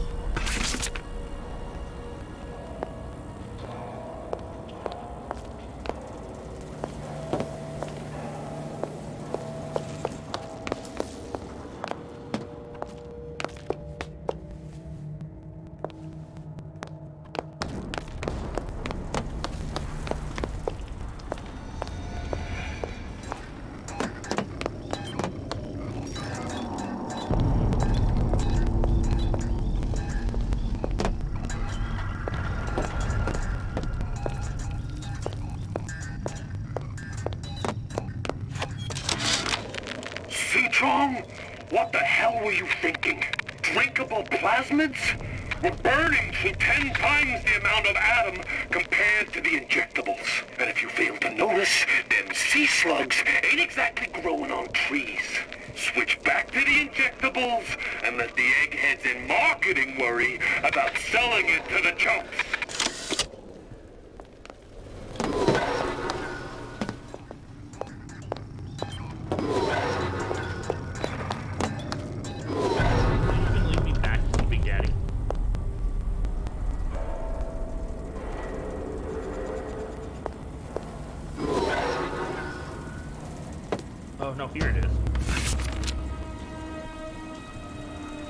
Seatron, what the hell were you thinking? Drinkable plasmids? We're burning through 10 times the amount of atom compared to the injectables. And if you fail to notice, them sea slugs ain't exactly growing on trees. Switch back to the injectables and let the eggheads in marketing worry about selling it to the chumps. Oh, no, here it is.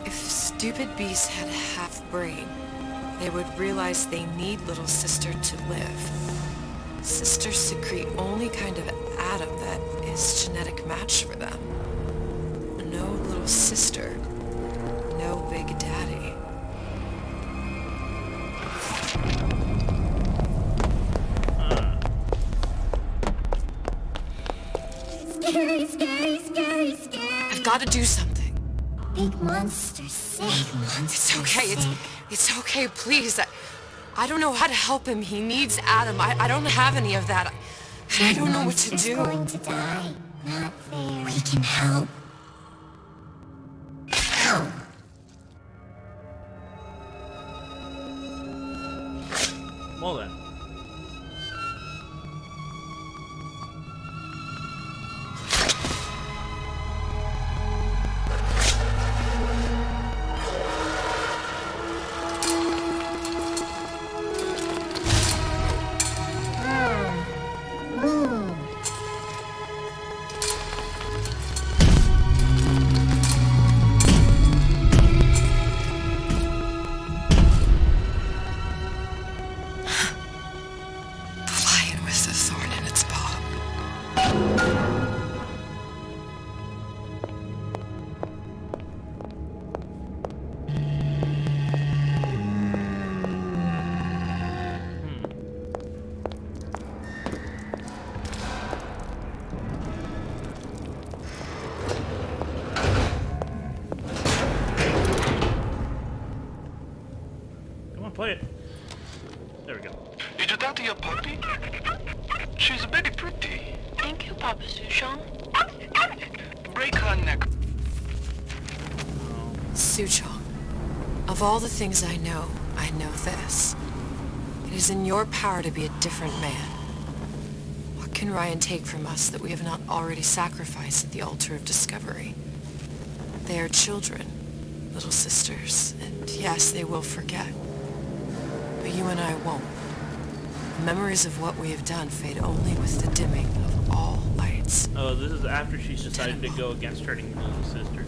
If stupid beasts had a half-brain, they would realize they need little sister to live. Sisters secrete only kind of atom that is genetic match for them. No little sister, no Big Daddy. Scary, scary, scary, scary. I've got to do something. Big monster sick. It's okay. It's okay, please. I don't know how to help him. He needs Adam. I don't have any of that. I don't know what to do. Going to die. Not fair. We can help. Help. Well then. Lion with the thorn in its paw. Come on, play it. There we go. Did you talk to your puppy? She's very pretty. Thank you, Papa Sushong. Break her neck. Suchong, of all the things I know this. It is in your power to be a different man. What can Ryan take from us that we have not already sacrificed at the altar of discovery? They are children, little sisters, and yes, they will forget. But you and I won't. Memories of what we have done fade only with the dimming of all lights. Oh, this is after she's decided to go against hurting her little sister.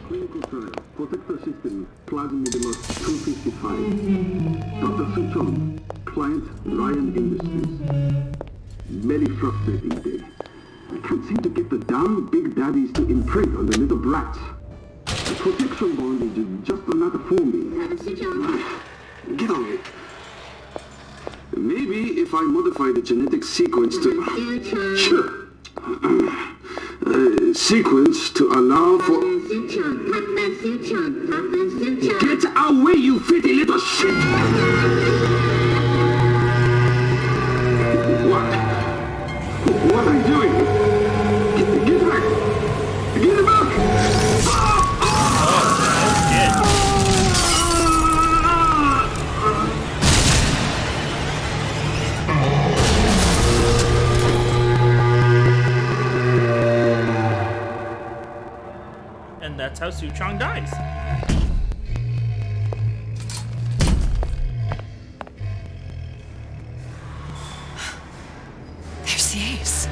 Clinical trial. Protector system. Plasmidemos 255. Dr. Suchong. Client Ryan Industries. Very frustrating day. I can't seem to get the damn big daddies to imprint on the little brats. The protection bond is just another forming. Get on it. Maybe if I modify the genetic sequence to... sequence to allow for... Get away, you filthy little shit! What are you doing? Get back! Get back! And that's how Suchong dies. There's the ace.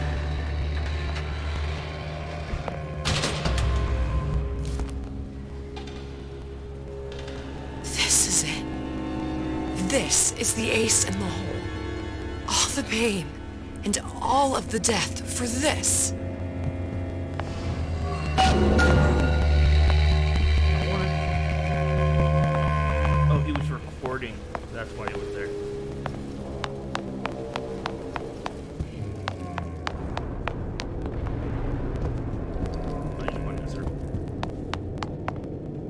This is it. This is the ace in the hole. All the pain and all of the death for this. Oh, he was recording. That's why it was there.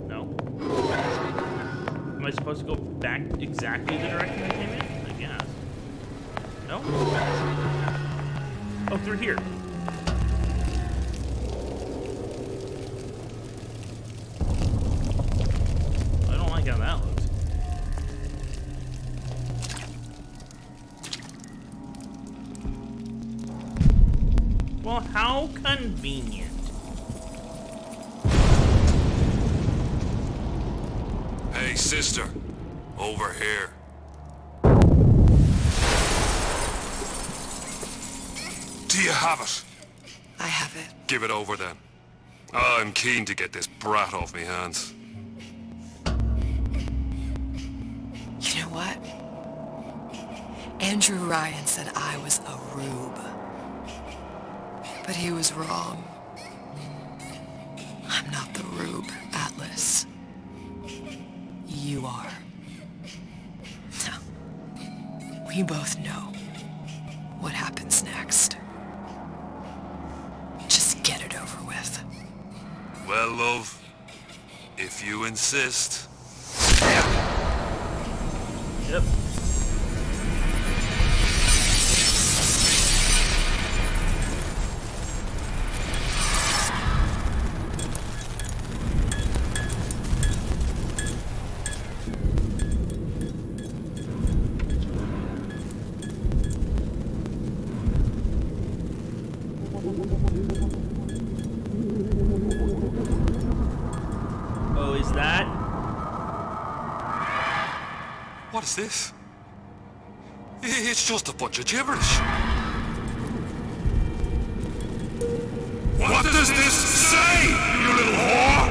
No? Am I supposed to go back exactly the direction I came in? I guess. No? Oh, through here. I don't like how that looks. Well, how convenient. Hey, sister. Over here. Do you have it? I have it. Give it over then. I'm keen to get this brat off me hands. You know what? Andrew Ryan said I was a rube. But he was wrong. I'm not the rube, Atlas. You are. Now, we both know what happens next. Just get it over with. Well, love, if you insist. Yep. Oh, is that? What is this? It's just a bunch of gibberish. What does this say, you little whore?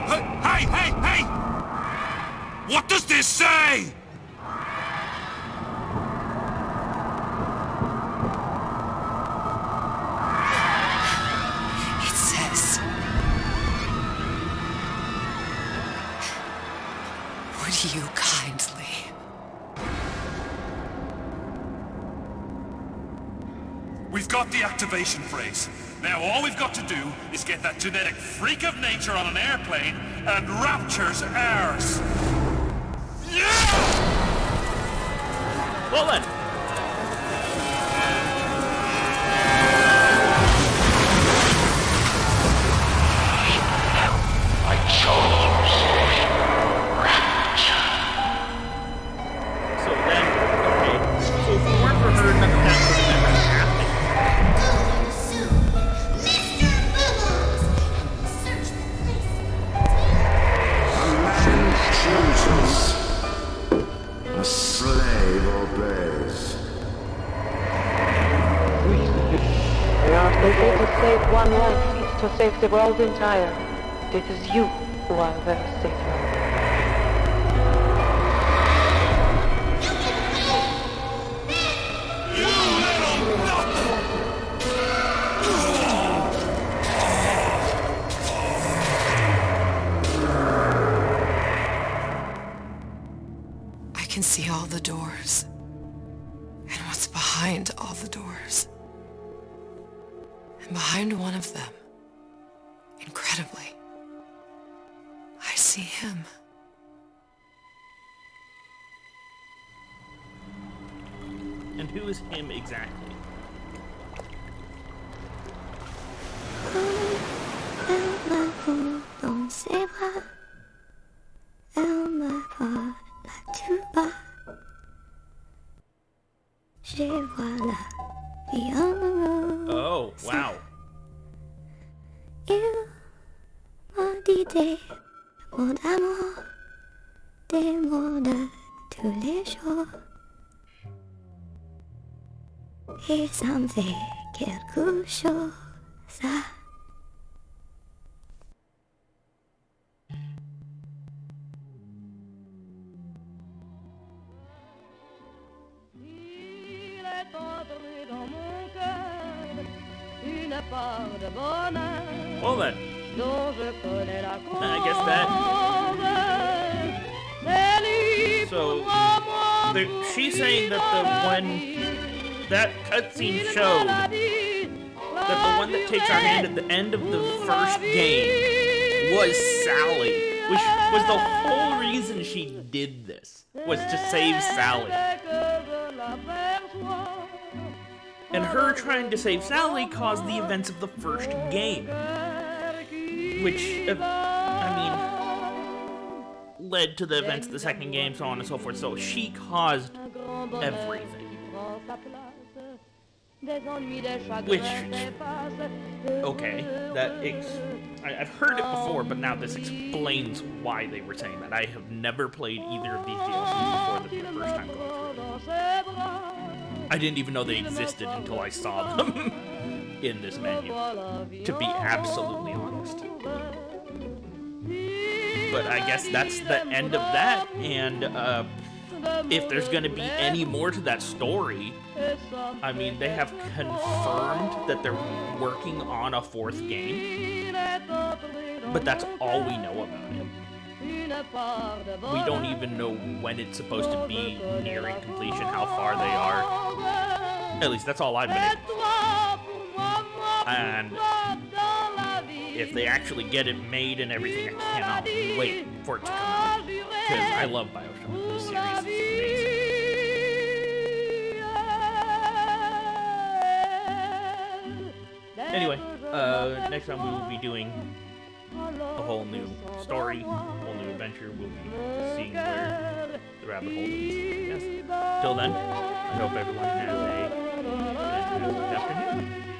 Hey, hey, hey, hey! What does this say? It says, would you kindly? We've got the activation phrase. Now all we've got to do is get that genetic freak of nature on an airplane, and Rapture's ours. Yeah! Well then. I chose Rapture. So then, okay. So if it weren't for her, none of that would have ever happened. Chooses. A slave obeys. They are able to save one life is to save the world entire. It is you who are their savior. I can see all the doors. And what's behind all the doors. And behind one of them, incredibly, I see him. And who is him exactly? Dans ses bras, elle me parle tout bas. Je vois la vie en rose. Oh, wow. Il m'a dit des mots d'amour, des mots de tous les jours. Et ça me fait quelque chose, ça. Well then. I guess that. So, she's saying that that cutscene showed that the one that takes our hand at the end of the first game was Sally, which was the whole reason she did this, was to save Sally. And her trying to save Sally caused the events of the first game, which, led to the events of the second game, so on and so forth. So she caused everything. Which, okay, I've heard it before, but now this explains why they were saying that. I have never played either of these DLCs before the first time going through it. I didn't even know they existed until I saw them in this menu, to be absolutely honest. But I guess that's the end of that, and if there's going to be any more to that story. I mean, they have confirmed that they're working on a 4th game, but that's all we know about it. We don't even know when it's supposed to be nearing completion, how far they are. At least that's all I've been able to see. And if they actually get it made and everything, I cannot wait for it to come out. Because I love Bioshock. The series is amazing. Anyway, next time we will be doing a whole new story, a whole new adventure. We'll be seeing where the rabbit hole leads. Yes. Till then, I hope everyone has a fantastic afternoon.